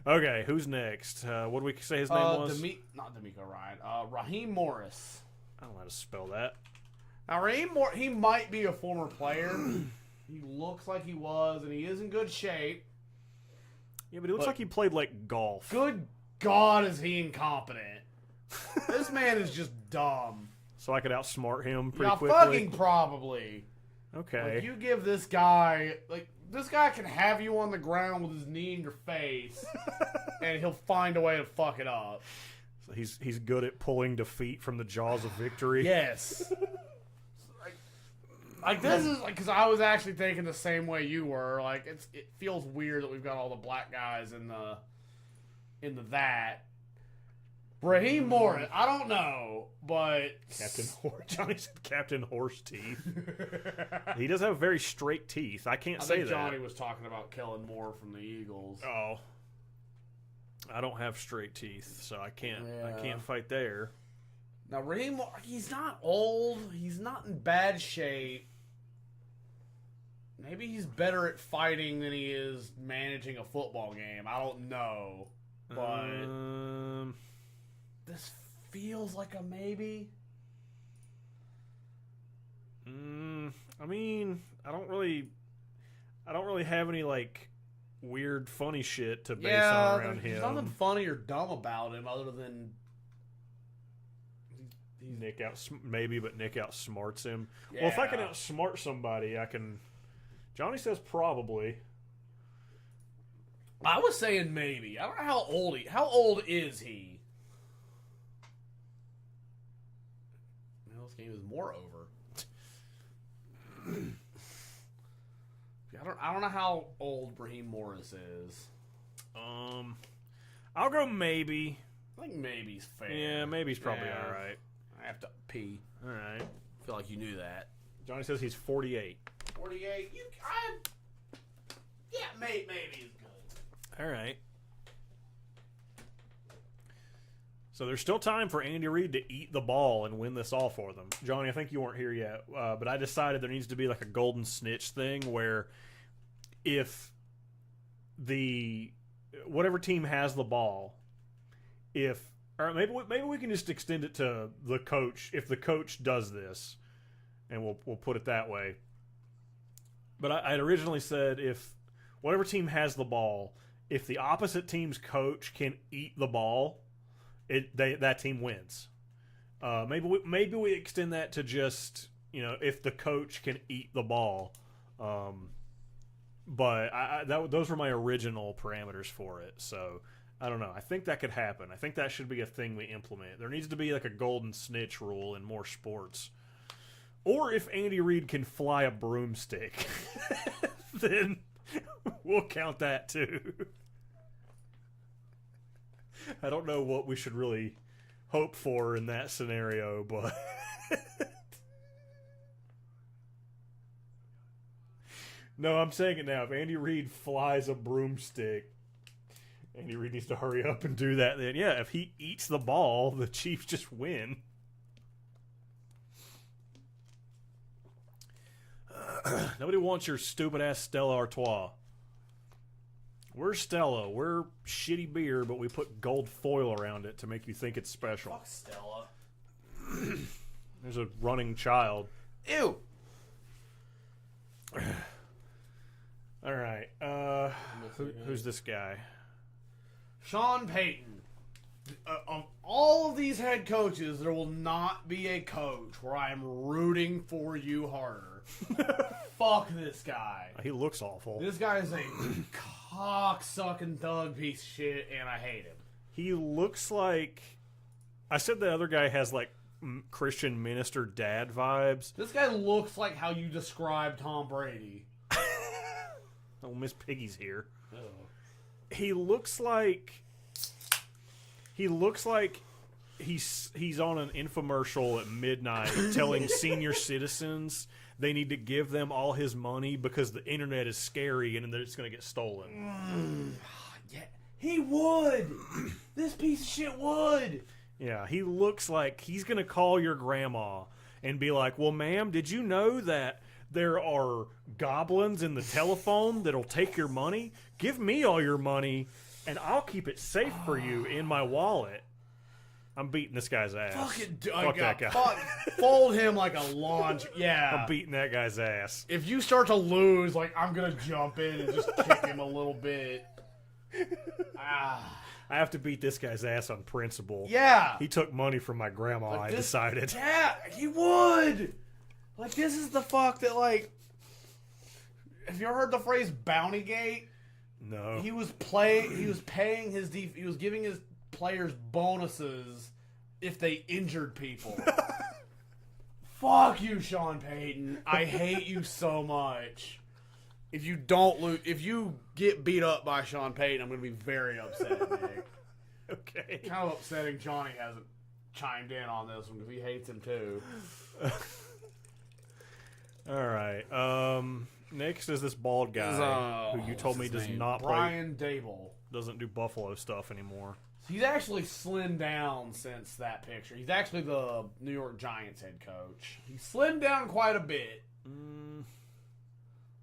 Okay, who's next? What do we say his name was? Not D'Amico Ryan. Raheem Morris. I don't know how to spell that. Now, Raheem Morris, he might be a former player. He looks like he was, and he is in good shape. Yeah, but it looks like he played golf. Good God, is he incompetent? This man is just dumb. So I could outsmart him pretty quickly? Fucking probably. Okay. You give this guy... this guy can have you on the ground with his knee in your face, and he'll find a way to fuck it up. So he's good at pulling defeat from the jaws of victory? Yes. This is... because I was actually thinking the same way you were. It feels weird that we've got all the black guys in the that. Raheem Morris, I don't know, but... Johnny said Captain Horse Teeth. He does have very straight teeth. I can't say that. Johnny was talking about Kellen Moore from the Eagles. Oh. I don't have straight teeth, so I can't fight there. Now, Raheem Morris, he's not old. He's not in bad shape. Maybe he's better at fighting than he is managing a football game. I don't know. But... this feels like a maybe. I mean, I don't really have any weird funny shit to base on around him. There's nothing funny or dumb about him other than Nick outsmarts him. Yeah. Well, if I can outsmart somebody, I can. Johnny says probably. I was saying maybe. I don't know how old is he? This game is more over. I don't know how old Raheem Morris is. I'll go maybe. I think maybe's fair. Yeah, maybe's probably all right. I have to pee. All right. I feel like you knew that. Johnny says he's 48. 48. Yeah, maybe is good. All right. So there's still time for Andy Reid to eat the ball and win this all for them. Johnny, I think you weren't here yet, but I decided there needs to be like a golden snitch thing where if whatever team has the ball, or maybe we can just extend it to the coach if the coach does this, and we'll put it that way. But I had originally said if whatever team has the ball, if the opposite team's coach can eat the ball, that team wins. Maybe we extend that to just if the coach can eat the ball. But those were my original parameters for it. So I don't know. I think that could happen. I think that should be a thing we implement. There needs to be like a golden snitch rule in more sports. Or if Andy Reid can fly a broomstick, then we'll count that too. I don't know what we should really hope for in that scenario, but no, I'm saying it now. If Andy Reid flies a broomstick, Andy Reid needs to hurry up and do that then. Yeah, if he eats the ball, the Chiefs just win. Nobody wants your stupid-ass Stella Artois. We're Stella. We're shitty beer, but we put gold foil around it to make you think it's special. Fuck Stella. There's a running child. Ew. All right. Who's this guy? Sean Payton. Of all of these head coaches, there will not be a coach where I am rooting for you harder. Fuck this guy. He looks awful. This guy is a cock-sucking thug piece of shit, and I hate him. He looks like... I said the other guy has, like, Christian minister dad vibes. This guy looks like how you described Tom Brady. Oh, Miss Piggy's here. Oh. He looks like he's on an infomercial at midnight telling senior citizens they need to give them all his money because the internet is scary and that it's going to get stolen. Yeah, he would. This piece of shit would. Yeah, he looks like he's going to call your grandma and be like, well, ma'am, did you know that there are goblins in the telephone that'll take your money? Give me all your money, and I'll keep it safe for you in my wallet. I'm beating this guy's ass. Fuck that guy. Fold him like a launch. Yeah. I'm beating that guy's ass. If you start to lose, like, I'm going to jump in and just kick him a little bit. I have to beat this guy's ass on principle. Yeah. He took money from my grandma, I decided. Yeah, he would. Like, this is the fuck that, like... Have you ever heard the phrase bounty gate? No. He was paying his... He was giving his players bonuses if they injured people. Fuck you, Sean Payton. I hate you so much. If you get beat up by Sean Payton, I'm going to be very upset, Nick. Okay. Kind of upsetting Johnny hasn't chimed in on this one because he hates him too. All right. Next is this bald guy who you told me does not play. Brian Dable. Doesn't do Buffalo stuff anymore. He's actually slimmed down since that picture. He's actually the New York Giants head coach. He slimmed down quite a bit.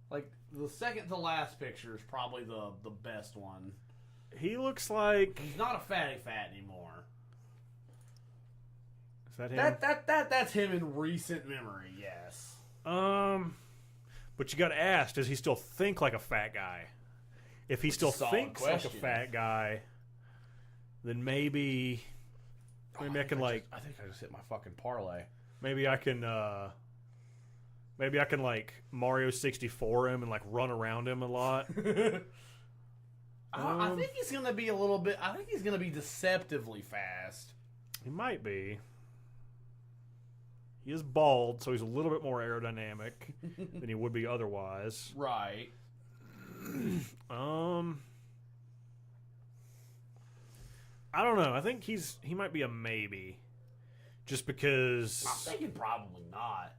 Like, the second to last picture is probably the best one. He looks like... He's not a fatty fat anymore. Is that him? That's him in recent memory, yes. But you got to ask, does he still think like a fat guy? If he still thinks like a fat guy, then maybe I can like... I think I just hit my fucking parlay. Maybe I can like Mario 64 him and like run around him a lot. I think he's gonna be I think he's gonna be deceptively fast. He might be. He is bald, so he's a little bit more aerodynamic than he would be otherwise. Right. I don't know. I think he might be a maybe. just because. I'm thinking probably not.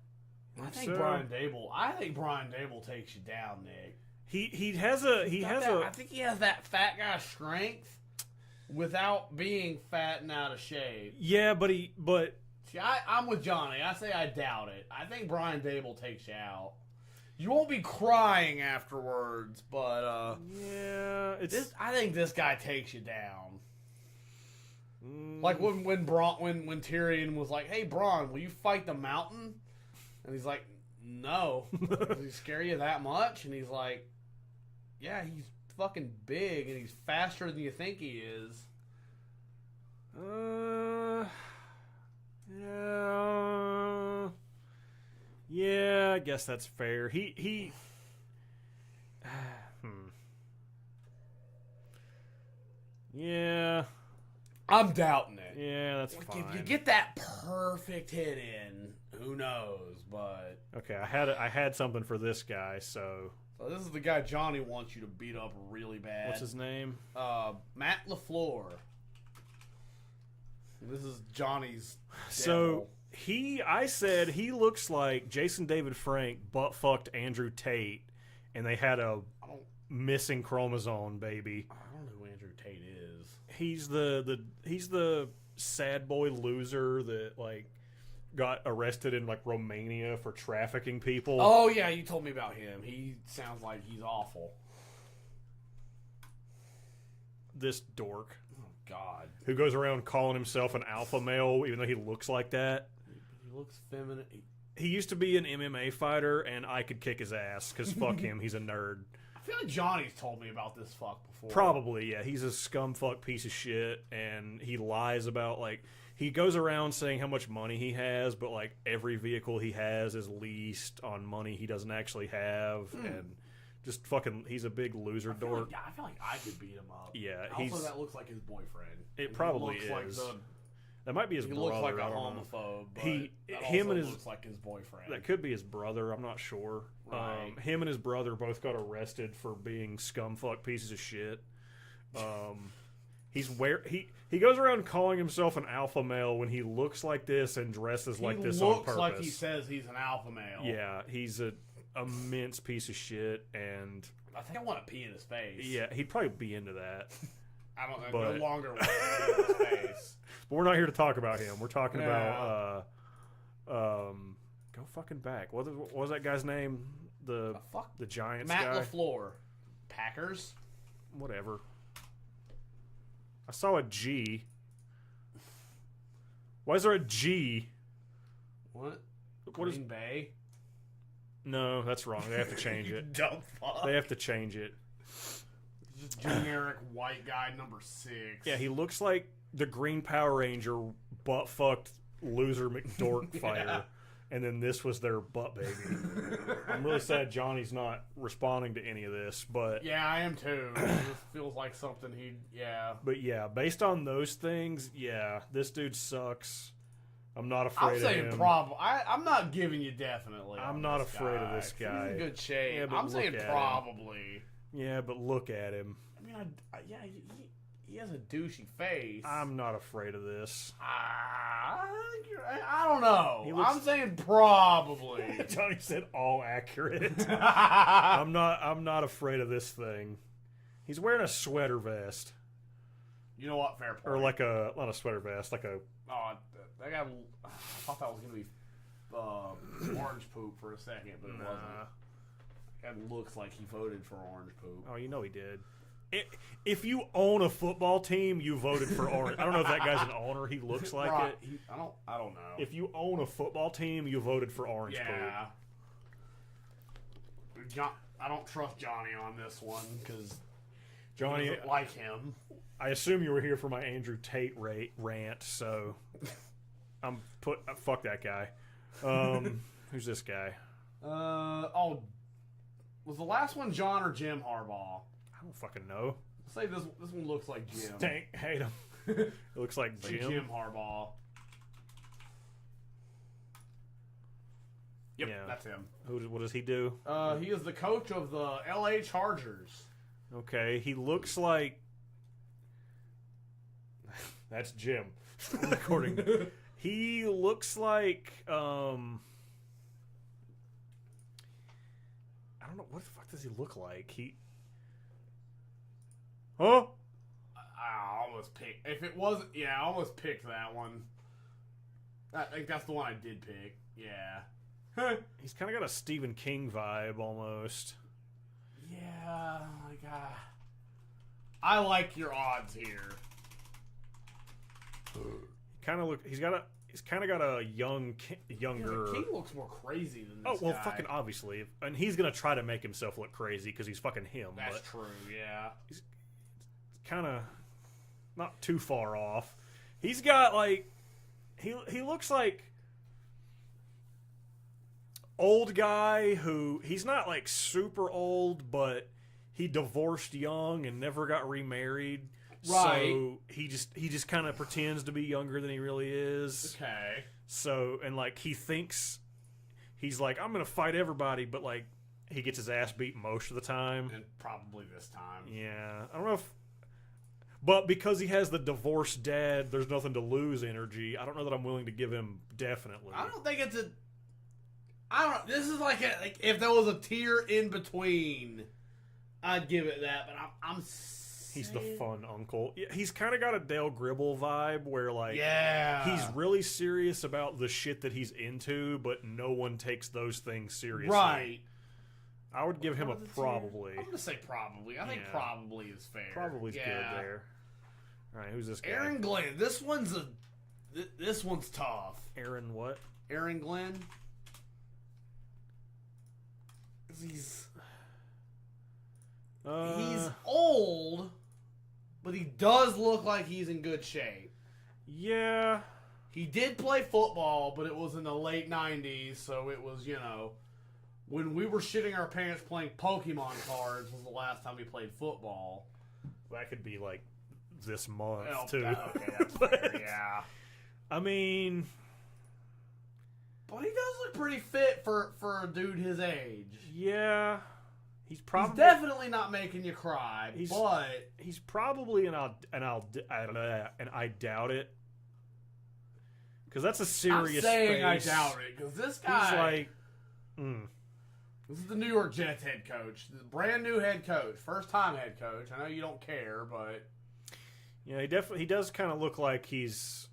I think So? Brian Dable takes you down, Nick. He has a I think he has that fat guy strength without being fat and out of shape. Yeah, but See, I'm with Johnny. I say I doubt it. I think Brian Dable takes you out. You won't be crying afterwards, but yeah, I think this guy takes you down. Like when Tyrion was like, "Hey, Bronn, will you fight the Mountain?" And he's like, "No." Does he scare you that much? And he's like, "Yeah, he's fucking big and he's faster than you think he is." Yeah, I guess that's fair. Yeah. I'm doubting it. Yeah, that's Like, fine. if you get that perfect hit in, who knows? But okay, I had something for this guy, so this is the guy Johnny wants you to beat up really bad. what's his name? Matt LaFleur. This is Johnny's So I said he looks like Jason David Frank butt fucked Andrew Tate, and they had a missing chromosome baby. I don't know who Andrew Tate is. He's the sad boy loser that like got arrested in like Romania for trafficking people. Oh yeah, you told me about him. He sounds like he's awful. This dork. Oh God. Who goes around calling himself an alpha male even though he looks like that. He looks feminine. He used to be an MMA fighter, and I could kick his ass because fuck him, he's a nerd. I feel like Johnny's told me about this fuck before. Probably, yeah. He's a scumfuck piece of shit, and he lies about, like, he goes around saying how much money he has, but, like, every vehicle he has is leased on money he doesn't actually have, and just fucking, he's a big loser dork. I feel like I could beat him up. Yeah, also, that looks like his boyfriend. It probably is. Like that might be his brother. He looks like a I don't homophobe. But him and his looks like his boyfriend. That could be his brother. I'm not sure. Right. Him and his brother both got arrested for being scumfuck pieces of shit. He goes around calling himself an alpha male when he looks like this and dresses like this on purpose. He looks like he says he's an alpha male. Yeah, he's a immense piece of shit, and I think I want to pee in his face. Yeah, he'd probably be into that. I don't know. But, no longer want to pee in his face. But we're not here to talk about him. We're talking about go fucking back. What was that guy's name? The Giants guy? Matt LaFleur. Packers? Whatever. I saw a G. Why is there a G? What? Green Bay? No, that's wrong. They have to change it. Dumb fuck. They have to change it. Just generic white guy number 6. Yeah, he looks like the Green Power Ranger butt-fucked loser McDork fighter. And then this was their butt baby. I'm really sad Johnny's not responding to any of this, but... Yeah, I am too. This feels like something But yeah, based on those things, yeah, this dude sucks. I'm not afraid of him. I'm not giving you definitely. I'm not afraid of this guy. He's in good shape. Yeah, I'm saying probably. Yeah, but look at him. I mean, he has a douchey face. I'm not afraid of this. I don't know. I'm saying probably. Johnny said all accurate. I'm not afraid of this thing. He's wearing a sweater vest. You know what? Fair point. Or like not a sweater vest, like a... Oh, that guy, I thought that was going to be orange poop for a second, but it wasn't. That looks like he voted for orange poop. Oh, you know he did. If you own a football team, you voted for orange. I don't know if that guy's an owner. He looks like it. I don't know. If you own a football team, you voted for orange poop. I don't trust Johnny on this one because Johnny doesn't like him. I assume you were here for my Andrew Tate rant, so fuck that guy. Who's this guy? Was the last one John or Jim Harbaugh? I don't fucking know. Say this one looks like Jim. Stank, hate him. It looks like Jim. Jim Harbaugh. Yep, yeah. That's him. What does he do? He is the coach of the LA Chargers. Okay, he looks like... That's Jim. According to... He looks like I don't know, what the fuck does he look like? Huh? I almost picked. If it wasn't, yeah, I almost picked that one. I think that's the one I did pick. Yeah. He's kind of got a Stephen King vibe almost. Yeah, like I like your odds here. He's kind of got a younger. Yeah, King looks more crazy than this Oh well, guy. fucking obviously, and he's gonna try to make himself look crazy because he's fucking him. That's true. Yeah. He's kind of not too far off. He's got like he looks like old guy who he's not like super old, but he divorced young and never got remarried. Right. So he just kind of pretends to be younger than he really is. Okay. So and like he thinks he's like I'm gonna fight everybody, but like he gets his ass beat most of the time. And probably this time. Yeah, I don't know if. But because he has the divorced dad, there's nothing to lose energy. I don't know that I'm willing to give him definitely. I don't think it's a. I don't. This is like if there was a tier in between, I'd give it that. But I'm. He's the fun uncle. Yeah, he's kind of got a Dale Gribble vibe where like he's really serious about the shit that he's into, but no one takes those things seriously. Right. I would give him a probably. I'm gonna say probably. I think probably is fair. Probably's good there. All right, who's this guy? Aaron Glenn. This one's tough. Aaron what? Aaron Glenn. He's old, but he does look like he's in good shape. Yeah. He did play football, but it was in the late 90s, so it was, when we were shitting our pants playing Pokemon cards was the last time we played football. That could be like this month, too. Okay, that's fair, yeah. I mean... But he does look pretty fit for a dude his age. Yeah. He's definitely not making you cry, but... He's probably, and I doubt it. Because that's a serious I'm saying face. I doubt it, because this guy... He's like... This is the New York Jets head coach. The brand new head coach. First time head coach. I know you don't care, but... Yeah, he does kind of look like he's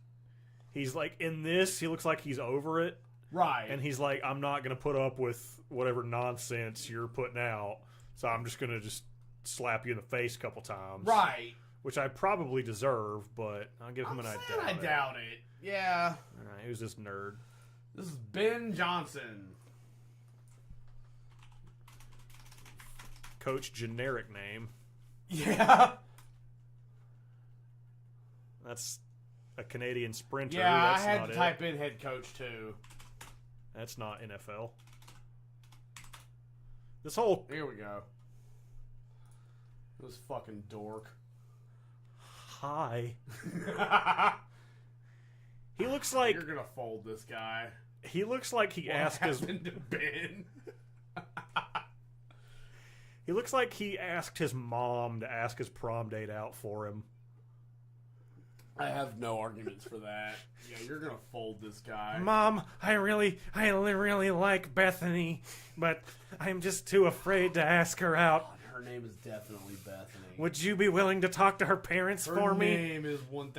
like, in this, he looks like he's over it. Right. And he's like, I'm not going to put up with whatever nonsense you're putting out, so I'm just going to just slap you in the face a couple times. Right. Which I probably deserve, but I'll give him an I doubt it. Yeah. All right, who's this nerd? This is Ben Johnson. Coach generic name. Yeah. That's a Canadian sprinter. Yeah, That's I had to type in head coach too. That's not NFL. This whole... Here we go. This fucking dork. Hi. He looks like... You're gonna fold this guy. He looks like he asked his... to Ben? He looks like he asked his mom to ask his prom date out for him. I have no arguments for that. Yeah, you're gonna fold this guy. Mom, I really like Bethany, but I'm just too afraid to ask her out. Her name is definitely Bethany. Would you be willing to talk to her parents for me? Her name is 1000%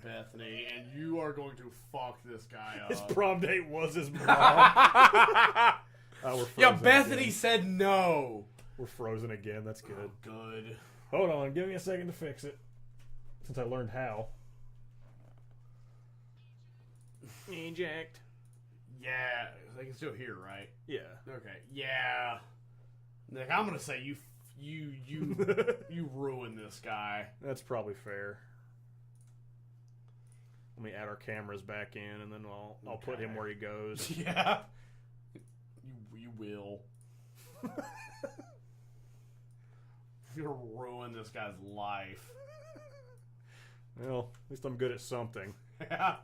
Bethany, and you are going to fuck this guy up. His prom date was his mom. Yeah, Bethany again. Said no. We're frozen again. That's good. Oh, good. Hold on. Give me a second to fix it. Since I learned how. Eject. Yeah. They can still hear, right? Yeah. Okay. Yeah. Nick, I'm gonna say you ruined this guy. That's probably fair. Let me add our cameras back in, and then I'll put him where he goes. Yeah. You will. You're gonna ruin this guy's life. Well, at least I'm good at something. Yeah.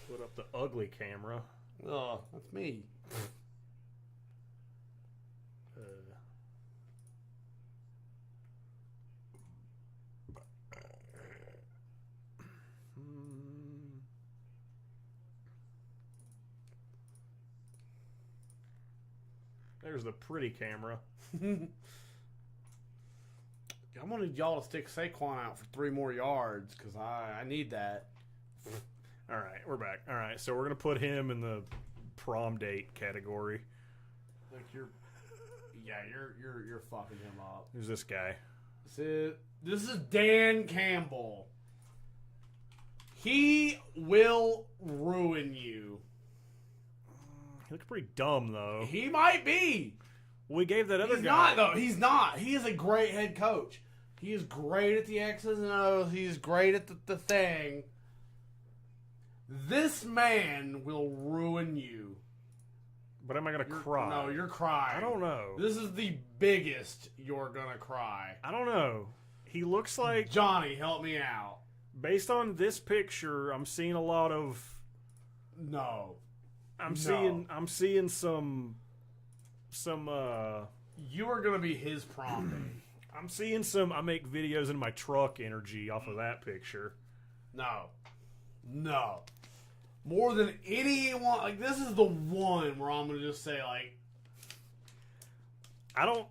Put up the ugly camera. Oh, that's me. There's the pretty camera. I'm gonna need y'all to stick Saquon out for 3 more yards because I need that. All right, we're back. All right, so we're gonna put him in the prom date category. Like you're fucking him up. Who's this guy? This is Dan Campbell. He will ruin you. He looks pretty dumb though. He might be. We gave that other He's guy. not though. He's not. He is a great head coach. He is great at the X's and O's. He's great at the thing. This man will ruin you. But am I gonna cry? No, you're crying. I don't know. This is the biggest you're gonna cry. I don't know. He looks like Johnny, help me out. Based on this picture, I'm seeing a lot of. No. I'm seeing some. You are gonna be his prom date. I'm seeing some. I make videos in my truck energy off of that picture. No. More than anyone, like this is the one where I'm gonna just say like, I don't.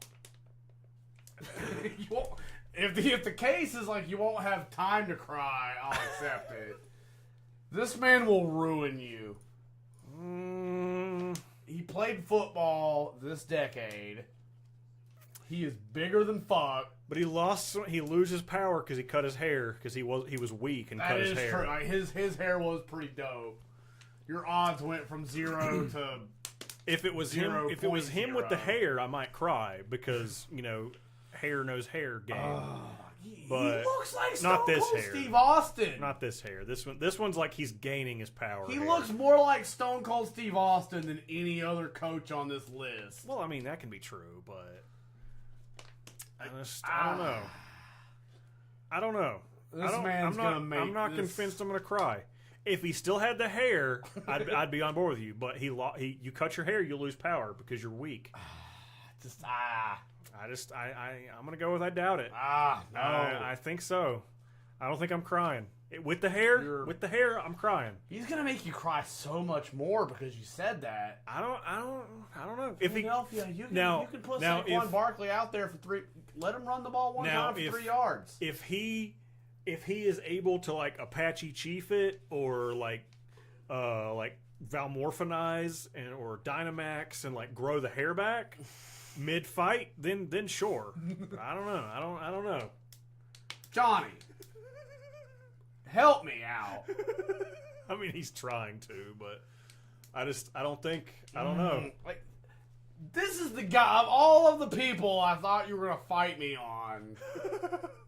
you won't, if the case is like you won't have time to cry, I'll accept it. This man will ruin you. He played football this decade. He is bigger than fuck. But he loses power because he cut his hair because he was weak and cut his hair. True. Like, his hair was pretty dope. Your odds went from 0 to if it was him with the hair, I might cry because hair knows hair game. But he looks like not Stone this Cold hair. Steve Austin. Not this hair. This one's like he's gaining his power. He hair. looks more like Stone Cold Steve Austin than any other coach on this list. Well, I mean that can be true, but I don't know. I don't know. I'm not convinced I'm gonna cry. If he still had the hair, I'd be on board with you. But you cut your hair, you lose power because you're weak. I'm gonna go with I doubt it. No. I think so. I don't think I'm crying with the hair. With the hair, I'm crying. He's gonna make you cry so much more because you said that. I don't know. If Philadelphia, you can put Saquon Barkley out there for 3. Let him run the ball one time for 3 yards. If he is able to like Apache Chief it or like Valmorphinize or Dynamax and like grow the hair back mid fight, then sure. I don't know. I don't know. Johnny, help me out. I mean, he's trying to, but I don't know. Like, this is the guy of all of the people I thought you were gonna fight me on.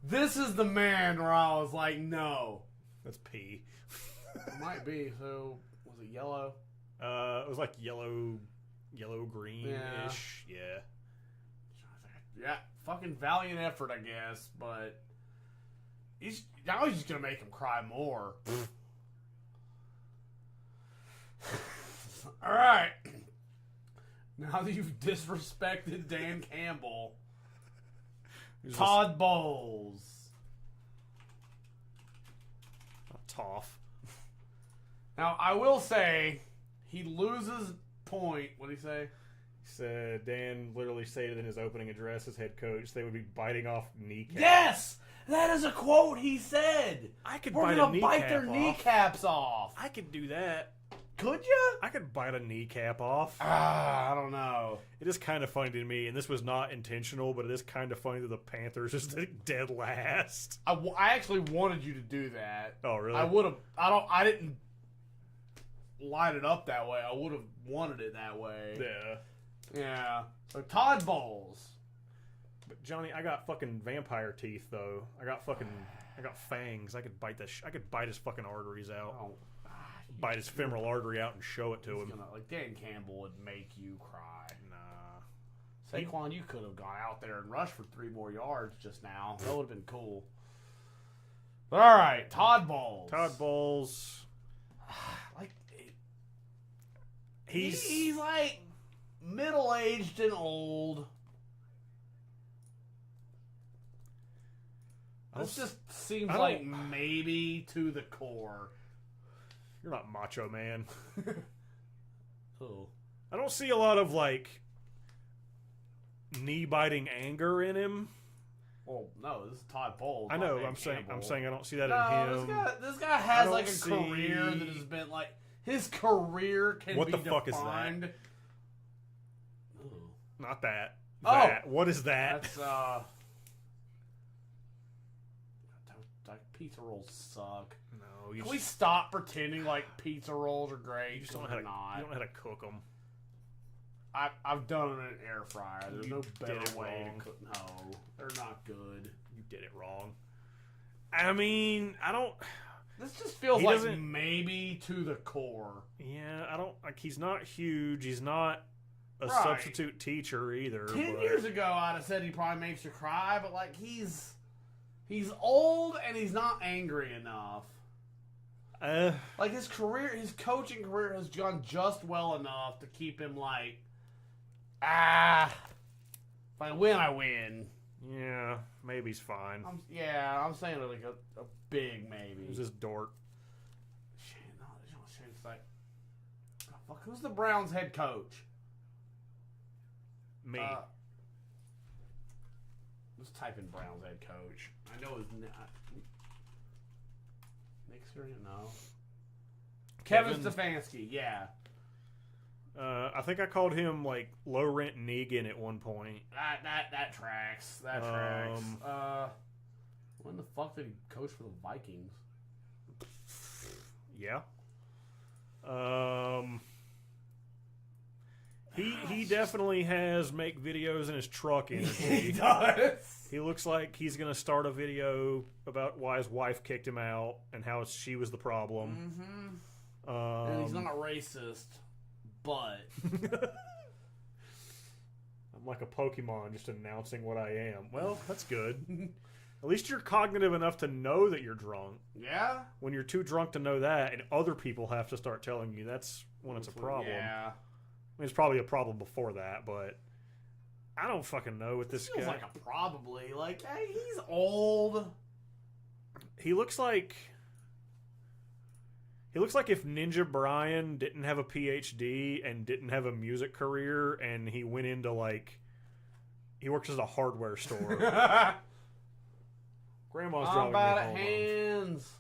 This is the man where I was like, no. That's P. It might be. So was it yellow? It was like yellow green-ish. Yeah. Yeah, fucking valiant effort, I guess, but he's just gonna make him cry more. All right. Now that you've disrespected Dan Campbell, Todd Bowles. Tough. Now, I will say, he loses point. What did he say? He said Dan literally stated in his opening address as head coach they would be biting off kneecaps. Yes! That is a quote he said. We're gonna bite their kneecaps off. I could do that. Could you? I could bite a kneecap off. I don't know. It is kind of funny to me, and this was not intentional, but it is kind of funny that the Panthers just dead last. I actually wanted you to do that. Oh, really? I would have. I didn't line it up that way. I would have wanted it that way. Yeah. Yeah. So Todd Bowles. But Johnny, I got fucking vampire teeth though. I got fangs. I could bite his fucking arteries out. Oh. Bite his femoral artery out and show it to him. Like Dan Campbell would make you cry. Nah. Saquon, you could have gone out there and rushed for 3 more yards just now. That would have been cool. But all right, Todd Bowles. Todd Bowles. Like he's like middle-aged and old. This just seems like maybe to the core. You're not Macho Man. Who? I don't see a lot of like knee-biting anger in him. Well, no, this is Todd Bowles. I know. I'm saying I don't see that in him. This guy has like a career that has been like his career can what be the fuck defined. is that? Ooh. Not that. Oh, that. What is that? That's pizza rolls suck. No, can we stop pretending like pizza rolls are great? You just don't know how to cook them. I've done it in an air fryer. There's no better way wrong. to cook. No, they're not good. You did it wrong. I mean, I don't. This just feels like maybe to the core. Yeah, I don't like. He's not huge. He's not a substitute teacher either. 10 years ago, I'd have said he probably makes you cry, but like he's old and he's not angry enough. Like his coaching career has gone just well enough to keep him like, if I win, I win. Yeah, maybe he's fine. I'm saying like a big maybe. Who's this dork? Shane's like, oh, fuck, who's the Browns head coach? Me. Let's type in Browns head coach. I know his name. Nick Sirianni? No. Kevin Stefanski, yeah. I think I called him like low rent Negan at one point. That tracks. That tracks. When the fuck did he coach for the Vikings? Yeah. He definitely has make videos in his truck energy. He does. He looks like he's gonna start a video about why his wife kicked him out and how she was the problem. Mm-hmm. And he's not racist, but I'm like a Pokemon just announcing what I am. Well, that's good. At least you're cognitive enough to know that you're drunk. Yeah. When you're too drunk to know that, and other people have to start telling you, that's when it's a problem. Yeah. I mean, it's probably a problem before that, but I don't fucking know with this feels guy. Like a probably. Like, hey, he's old. He looks like if Ninja Brian didn't have a PhD and didn't have a music career, and he went into he works as a hardware store. Grandma's driving me home. Hands.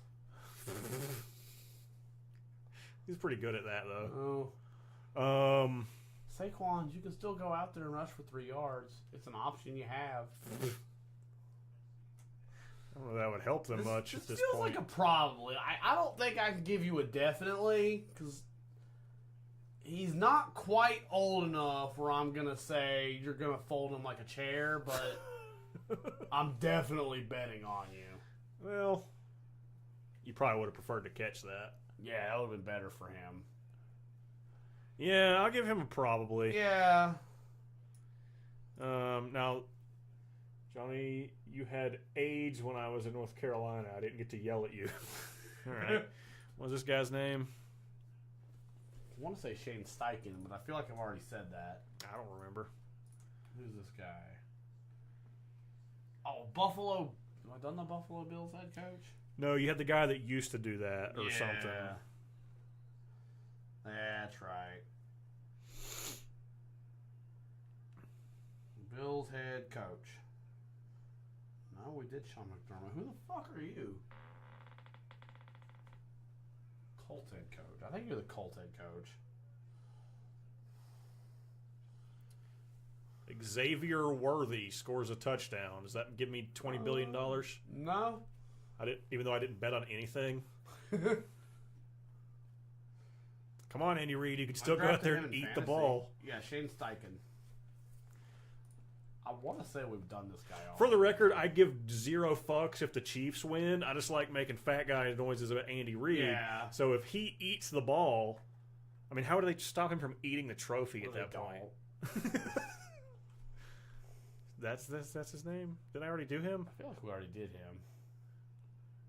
He's pretty good at that though. Saquon, you can still go out there and rush for 3 yards. It's an option you have. I don't know if that would help them much at this feels point. Like a probably. I don't think I can give you a definitely, because he's not quite old enough where I'm going to say you're going to fold him like a chair, but I'm definitely betting on you. Well, you probably would have preferred to catch that. Yeah, that would have been better for him. Yeah, I'll give him a probably. Yeah. Now, Johnny, you had AIDS when I was in North Carolina. I didn't get to yell at you. All right. What was this guy's name? I want to say Shane Steichen, but I feel like I've already said that. I don't remember. Who's this guy? Oh, Buffalo. Have I done the Buffalo Bills head coach? No, you had the guy that used to do that or something. That's right. Bills head coach. No, we did Sean McDermott. Who the fuck are you? Colts head coach. I think you're the Colts head coach. Xavier Worthy scores a touchdown. Does that give me $20 billion? No. I didn't, even though I didn't bet on anything. Come on, Andy Reid. You can still go out there and eat the ball. Yeah, Shane Steichen. I want to say we've done this guy already. For the record, I give 0 fucks if the Chiefs win. I just like making fat guy noises about Andy Reid. Yeah. So if he eats the ball, I mean, how do they stop him from eating the trophy at that point? That's his name? Did I already do him? I feel like we already did him.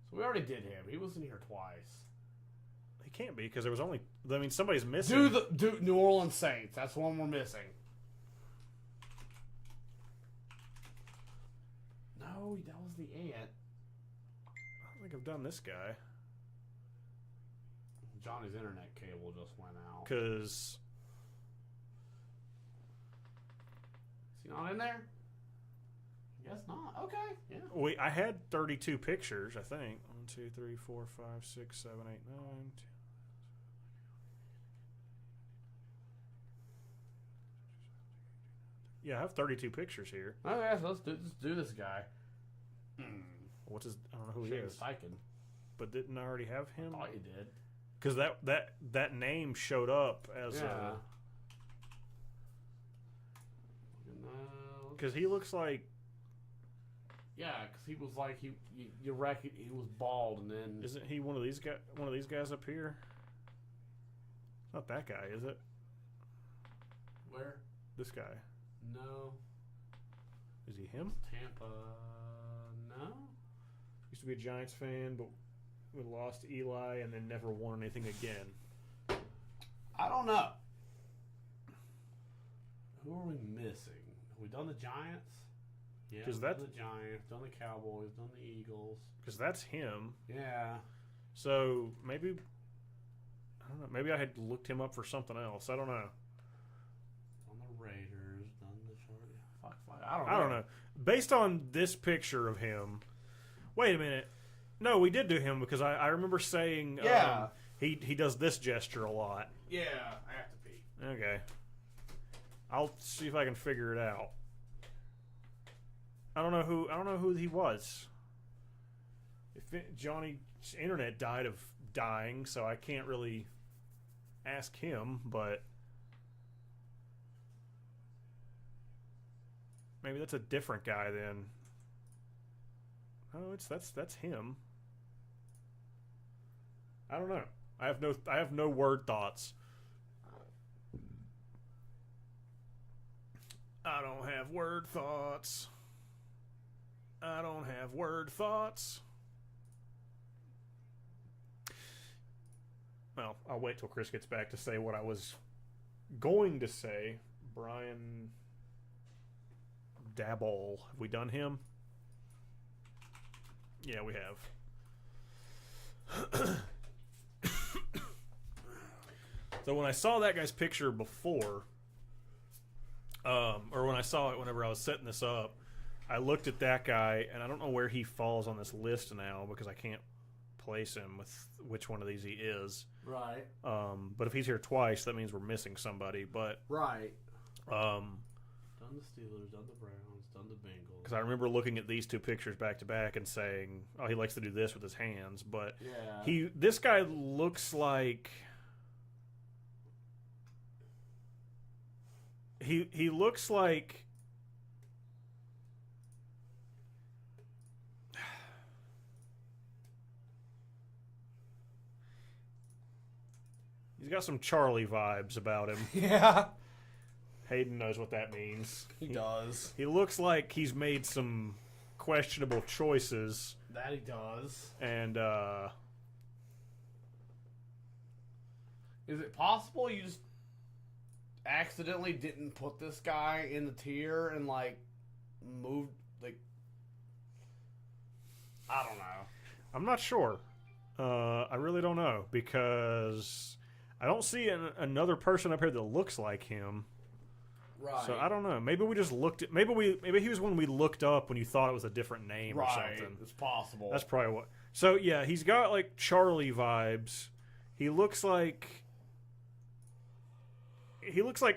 So we already did him. He was in here twice. He can't be because there was only. I mean, somebody's missing. Do New Orleans Saints. That's the one we're missing. No, that was the ant. I don't think I've done this guy. Johnny's internet cable just went out. Because he not in there? Guess not. Okay. Yeah. Wait, I had 32 pictures, I think. 1, 2, 3, 4, 5, 6, 7, 8, 9. 10. Yeah, I have 32 pictures here. Oh, yeah, so let's do this guy. What's his? I don't know who he Shane is. Steichen. But didn't I already have him? I thought you did. Because that name showed up as a. Because he looks like. Yeah, because he was like you reckon he was bald, and then Isn't he one of these guys? One of these guys up here? Not that guy, is it? Where? This guy. No. Is he him? Tampa. No. Used to be a Giants fan, but we lost Eli and then never won anything again. I don't know. Who are we missing? Have we done the Giants? Yeah, we've done the Giants, done the Cowboys, done the Eagles. Because that's him. Yeah. So maybe I don't know. Maybe I had looked him up for something else. I don't know. Done the Raiders, done the Fuck. I don't know. Based on this picture of him, wait a minute. No, we did do him because I remember saying he does this gesture a lot. Yeah, I have to pee. Okay. I'll see if I can figure it out. I don't know who he was. Johnny's internet died of dying, so I can't really ask him, but maybe that's a different guy then. Oh, that's him. I don't know. I have no word thoughts. I don't have word thoughts. I don't have word thoughts. Well, I'll wait till Chris gets back to say what I was going to say. Brian Dabble. Have we done him? Yeah, we have. So when I saw that guy's picture before, or when I saw it whenever I was setting this up, I looked at that guy, and I don't know where he falls on this list now because I can't place him with which one of these he is. Right. But if he's here twice, that means we're missing somebody. But right. Done the Steelers, done the Browns, done the Bengals. Because I remember looking at these two pictures back to back and saying, "Oh, he likes to do this with his hands." But this guy looks like he looks like. He's got some Charlie vibes about him. Yeah. Hayden knows what that means. He does. He looks like he's made some questionable choices. That he does. And, is it possible you just accidentally didn't put this guy in the tier and, like, moved, like... I don't know. I'm not sure. I really don't know, because I don't see another person up here that looks like him. Right. So I don't know. Maybe we just looked at. Maybe he was one we looked up when you thought it was a different name or something. It's possible. That's probably what. So yeah, he's got like Charlie vibes. He looks like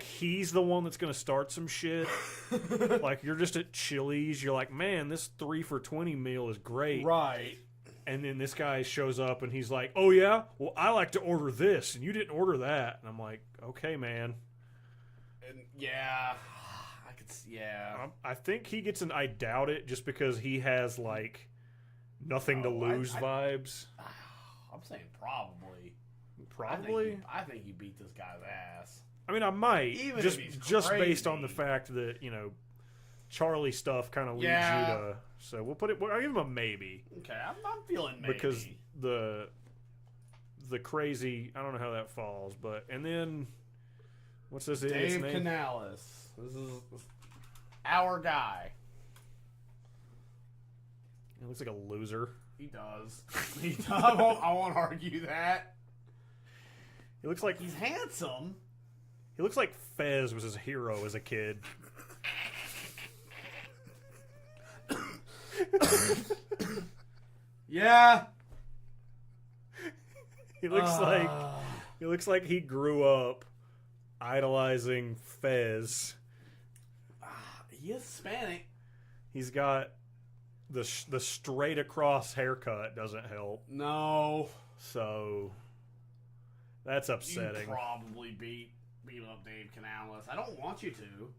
he's the one that's going to start some shit. Like you're just at Chili's, you're like, man, this 3 for $20 meal is great. Right. And then this guy shows up and he's like, oh yeah, well I like to order this and you didn't order that. And I'm like, okay, man. And yeah, I think he gets an I doubt it just because he has like nothing to lose vibes. I'm saying probably. Probably. I think he beat this guy's ass. I mean, I might Even just if he's just crazy. based on the fact that Charlie stuff kind of leads you to. So we'll put it. I'll give him a maybe. Okay, I'm feeling maybe because the crazy. I don't know how that falls, but and then. What's this idiot's Dave name? Canales. This is our guy. He looks like a loser. He does. I won't argue that. He looks like he's handsome. He looks like Fez was his hero as a kid. Yeah. He looks like he grew up idolizing Fez. He is Hispanic. He's got the straight across haircut doesn't help. No. So that's upsetting. You probably beat up Dave Canales. I don't want you to.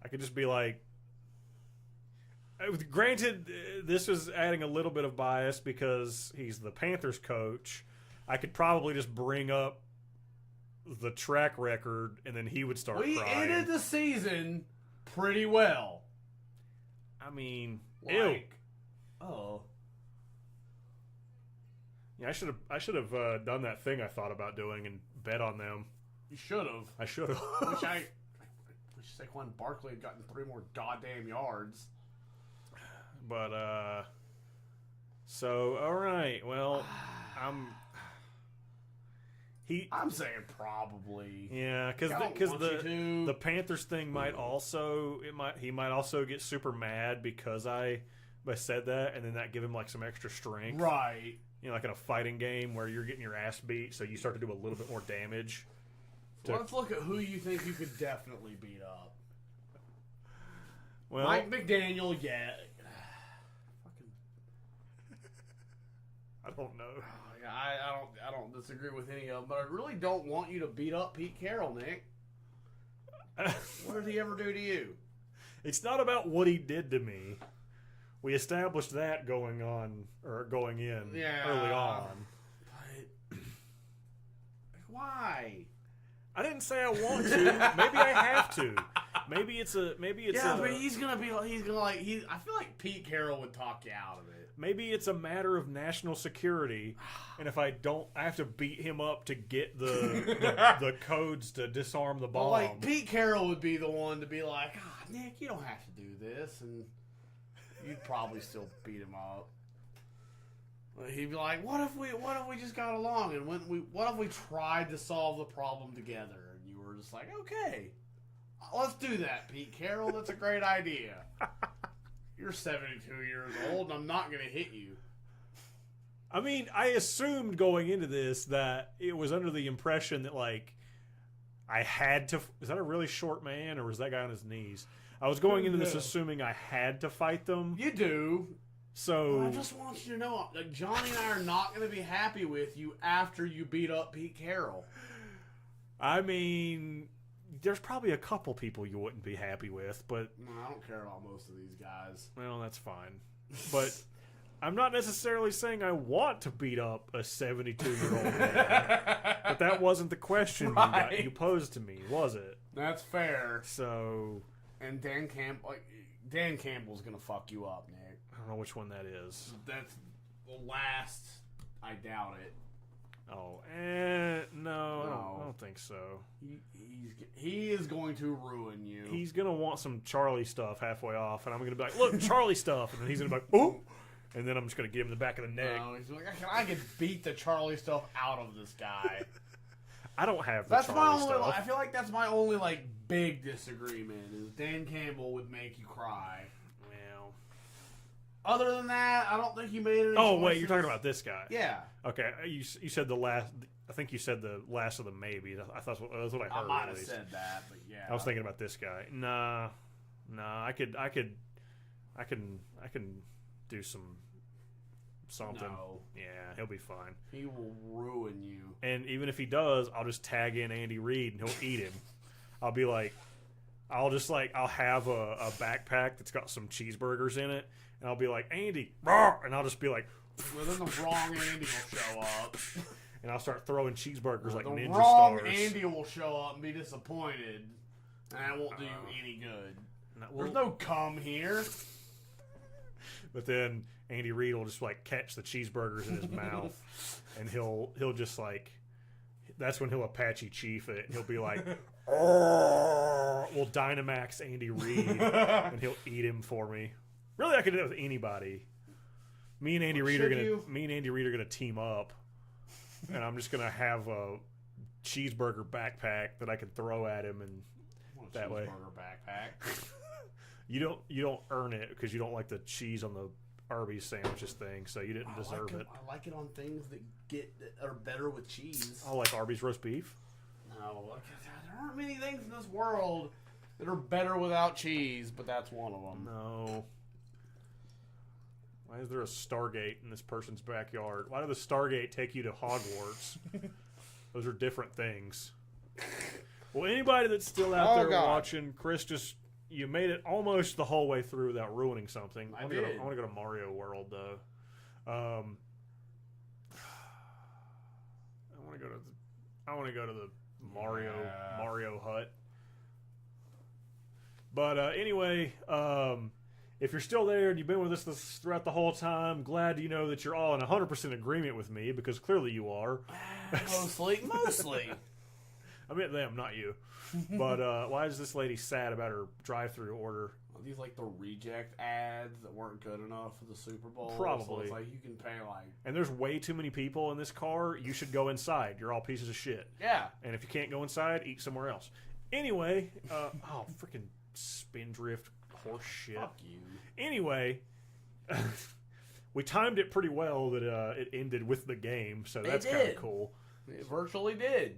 I could just be like, granted, this was adding a little bit of bias because he's the Panthers coach. I could probably just bring up the track record and then he would start crying. We ended the season pretty well. I mean, ew. Yeah, I should have done that thing I thought about doing and bet on them. You should have. I should have. I wish Saquon Barkley had gotten 3 more goddamn yards. But so all right, well, I'm saying probably. Yeah, because the Panthers thing he might also get super mad because I said that, and then that give him like some extra strength, right? You know, like in a fighting game where you're getting your ass beat, so you start to do a little bit more damage. Let's look at who you think you could definitely beat up. Well, Mike McDaniel, yeah. I don't know. I don't disagree with any of them, but I really don't want you to beat up Pete Carroll, Nick. What did he ever do to you? It's not about what he did to me. We established that going in early on. But why? I didn't say I want to. Maybe I have to. Maybe it's yeah, but I feel like Pete Carroll would talk you out of it. Maybe it's a matter of national security, and if I have to beat him up to get the codes to disarm the bomb. Well, like Pete Carroll would be the one to be like, Nick, you don't have to do this, and you'd probably still beat him up. But he'd be like, what if we just got along, and what if we tried to solve the problem together? And you were just like, okay, let's do that, Pete Carroll. That's a great idea. You're 72 years old, and I'm not going to hit you. I mean, I assumed going into this that it was under the impression that, like, I had to... Is that a really short man, or was that guy on his knees? I was going into this assuming I had to fight them. You do. So... But I just want you to know, like, Johnny and I are not going to be happy with you after you beat up Pete Carroll. I mean... There's probably a couple people you wouldn't be happy with, but... I don't care about most of these guys. Well, that's fine. But I'm not necessarily saying I want to beat up a 72-year-old man. But that wasn't the question you posed to me, was it? That's fair. So... And Dan Campbell's going to fuck you up, Nick. I don't know which one that is. That's the last... I doubt it. Oh, no. I don't think so. He is going to ruin you. He's going to want some Charlie stuff halfway off, and I'm going to be like, look, Charlie stuff. And then he's going to be like, oh. And then I'm just going to give him the back of the neck. He's like, I could beat the Charlie stuff out of this guy. I don't have the Charlie stuff. I feel like that's my only, like, big disagreement is Dan Campbell would make you cry. Well. Other than that, I don't think he made any choices. Wait, you're talking about this guy. Yeah. Okay, you said the last... I think you said the last of the maybes. I thought that's what I heard. I might have said that, but yeah. I was thinking about this guy. Nah, I can do something. No. Yeah, he'll be fine. He will ruin you. And even if he does, I'll just tag in Andy Reid and he'll eat him. I'll be like, I'll have a backpack that's got some cheeseburgers in it, and I'll be like, Andy, and I'll just be like, well, then the wrong Andy will show up. And I'll start throwing cheeseburgers like ninja The wrong stars. Andy will show up and be disappointed, and that won't do you any good. There's no cum here. But then Andy Reid will just like catch the cheeseburgers in his mouth, and he'll just like, that's when he'll Apache Chief it, and he'll be like, we'll Dynamax Andy Reid, and he'll eat him for me. Really, I could do that with anybody. Me and Andy Reid are gonna team up. And I'm just gonna have a cheeseburger backpack that I can throw at him, and that way. Cheeseburger backpack. You don't earn it because you don't like the cheese on the Arby's sandwiches thing, so you didn't deserve it. I like it on things that are better with cheese. Oh, like Arby's roast beef? No, there aren't many things in this world that are better without cheese, but that's one of them. No. Why is there a Stargate in this person's backyard? Why did the Stargate take you to Hogwarts? Those are different things. Well, anybody that's still out there watching, Chris, you made it almost the whole way through without ruining something. I want to go to Mario World, though. I want to go to the Mario Hut. But anyway, if you're still there and you've been with us throughout the whole time, glad you know that you're all in 100% agreement with me, because clearly you are. Mostly. I meant them, not you. But why is this lady sad about her drive-through order? Are these like the reject ads that weren't good enough for the Super Bowl? Probably. So it's like you can pay like... And there's way too many people in this car. You should go inside. You're all pieces of shit. Yeah. And if you can't go inside, eat somewhere else. Anyway, freaking spindrift horse shit. Fuck you. Anyway, we timed it pretty well that it ended with the game, so that's kind of cool. It virtually did.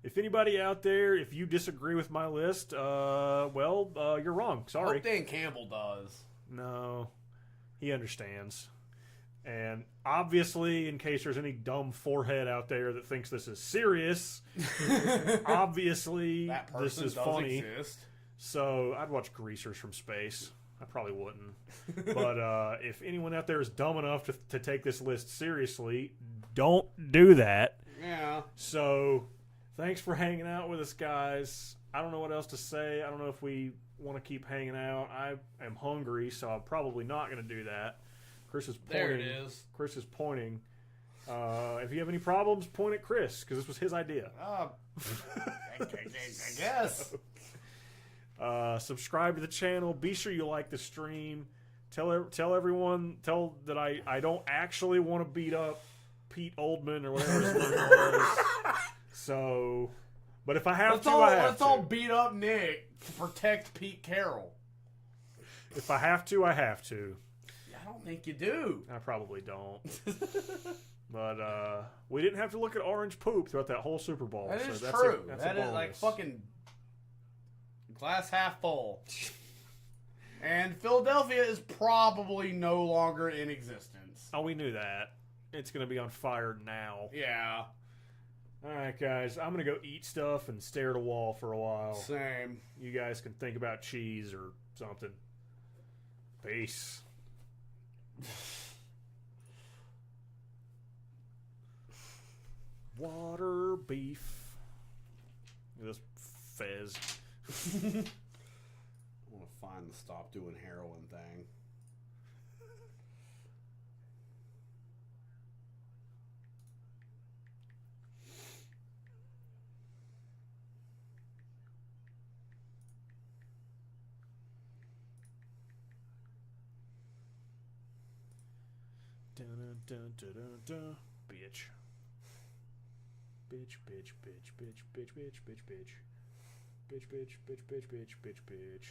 If anybody out there, if you disagree with my list, you're wrong. Sorry. I hope Dan Campbell does. No, he understands. And obviously, in case there's any dumb forehead out there that thinks this is serious, obviously this is funny. Exist. So I'd watch Greasers from space. I probably wouldn't. But if anyone out there is dumb enough to take this list seriously, don't do that. Yeah. So thanks for hanging out with us, guys. I don't know what else to say. I don't know if we want to keep hanging out. I am hungry, so I'm probably not going to do that. Chris is pointing. There it is. Chris is pointing. If you have any problems, point at Chris, because this was his idea. I guess. Subscribe to the channel. Be sure you like the stream. Tell everyone that I don't actually want to beat up Pete Oldman or whatever his name was. So, but if I have to, I have to. Let's all beat up Nick to protect Pete Carroll. If I have to, I have to. I don't think you do. I probably don't. But we didn't have to look at orange poop throughout that whole Super Bowl. That is so true. That's that is like fucking glass half full. And Philadelphia is probably no longer in existence. Oh, we knew that. It's going to be on fire now. Yeah. All right, guys. I'm going to go eat stuff and stare at a wall for a while. Same. You guys can think about cheese or something. Peace. Water beef. This fez. I want to find the stop doing heroin thing. Dun, dun, dun, dun, dun. Bitch. Bitch, bitch, bitch, bitch, bitch, bitch, bitch, bitch. Bitch, bitch, bitch, bitch, bitch, bitch, bitch.